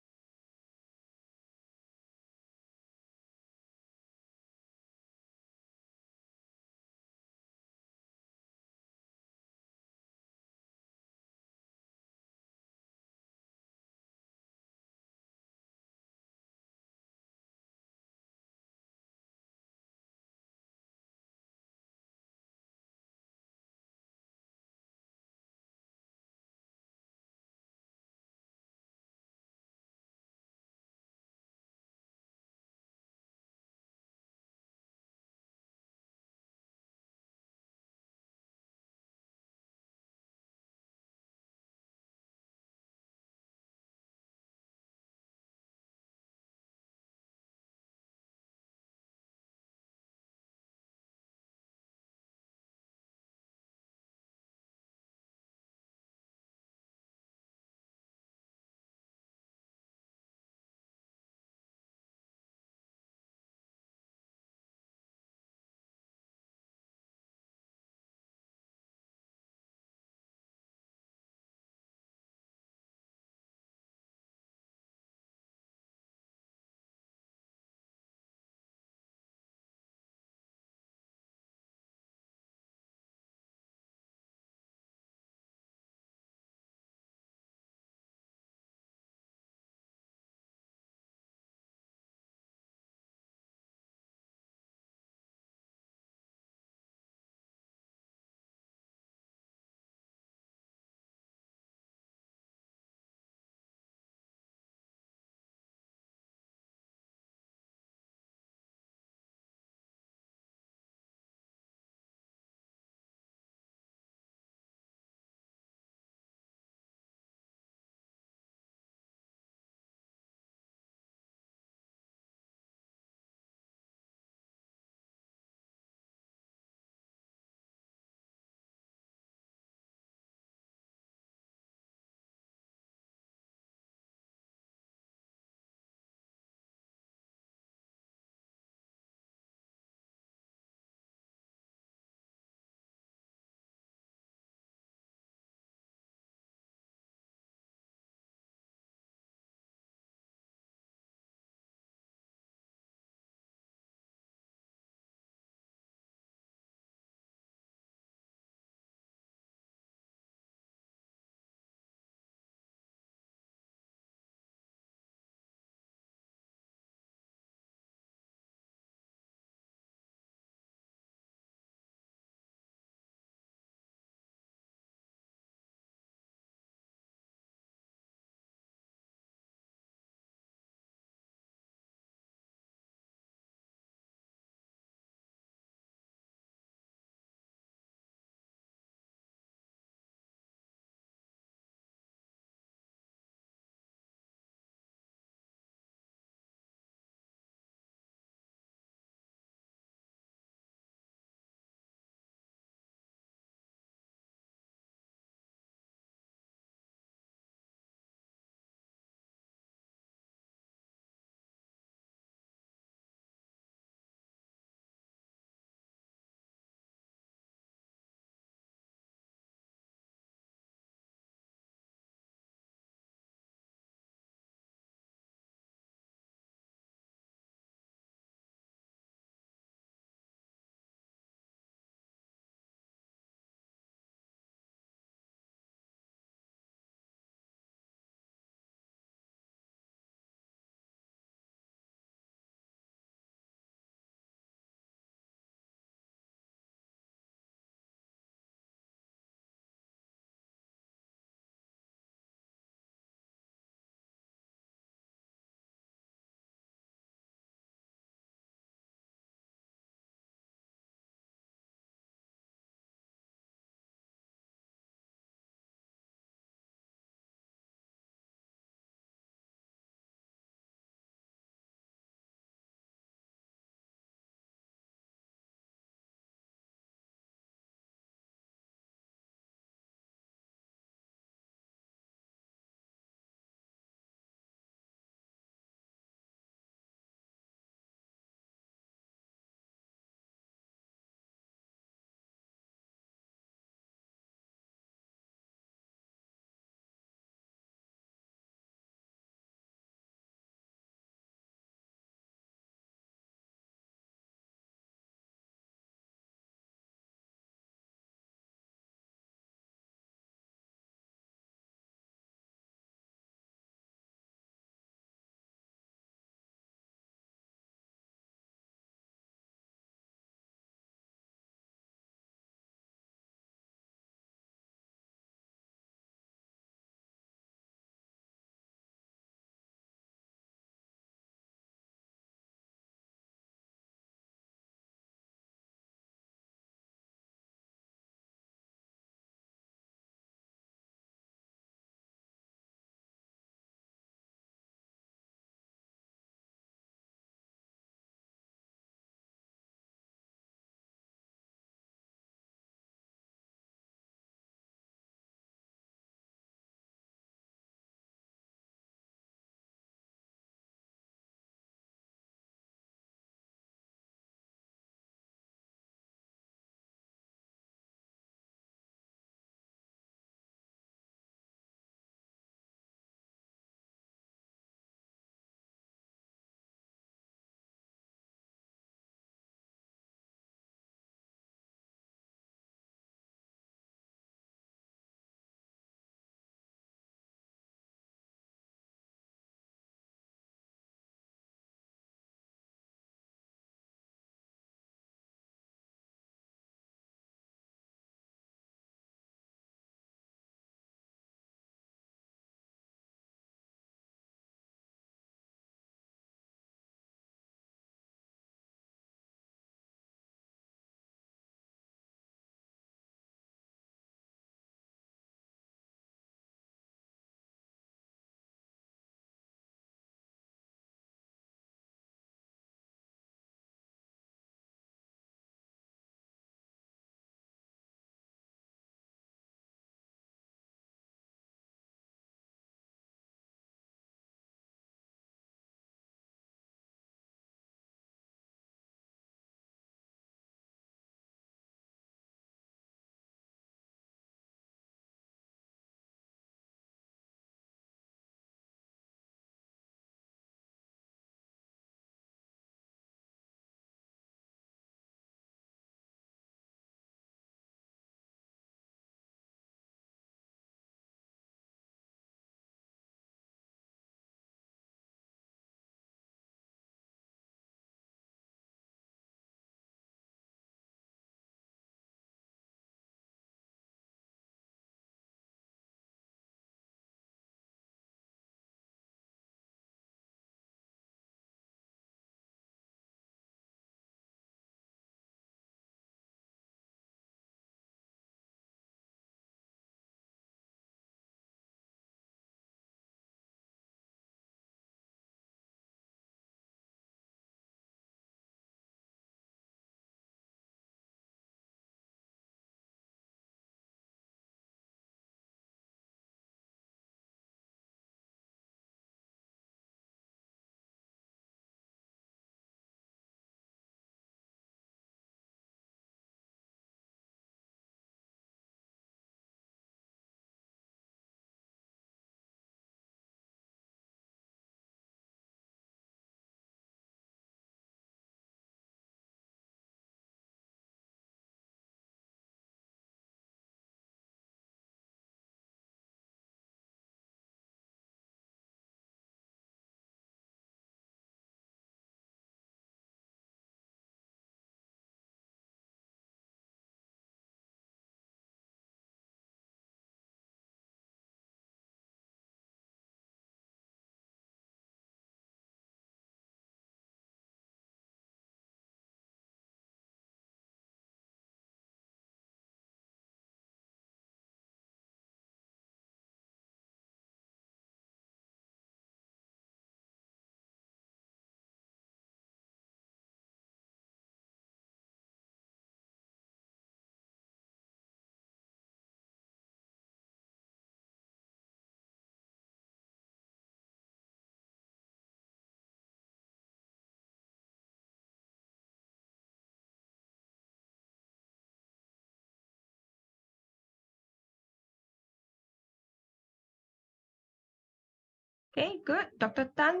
[SPEAKER 16] Okay, good. Dr. Tan.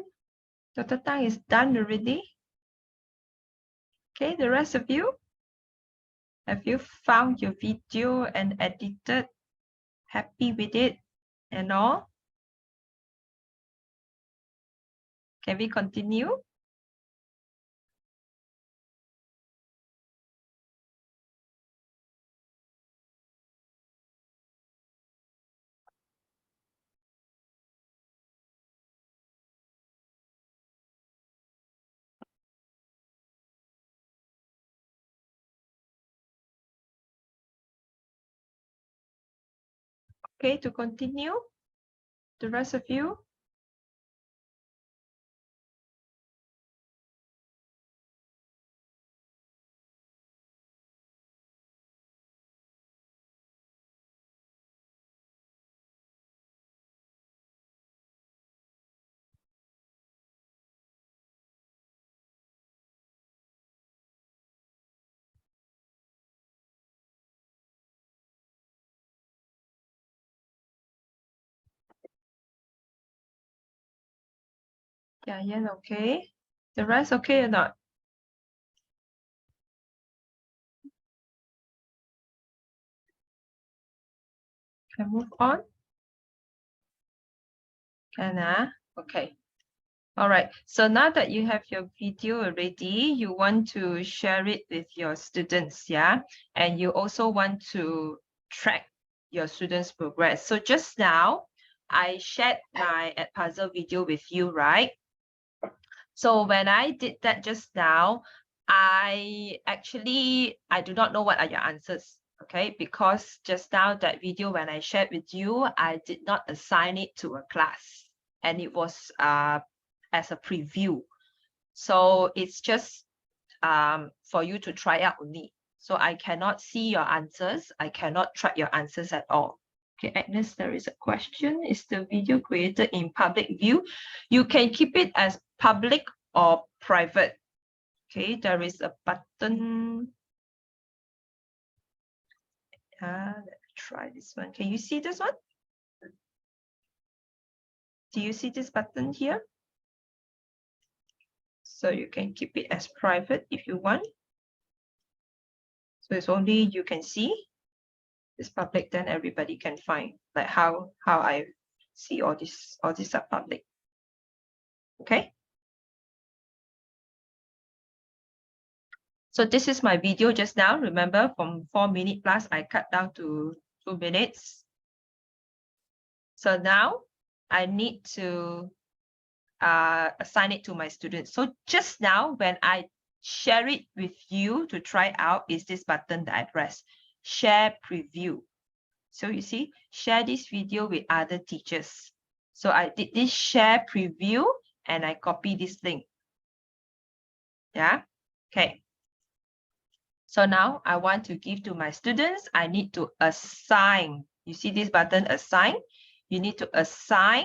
[SPEAKER 16] Dr. Tan is done already. Okay, the rest of you, have you found your video and edited? Happy with it and all? Can we continue? Okay, to continue, the rest of you. Yeah, yeah, okay. The rest okay or not? Can move on? Can, okay. All right, so now that you have your video already, you want to share it with your students, yeah? And you also want to track your students' progress. So just now, I shared my Edpuzzle video with you, right? So when I did that just now, I do not know what are your answers, okay? Because just now that video, when I shared with you, I did not assign it to a class and it was as a preview. So it's just for you to try out only. So I cannot see your answers. I cannot track your answers at all. Okay, Agnes, there is a question. Is the video created in public view? You can keep it as public or private. Okay, there is a button. Let me try this one. Can you see this one? Do you see this button here? So you can keep it as private if you want. So it's only you can see. It's public, then everybody can find, like how I see all these are public. Okay. So this is my video just now. Remember, from 4 minutes plus, I cut down to 2 minutes. So now I need to assign it to my students. So just now, when I share it with you to try out, is this button that I press, share preview. So you see, share this video with other teachers. So I did this share preview and I copy this link. Yeah, okay. So now I want to give to my students, I need to assign. You see this button, assign? You need to assign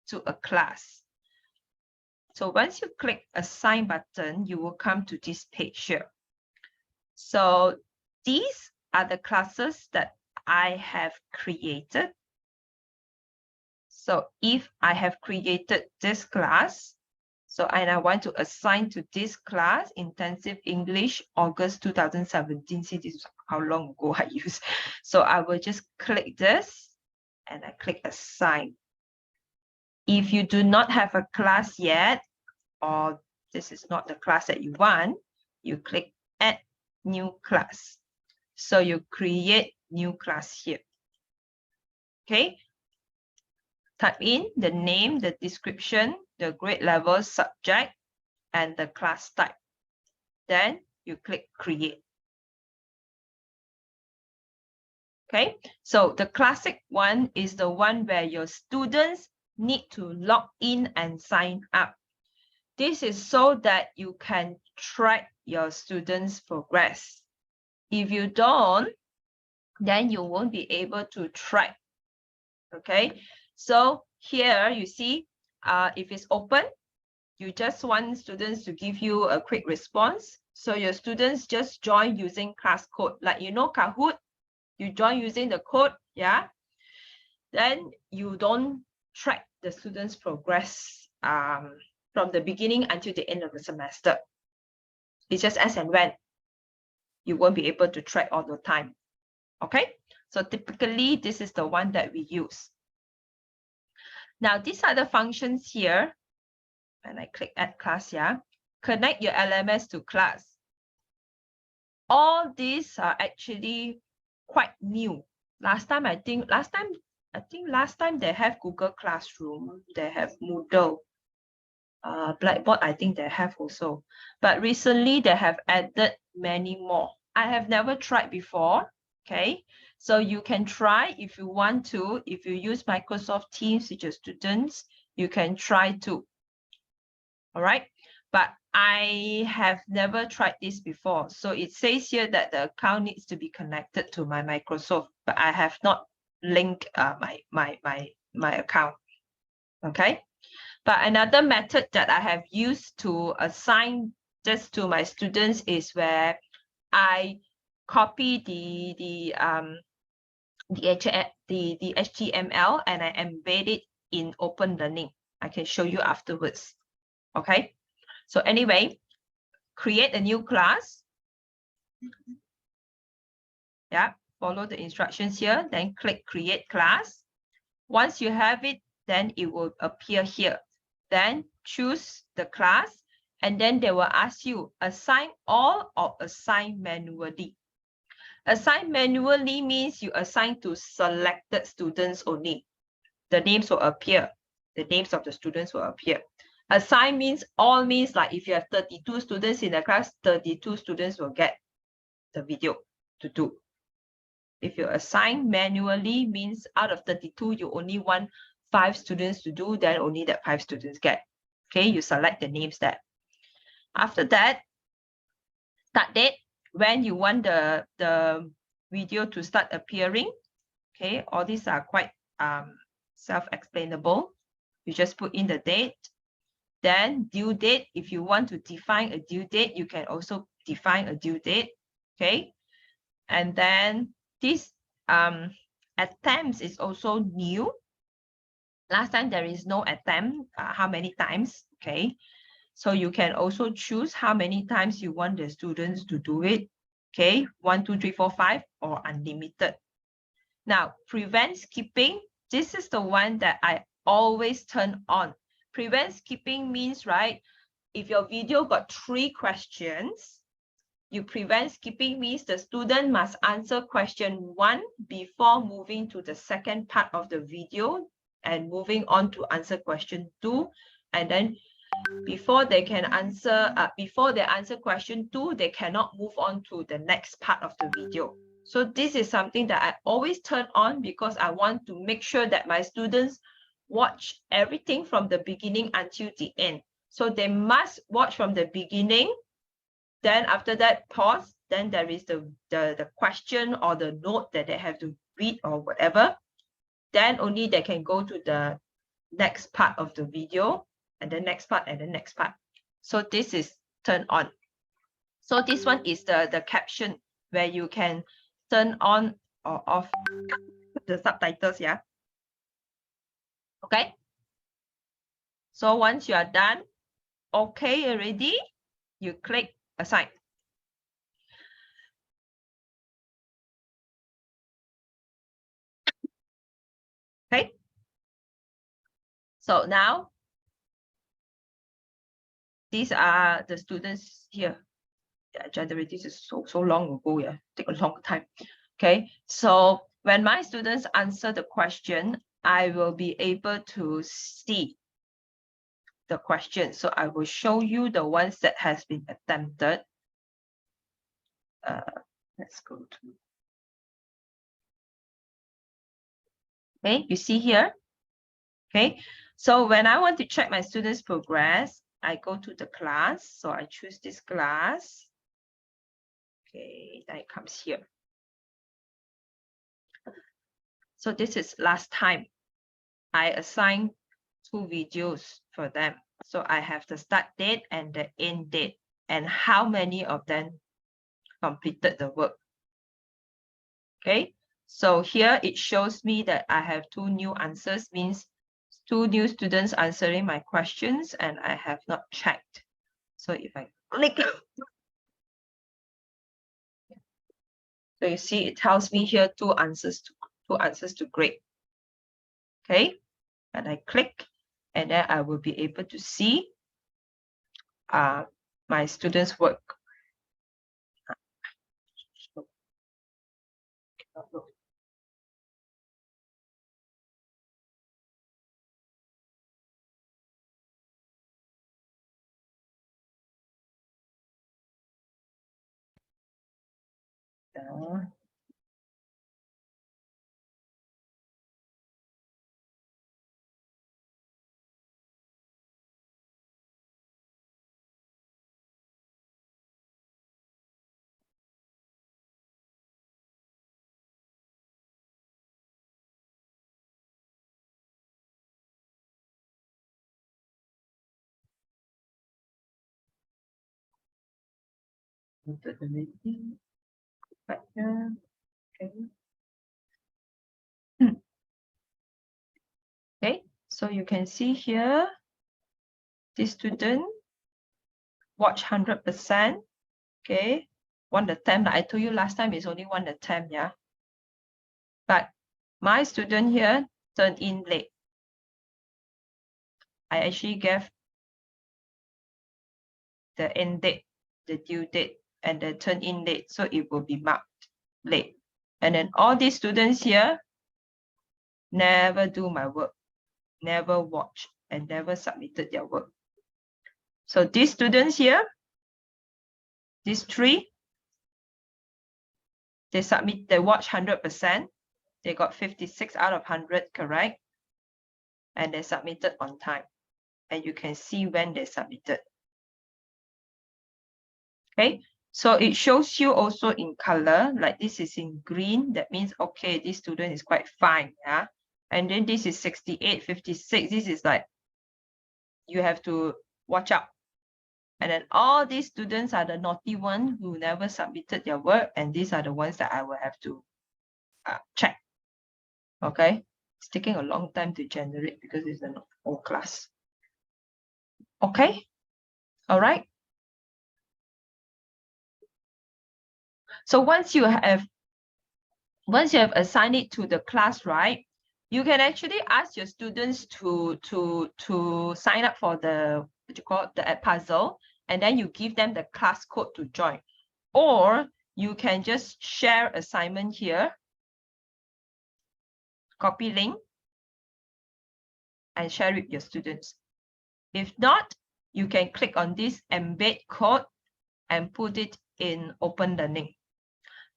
[SPEAKER 16] to a class. So once you click assign button, you will come to this page here. So these are the classes that I have created. So if I have created this class, and I want to assign to this class, Intensive English, August 2017. See, this is how long ago I used. So I will just click this and I click assign. If you do not have a class yet, or this is not the class that you want, you click add new class. So you create new class here. Okay. Type in the name, the description, the grade level, subject, and the class type. Then you click create. Okay, so the classic one is the one where your students need to log in and sign up. This is so that you can track your students' progress. If you don't, then you won't be able to track. Okay, so here you see, if it's open, you just want students to give you a quick response. So your students just join using class code, like you know Kahoot, you join using the code, yeah. Then you don't track the students' progress from the beginning until the end of the semester. It's just as and when. You won't be able to track all the time. Okay, so typically this is the one that we use. Now these are the functions here. When I click add class, yeah, connect your LMS to class. All these are actually quite new. Last time they have Google Classroom, they have Moodle, Blackboard, I think they have also. But recently they have added many more. I have never tried before. Okay, so you can try if you want to. If you use Microsoft Teams with your students, you can try to. All right, but I have never tried this before. So it says here that the account needs to be connected to my Microsoft, but I have not linked my account. Okay, but another method that I have used to assign this to my students is where I copy the HTML and I embed it in Open Learning. I can show you afterwards. Okay, so anyway, create a new class. Yeah, follow the instructions here, then click create class. Once you have it, then it will appear here. Then choose the class, and then they will ask you assign all or assign manually. Assign manually means you assign to selected students only. The names will appear. The names of the students will appear. Assign means all, means like if you have 32 students in the class, 32 students will get the video to do. If you assign manually means out of 32, you only want 5 students to do, then only that 5 students get. Okay, you select the names there. After that, start date, when you want the video to start appearing. Okay, all these are quite self-explainable. You just put in the date. Then due date, if you want to define a due date, you can also define a due date. Okay, and then this attempts is also new. Last time there is no attempt, how many times. Okay, so you can also choose how many times you want the students to do it. Okay, 1, 2, 3, 4, 5, or unlimited. Now, prevent skipping. This is the one that I always turn on. Prevent skipping means, right, if your video got 3 questions, you prevent skipping means the student must answer question 1 before moving to the second part of the video and moving on to answer question 2. And then before they can answer, before they answer question 2, they cannot move on to the next part of the video. So this is something that I always turn on because I want to make sure that my students watch everything from the beginning until the end. So they must watch from the beginning. Then after that, pause. Then there is the question or the note that they have to read or whatever. Then only they can go to the next part of the video and the next part and the next part. So this is turn on. So this one is the caption where you can turn on or off the subtitles, yeah. Okay. So once you are done, okay already, you click assign. Okay. So now, these are the students here. Yeah, generally, this is so long ago, yeah, take a long time. Okay, so when my students answer the question, I will be able to see the question. So I will show you the ones that has been attempted. Let's go to. Okay, you see here. Okay, so when I want to check my students' progress, I go to the class. So I choose this class. Okay, then it comes here. So this is last time. I assigned 2 videos for them. So I have the start date and the end date and how many of them completed the work. Okay, so here it shows me that I have 2 new answers, means 2 new students answering my questions, and I have not checked. So if I click it, so you see it tells me here 2 answers to grade. Okay, and I click, and then I will be able to see my students' work. Into the meeting. Right here. Okay. Okay, so you can see here, this student watch 100%. Okay, 1 attempt. I told you last time is only 1 attempt, yeah. But my student here turned in late. I actually gave the end date, the due date, and the turn in date, so it will be marked late. And then all these students here never do my work, never watch, and never submitted their work. So these students here, these 3, they watch 100%. They got 56 out of 100 correct. And they submitted on time. And you can see when they submitted. Okay, so it shows you also in color, like this is in green. That means, okay, this student is quite fine. Yeah. And then this is 68, 56. This is like, you have to watch out. And then all these students are the naughty ones who never submitted their work. And these are the ones that I will have to check. Okay, it's taking a long time to generate because it's an whole class. Okay, all right. So once you have assigned it to the class, right, you can actually ask your students to sign up for the, what you call it, the Edpuzzle, and then you give them the class code to join. Or you can just share assignment here, copy link, and share with your students. If not, you can click on this embed code and put it in Open Learning.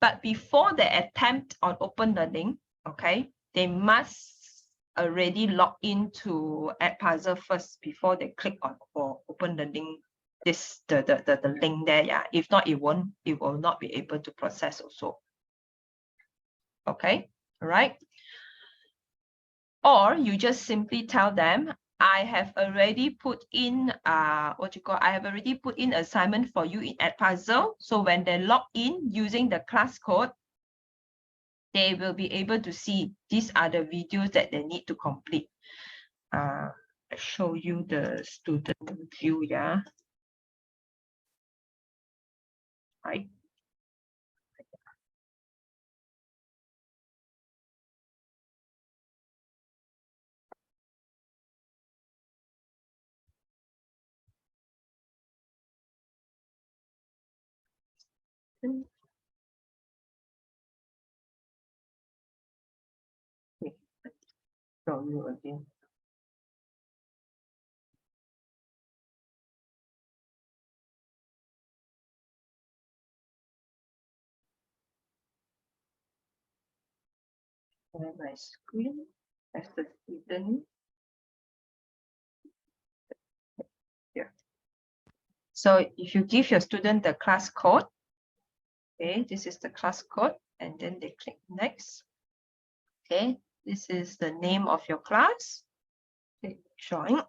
[SPEAKER 16] But before they attempt on Open Learning, okay, they must already log into Edpuzzle first before they click on for Open Learning, this the link there. Yeah, if not, it will not be able to process also. Okay, all right. Or you just simply tell them, I have already put in I have already put in assignment for you in Edpuzzle. So when they log in using the class code, they will be able to see these are the videos that they need to complete. I show you the student view, yeah. Right. Show you again. Share my screen as the student. Yeah. So if you give your student the class code, okay, this is the class code, and then they click next. Okay, this is the name of your class. Okay, join.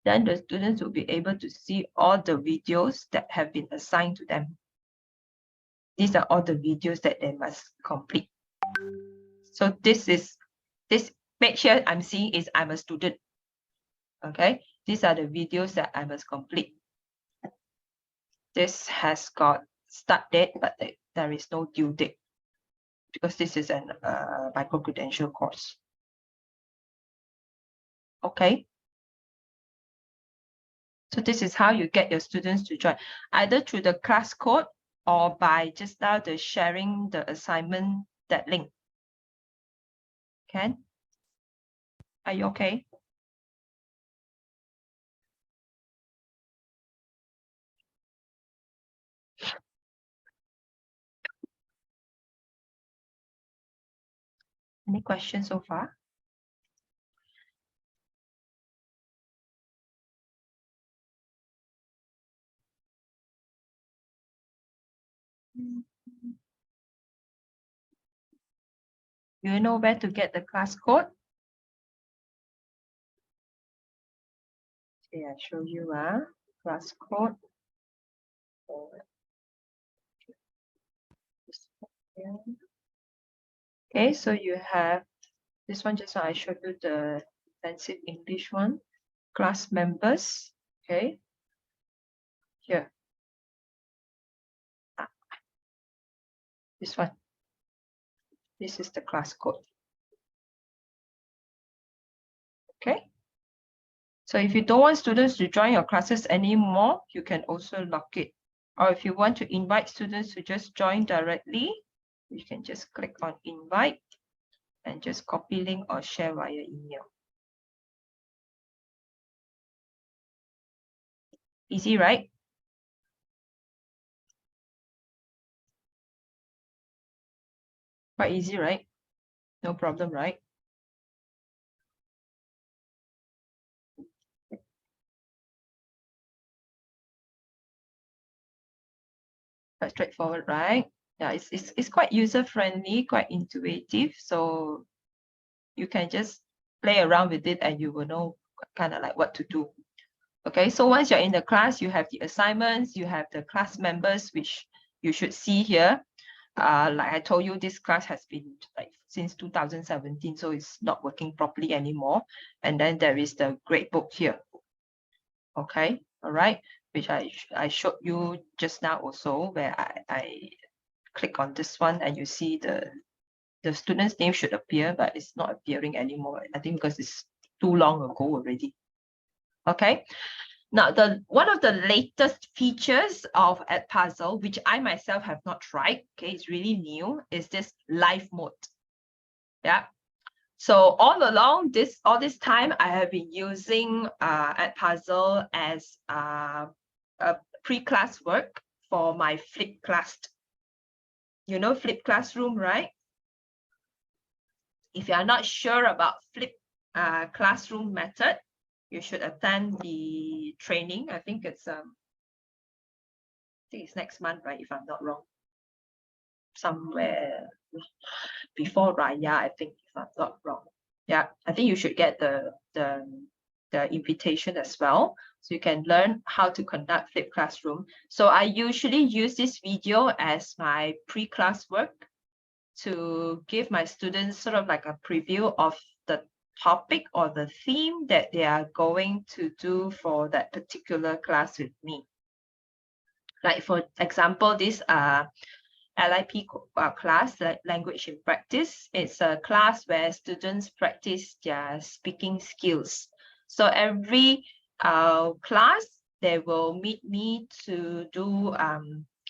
[SPEAKER 16] Then the students will be able to see all the videos that have been assigned to them. These are all the videos that they must complete. So this page here I'm seeing is I'm a student. Okay, these are the videos that I must complete. This has got start date, but there is no due date because this is an micro-credential course. Okay. So this is how you get your students to join, either through the class code or by just now the sharing the assignment, that link. Ken, are you okay? Any questions so far? You know where to get the class code? Okay, I'll show you class code. Okay, so you have this one, just now I showed you the intensive English one. Class members, okay. Here. This one. This is the class code. Okay. So if you don't want students to join your classes anymore, you can also lock it. Or if you want to invite students to just join directly, you can just click on invite and just copy link or share via email. Easy, right? Quite easy, right? No problem, right? Quite straightforward, right? Yeah, it's quite user-friendly, quite intuitive. So you can just play around with it and you will know kind of like what to do. Okay, so once you're in the class, you have the assignments, you have the class members, which you should see here. Like I told you, this class has been like since 2017, so it's not working properly anymore. And then there is the gradebook here. Okay, all right, which I showed you just now also, where I click on this one and you see the student's name should appear, but it's not appearing anymore. I think because it's too long ago already. Okay. Now, one of the latest features of Edpuzzle, which I myself have not tried, okay, it's really new, is this live mode. Yeah. So all along all this time, I have been using Edpuzzle as a pre-class work for my flipped class. You know flipped classroom, right? If you are not sure about flipped classroom method, you should attend the training. I think it's next month, right? If I'm not wrong, somewhere before Raya, I think, if I'm not wrong. Yeah, I think you should get the invitation as well, so you can learn how to conduct flipped classroom. So I usually use this video as my pre-class work to give my students sort of like a preview of the topic or the theme that they are going to do for that particular class with me. Like for example, this LIP class, Language in Practice, it's a class where students practice their speaking skills. So every class, they will meet me to do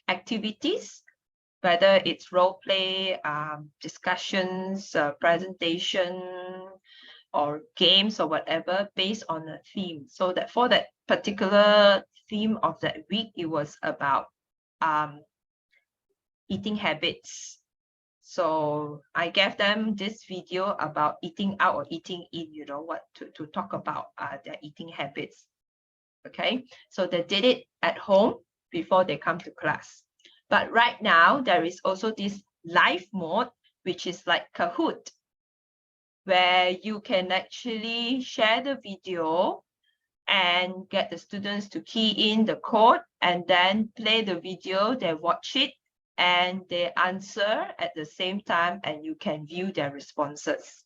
[SPEAKER 16] activities, whether it's role play, discussions, presentation, or games or whatever, based on a theme. So that for that particular theme of that week, it was about eating habits. So I gave them this video about eating out or eating in, you know, what to talk about their eating habits. Okay, so they did it at home before they come to class. But right now, there is also this live mode, which is like Kahoot, where you can actually share the video and get the students to key in the code and then play the video, they watch it, and they answer at the same time, and you can view their responses.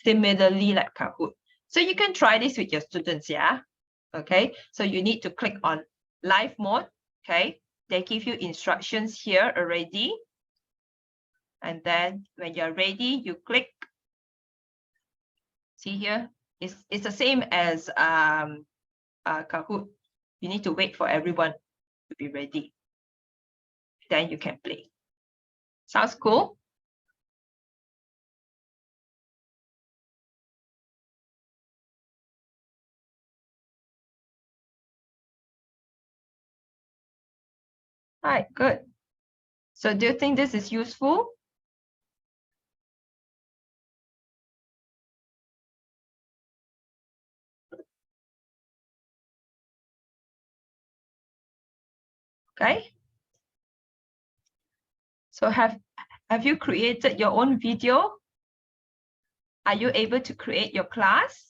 [SPEAKER 16] Similarly like Kahoot. So you can try this with your students, yeah? Okay, so you need to click on live mode, okay? They give you instructions here already. And then when you're ready, you click. See here, it's the same as Kahoot. You need to wait for everyone to be ready. Then you can play. Sounds cool? All right, good. So do you think this is useful? Okay. So have you created your own video? Are you able to create your class?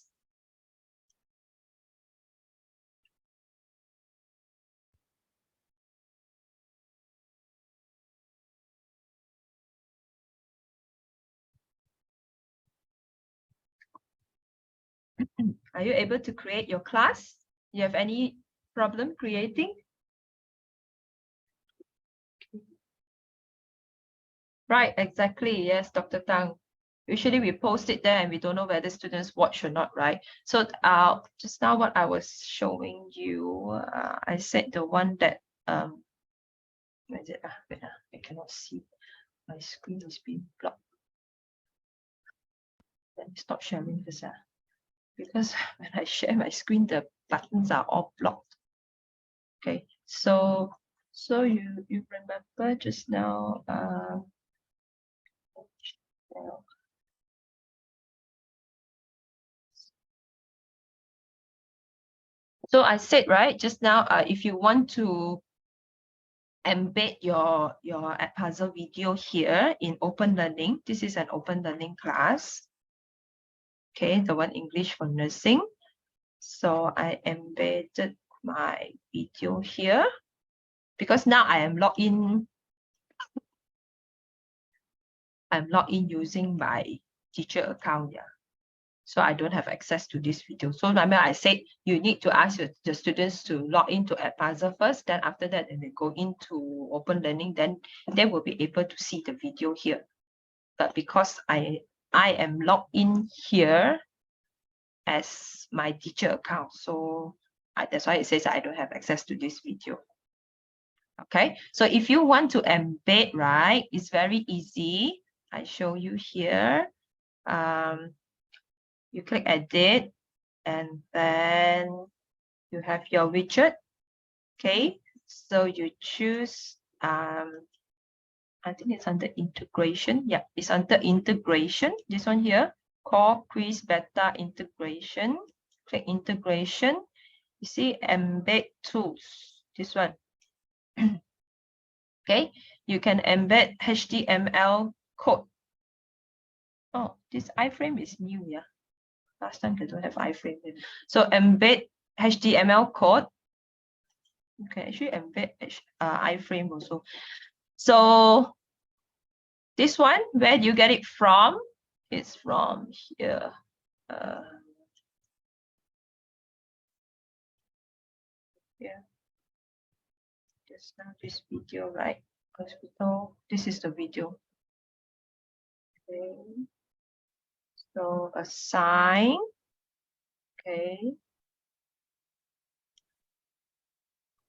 [SPEAKER 16] Are you able to create your class? You have any problem creating? Right, exactly. Yes, Dr. Tang. Usually we post it there and we don't know whether students watch or not, right? So just now what I was showing you, I said the one that, where is it? Wait, I cannot see. My screen is being blocked. Let me stop sharing this. Because when I share my screen, the buttons are all blocked. Okay, so you remember just now, so I said, right, just now, if you want to embed your puzzle video here in open learning, this is an open learning class. Okay, the one English for nursing. So I embedded my video here because now I am logged in. I'm logged in using my teacher account, yeah. So I don't have access to this video. So remember I said you need to ask the students to log into Edpuzzle first. Then after that, when they go into open learning, then they will be able to see the video here. But because I am logged in here as my teacher account, so that's why it says I don't have access to this video. Okay, so if you want to embed, right, it's very easy. I show you here. You click edit, and then you have your widget. Okay, so you choose, I think it's under integration. Yeah, it's under integration. This one here, core, quiz, beta, integration. Click integration. You see embed tools, this one. Okay, you can embed HTML code. Oh, this iframe is new, yeah. Last time they don't have iframe. So embed HTML code. Okay, actually embed iframe also. So this one, where do you get it from? It's from here. Yeah. Just now this video, right? Hospital. This is the video. Okay. So assign. Okay.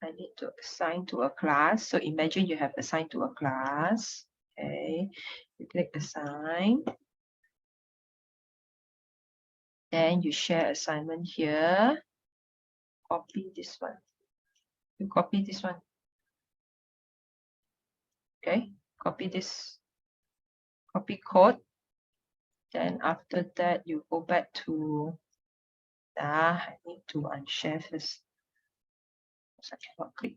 [SPEAKER 16] I need to assign to a class. So imagine you have assigned to a class. Okay. You click assign. Then you share assignment here. Copy this one. You copy this one. Okay. Copy this. Copy code. Then after that, you go back to, I need to unshare first. I cannot click.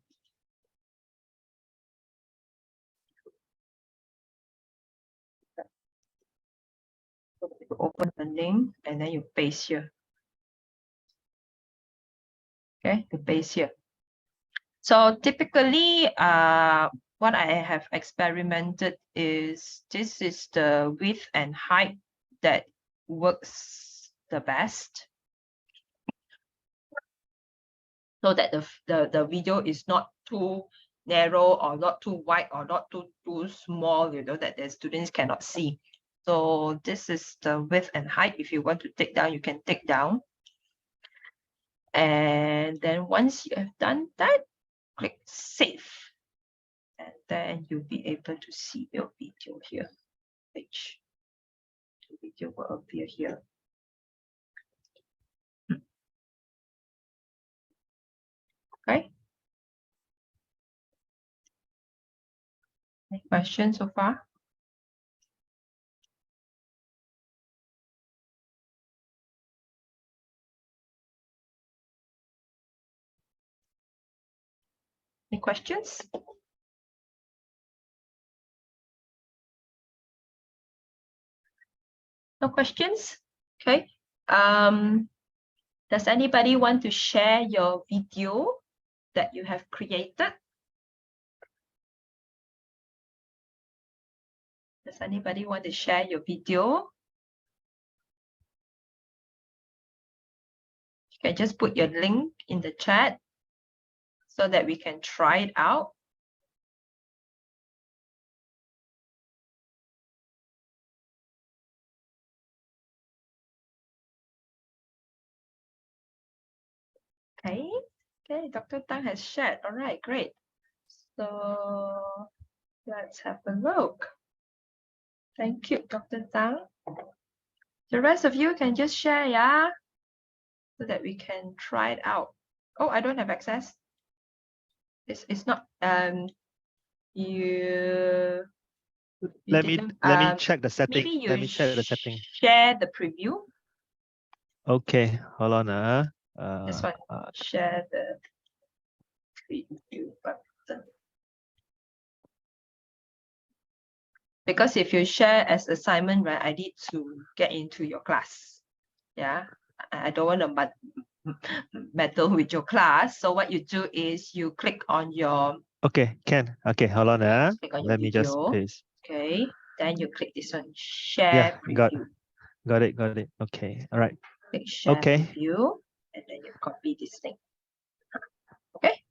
[SPEAKER 16] You open the link and then you paste here. Okay, you paste here. So typically, what I have experimented is this is the width and height that works the best, so that the video is not too narrow or not too wide or not too small, you know, that the students cannot see. So this is the width and height. If you want to take down, you can take down. And then once you have done that, click save. And then you'll be able to see your video here. The video will appear here. Okay. Any questions so far? Any questions? No questions? Okay. Does anybody want to share your video that you have created? Does anybody want to share your video? You can just put your link in the chat so that we can try it out. Okay, okay, Dr. Tang has shared. All right, great. So let's have a look. Thank you, Dr. Tang. The rest of you can just share, yeah, so that we can try it out. Oh, I don't have access. It's not you
[SPEAKER 11] Let me check the setting.
[SPEAKER 16] maybe
[SPEAKER 11] Let me
[SPEAKER 16] you
[SPEAKER 11] check the setting.
[SPEAKER 16] share the preview.
[SPEAKER 11] Okay, hold on.
[SPEAKER 16] This one, share the preview button. Because if you share as assignment, right, I need to get into your class. Yeah, I don't want to meddle with your class. So what you do is you click on your.
[SPEAKER 11] Okay, can. Okay, hold on.
[SPEAKER 16] Click on your
[SPEAKER 11] Let me just
[SPEAKER 16] video.
[SPEAKER 11] paste.
[SPEAKER 16] Okay, then you click this one, share
[SPEAKER 11] Yeah,
[SPEAKER 16] preview.
[SPEAKER 11] got it. Okay, all right.
[SPEAKER 16] Click share
[SPEAKER 11] Okay.
[SPEAKER 16] preview, and then you copy this link. Okay.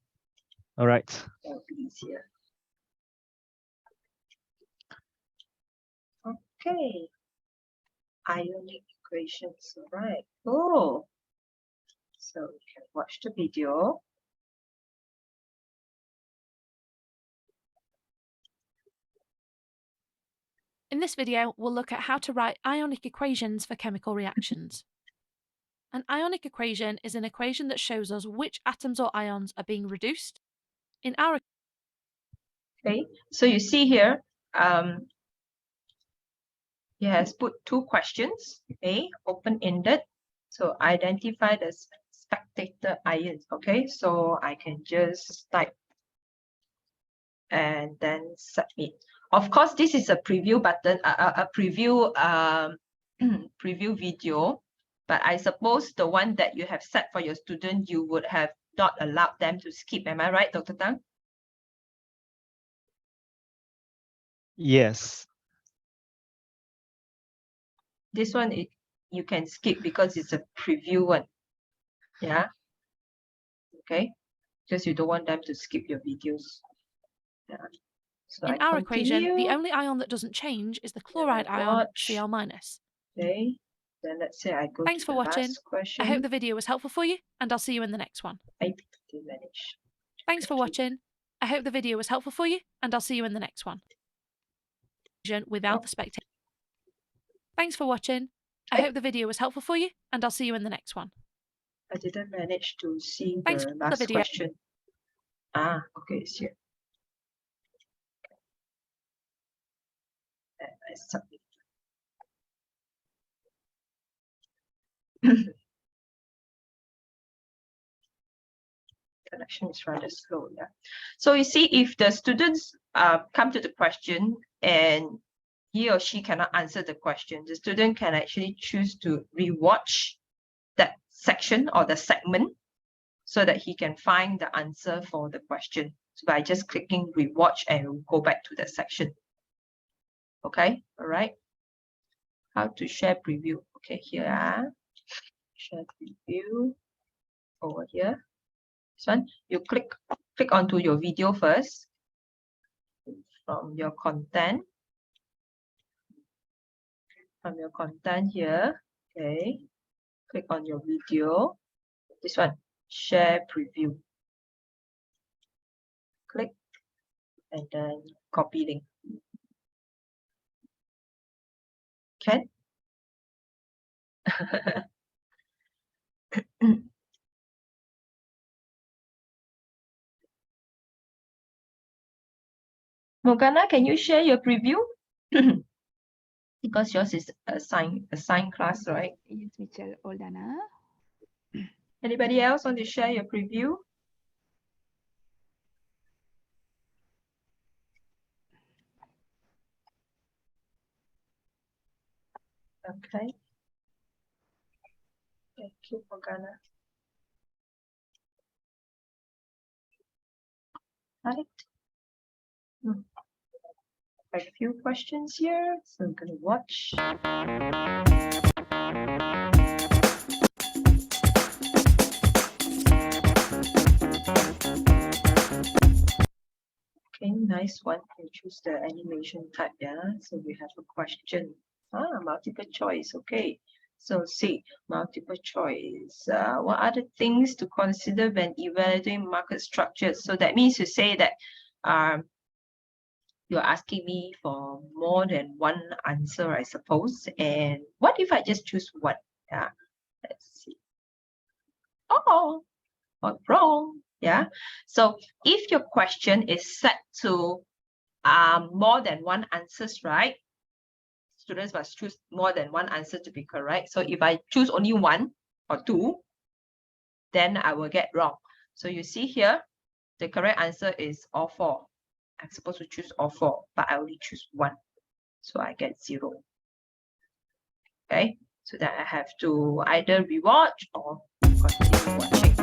[SPEAKER 11] All right.
[SPEAKER 16] That will be easier. Okay. Ionic equations. All right. Cool. So you can watch the video.
[SPEAKER 18] In this video, we'll look at how to write ionic equations for chemical reactions. An ionic equation is an equation that shows us which atoms or ions are being reduced. In our
[SPEAKER 16] Okay, so you see here, he has put two questions, okay, open-ended. So identify the spectator ions, okay? So I can just type and then submit. Of course, this is a preview button, a preview preview video, but I suppose the one that you have set for your student, you would have not allowed them to skip. Am I right, Dr. Tang?
[SPEAKER 11] Yes.
[SPEAKER 16] This one, you can skip because it's a preview one. Yeah. Okay. Because you don't want them to skip your videos. Yeah. So
[SPEAKER 18] in
[SPEAKER 16] I
[SPEAKER 18] our equation, the
[SPEAKER 16] continue.
[SPEAKER 18] only ion that doesn't change is the chloride ion, Cl-.
[SPEAKER 16] Okay. Then let's say I go
[SPEAKER 18] Thanks
[SPEAKER 16] to
[SPEAKER 18] for
[SPEAKER 16] the
[SPEAKER 18] watching.
[SPEAKER 16] last question.
[SPEAKER 18] I hope the video was helpful for you, and I'll see you in the next one.
[SPEAKER 16] I didn't manage.
[SPEAKER 18] Thanks for watching. I hope the video was helpful for you, and I'll see you in the next one. Without the spectator. Thanks for watching. I hope the video was helpful for you, and I'll see you in the next one.
[SPEAKER 16] I didn't manage to see
[SPEAKER 18] Thanks
[SPEAKER 16] the
[SPEAKER 18] for the
[SPEAKER 16] last
[SPEAKER 18] video.
[SPEAKER 16] question. Ah, okay, it's here. And I submit. Connection is rather slow, yeah. So you see, if the students come to the question and he or she cannot answer the question, the student can actually choose to rewatch that section or the segment. so that he can find the answer for the question. So by just clicking rewatch and we'll go back to that section. Okay, all right. How to share preview. Okay, here, share preview over here. This one, you click onto your video first from your content. From your content here, okay. Click on your video. This one, share preview. Click and then copy link. Can? Morgana, can you share your preview? Because yours is a sign class, right?
[SPEAKER 19] Yes, Michelle Oldana.
[SPEAKER 16] Anybody else want to share your preview? Okay. Thank you, Morgana. Right. A few questions here, so I'm gonna watch. Okay, nice one. You choose the animation type, yeah. So we have a question. Multiple choice. Okay. So see, multiple choice. What are the things to consider when evaluating market structures? So that means to say that you're asking me for more than one answer, I suppose. And what if I just choose one? Yeah. Let's see. Oh, what's wrong? Yeah. So if your question is set to more than one answers, right? Students must choose more than one answer to be correct. So if I choose only one or two, then I will get wrong. So you see here, the correct answer is all four. I'm supposed to choose all four, but I only choose one. So I get 0. Okay, so that I have to either rewatch or continue watching.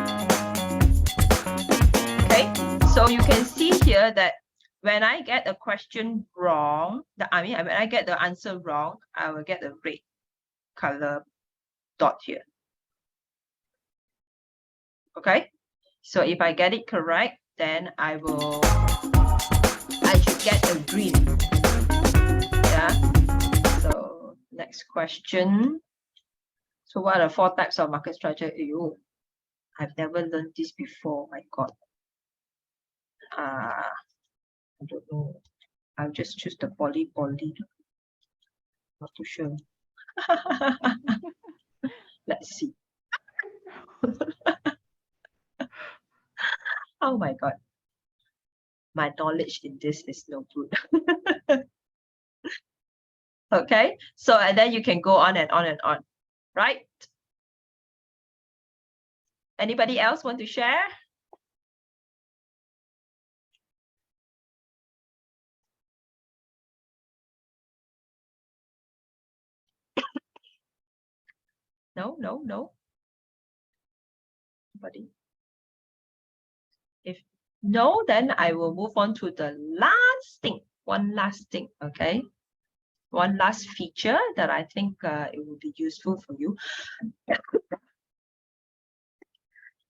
[SPEAKER 16] Okay, so you can see here that when I get a question wrong, when I get the answer wrong, I will get a red color dot here. Okay, so if I get it correct, then I should get a green. Yeah. So next question. So what are the 4 types of market structure? I've never learned this before. My God. I don't know. I'll just choose the poly. Not too sure. Let's see. Oh my God. My knowledge in this is no good. Okay, so and then you can go on and on and on, right? Anybody else want to share? No. Nobody. If no, then I will move on to the last thing. One last thing, okay? One last feature that I think it will be useful for you.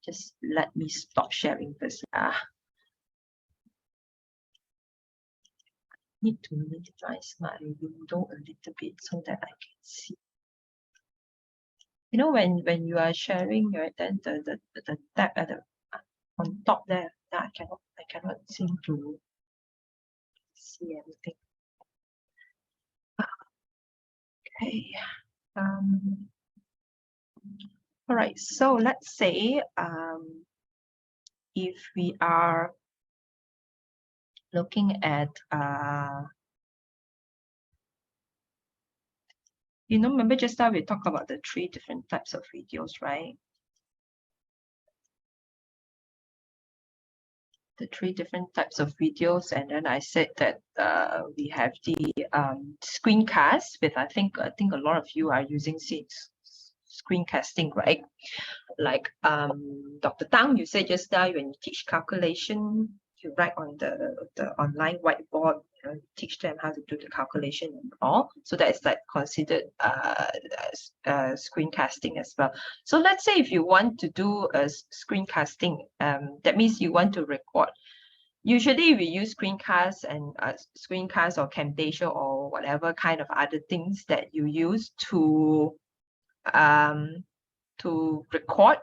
[SPEAKER 16] Just let me stop sharing this. Need to minimize my window a little bit so that I can see. You know, when you are sharing, right, then the tab at the on top there, I cannot seem to see everything. Okay. All right. So let's say if we are looking at remember just now we talked about the 3 different types of videos, right? The 3 different types of videos, and then I said that we have the screencast with I think a lot of you are using screencasting, right? Like Dr. Tang, you said just now when you teach calculation, you write on the online whiteboard, you know, teach them how to do the calculation and all. So that is like considered screencasting as well. So let's say if you want to do a screencasting, that means you want to record. Usually we use screencast and screencast or Camtasia or whatever kind of other things that you use to record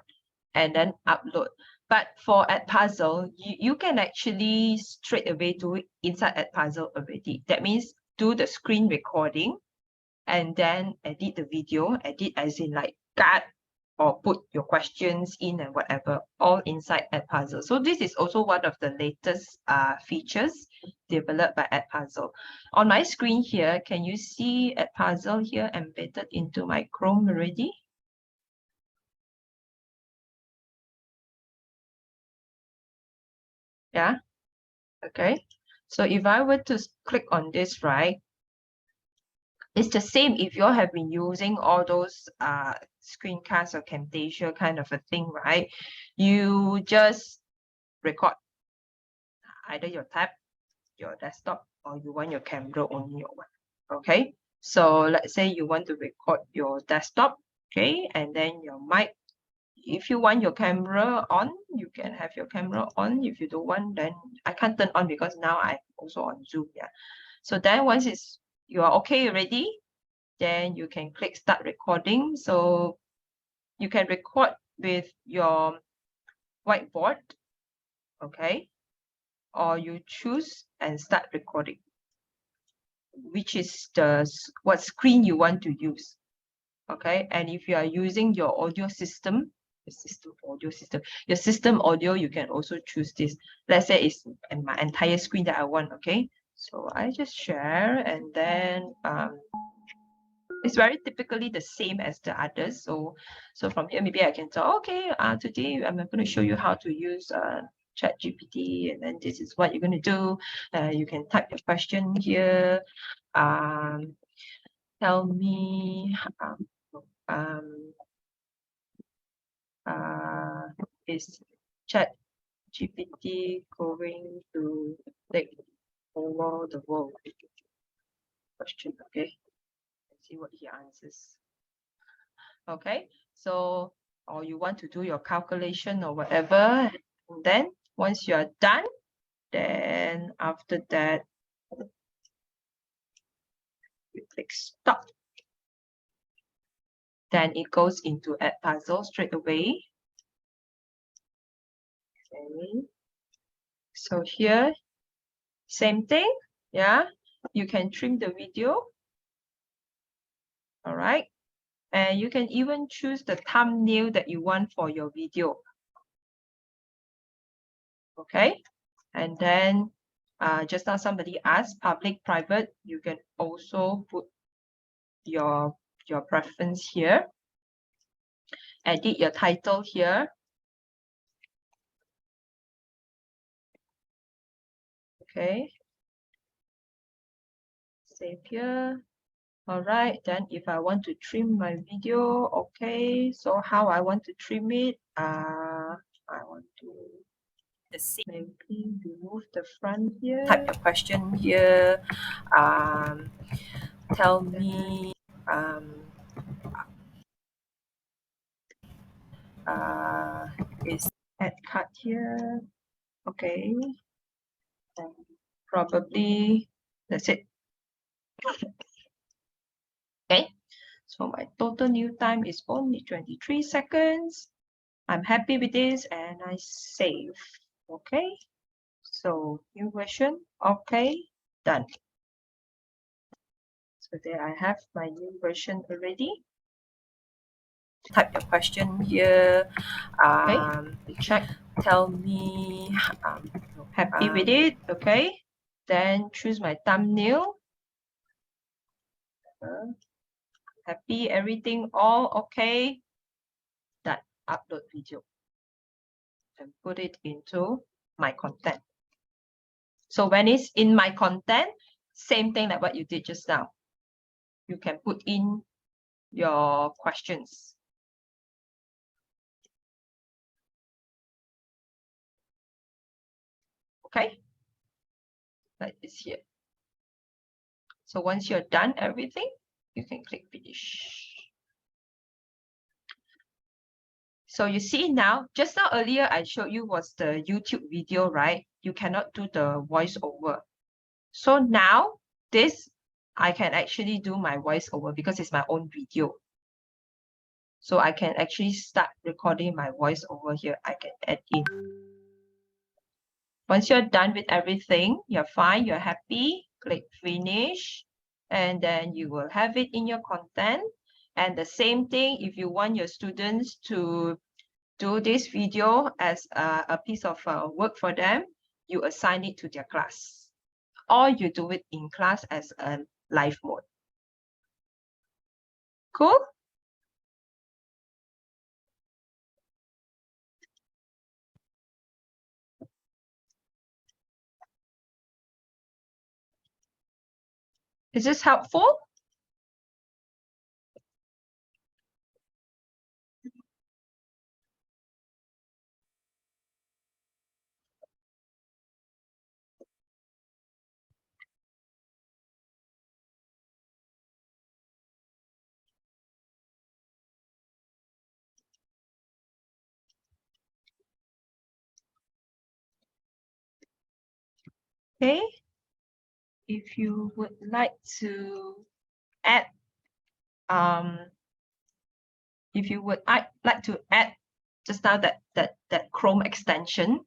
[SPEAKER 16] and then upload. But for Edpuzzle, you can actually straight away do it inside Edpuzzle already. That means do the screen recording and then edit the video, edit as in like cut or put your questions in and whatever, all inside Edpuzzle. So this is also one of the latest features developed by Edpuzzle. On my screen here, can you see Edpuzzle here embedded into my Chrome already? Yeah, okay. So if I were to click on this, right, it's the same if you all have been using all those screencasts or Camtasia kind of a thing, right? You just record either your tab, your desktop, or you want your camera only or what. Okay, so let's say you want to record your desktop, okay, and then your mic. If you want your camera on, you can have your camera on. If you don't want, then I can't turn on because now I'm also on Zoom. Yeah. So then once you are okay already, then you can click start recording. So you can record with your whiteboard, okay, or you choose and start recording, which is what screen you want to use. Okay, and if you are using your audio system, your system audio, you can also choose this. Let's say it's in my entire screen that I want. Okay, so I just share, and then it's very typically the same as the others. So from here, maybe I can tell, okay, today I'm going to show you how to use ChatGPT, and then this is what you're going to do. You can type your question here. Tell me, is ChatGPT going to take over the world? Question, okay. Let's see what he answers. Okay, so or you want to do your calculation or whatever, and then once you are done, then after that you click stop. Then it goes into Edpuzzle straight away. Okay, so here same thing, yeah, you can trim the video. All right, and you can even choose the thumbnail that you want for your video. Okay, and then just now somebody asked public, private, you can also put your preference here. Edit your title here. Okay, save here. All right, then if I want to trim my video, okay, so how I want to trim it, I want to maybe remove the front here. Type your question here. Tell me is add cut here. Okay, and probably that's it. Okay, so my total new time is only 23 seconds. I'm happy with this and I save. Okay, so new version. Okay, done. So there I have my new version already. Type your question here. Check. Tell me. Happy with it. Okay. Then choose my thumbnail. Happy, everything all okay. That upload video and put it into my content. So when it's in my content, same thing like what you did just now. You can put in your questions. Okay, like this here. So once you're done everything, you can click finish. So you see now, just now earlier I showed you was the YouTube video, right? You cannot do the voiceover. So now this, I can actually do my voiceover because it's my own video. So I can actually start recording my voice over here. I can add in. Once you're done with everything, you're fine, you're happy, click finish, and then you will have it in your content. And the same thing, if you want your students to do this video as a piece of work for them, you assign it to their class. Or you do it in class as a live mode. Cool? Is this helpful? Okay. If you would like to add, if you would like to add just now that Chrome extension,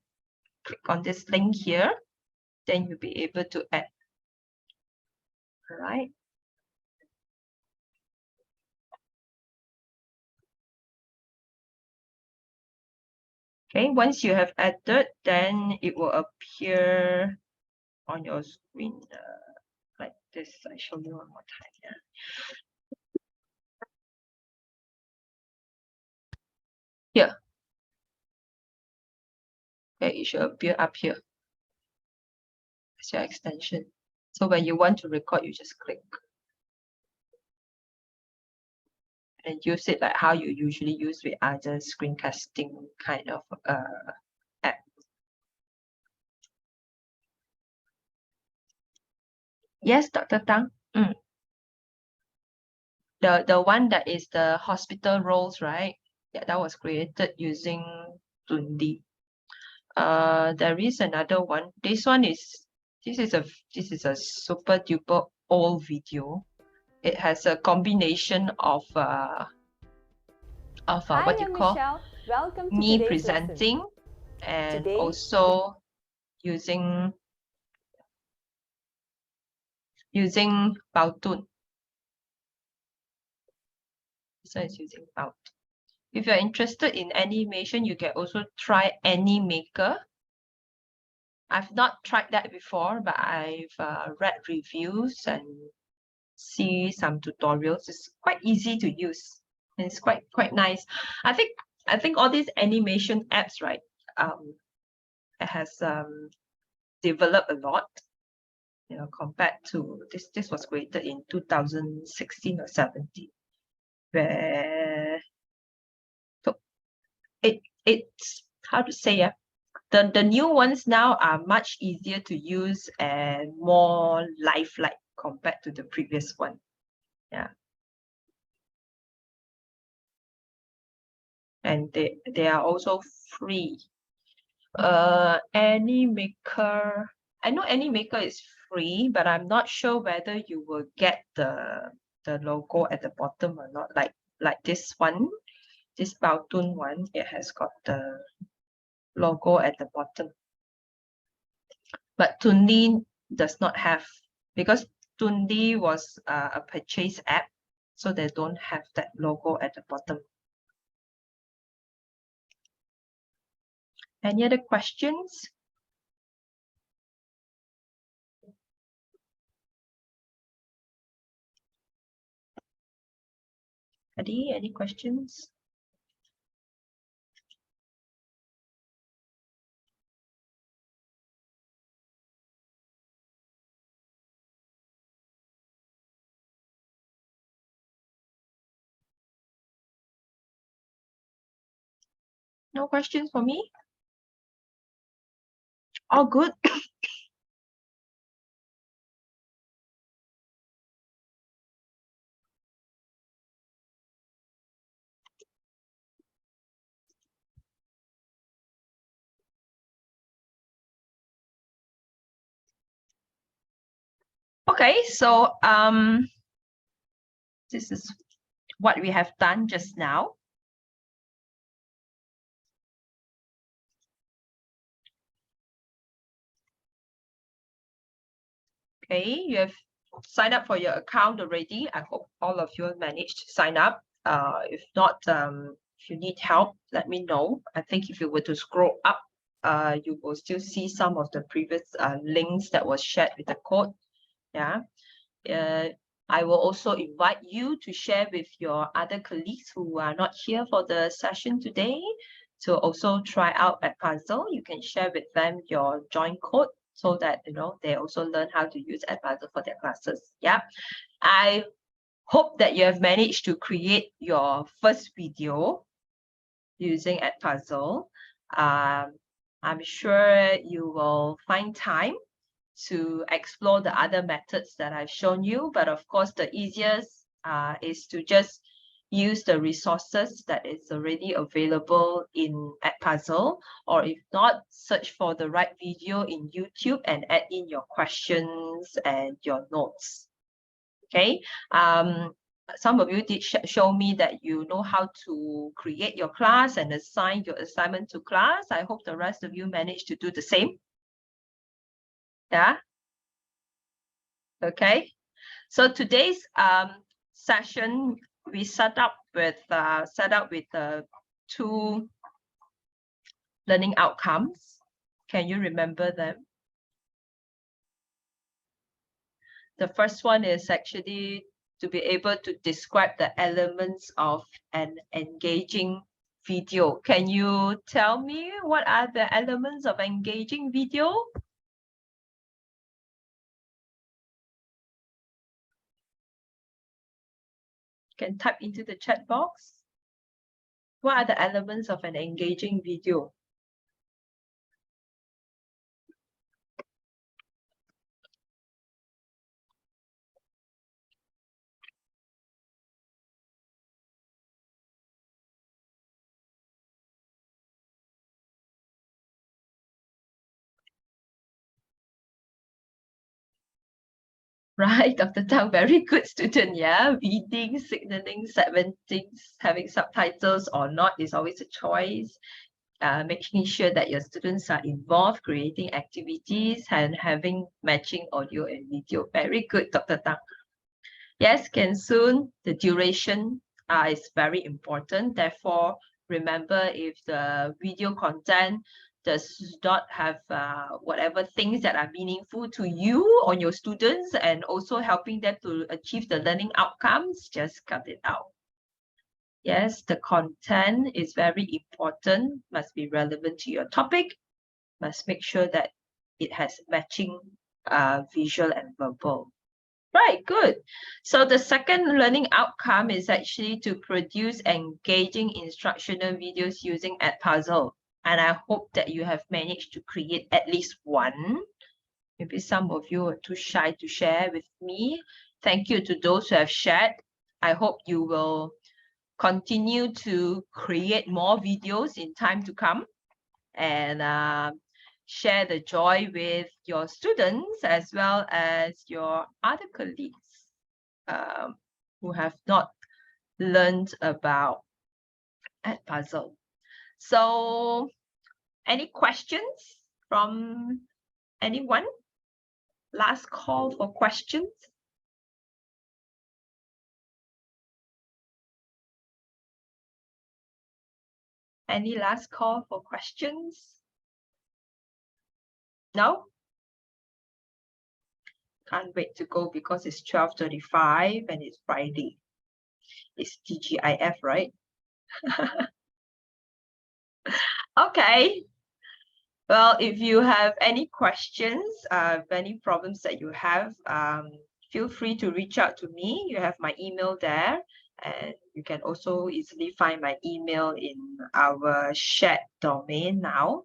[SPEAKER 16] click on this link here, then you'll be able to add. All right. Okay, once you have added, then it will appear on your screen like this. I show you one more time. Yeah. Here. Okay, it should appear up here. It's your extension. So when you want to record, you just click and use it like how you usually use with other screencasting kind of app. Yes, Dr. Tang. The one that is the hospital roles, right? Yeah, that was created using Tundi. There is another one. This is a super duper old video. It has a combination of
[SPEAKER 6] Hi,
[SPEAKER 16] what you
[SPEAKER 6] I'm
[SPEAKER 16] call
[SPEAKER 6] Michelle. Welcome to
[SPEAKER 16] me
[SPEAKER 6] today's
[SPEAKER 16] presenting
[SPEAKER 6] lesson.
[SPEAKER 16] and
[SPEAKER 6] Today,
[SPEAKER 16] also using PART2. So it's using PART2. If you're interested in animation, you can also try Animaker. I've not tried that before, but I've read reviews and see some tutorials. It's quite easy to use. And it's quite nice. I think all these animation apps, right? It has developed a lot, you know, compared to this. This was created in 2016 or 17, where so it's how to say the new ones now are much easier to use and more lifelike compared to the previous one. Yeah. And they are also free. Animaker, I know Animaker is free, but I'm not sure whether you will get the logo at the bottom or not. Like this one, this Baotun one, it has got the logo at the bottom. But Tundi does not have, because Tundi was a purchase app, so they don't have that logo at the bottom. Any other questions? Any questions? No questions for me? All good? Okay, so this is what we have done just now. Okay, you have signed up for your account already. I hope all of you have managed to sign up. If not, if you need help, let me know. I think if you were to scroll up, you will still see some of the previous links that was shared with the code. Yeah. I will also invite you to share with your other colleagues who are not here for the session today to also try out Edpuzzle. You can share with them your join code so that they also learn how to use Edpuzzle for their classes. Yeah, I hope that you have managed to create your first video using Edpuzzle. I'm sure you will find time to explore the other methods that I've shown you, but of course the easiest is to just use the resources that is already available in Edpuzzle, or if not, search for the right video in YouTube and add in your questions and your notes. Okay, some of you did show me that you know how to create your class and assign your assignment to class. I hope the rest of you managed to do the same. Yeah. Okay. So today's session we set up with two learning outcomes. Can you remember them? The first one is actually to be able to describe the elements of an engaging video. Can you tell me what are the elements of engaging video? You can type into the chat box. What are the elements of an engaging video? Right, Dr. Tang, very good student, yeah. Reading, signaling, segmenting, having subtitles or not is always a choice. Making sure that your students are involved, creating activities and having matching audio and video. Very good, Dr. Tang. Yes, Ken Soon, the duration is very important. Therefore, remember if the video content does not have whatever things that are meaningful to you or your students and also helping them to achieve the learning outcomes, just cut it out. Yes, the content is very important, must be relevant to your topic, must make sure that it has matching visual and verbal. Right, good. So the second learning outcome is actually to produce engaging instructional videos using Edpuzzle. And I hope that you have managed to create at least one. Maybe some of you are too shy to share with me. Thank you to those who have shared. I hope you will continue to create more videos in time to come and share the joy with your students as well as your other colleagues who have not learned about Edpuzzle. So any questions from anyone? Last call for questions. Any last call for questions? No? Can't wait to go because it's 12:35 and it's Friday. It's TGIF, right? Okay. Well, if you have any questions, any problems that you have, feel free to reach out to me. You have my email there, and you can also easily find my email in our chat domain now.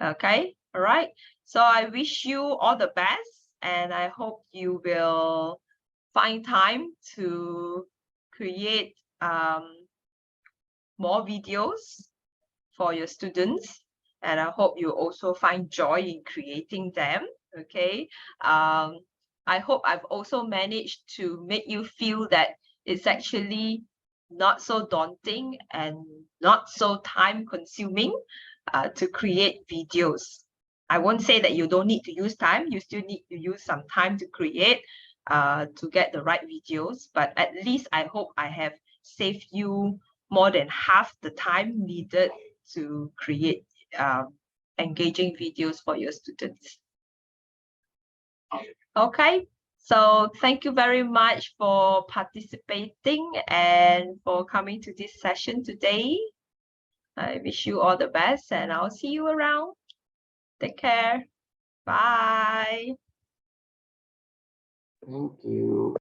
[SPEAKER 16] Okay, All right. So I wish you all the best, and I hope you will find time to create more videos for your students. And I hope you also find joy in creating them. Okay. I hope I've also managed to make you feel that it's actually not so daunting and not so time consuming to create videos. I won't say that you don't need to use time. You still need to use some time to create, to get the right videos. But at least I hope I have saved you more than half the time needed to create engaging videos for your students. Okay, so thank you very much for participating and for coming to this session today. I wish you all the best, and I'll see you around. Take care. Bye.
[SPEAKER 5] Thank you.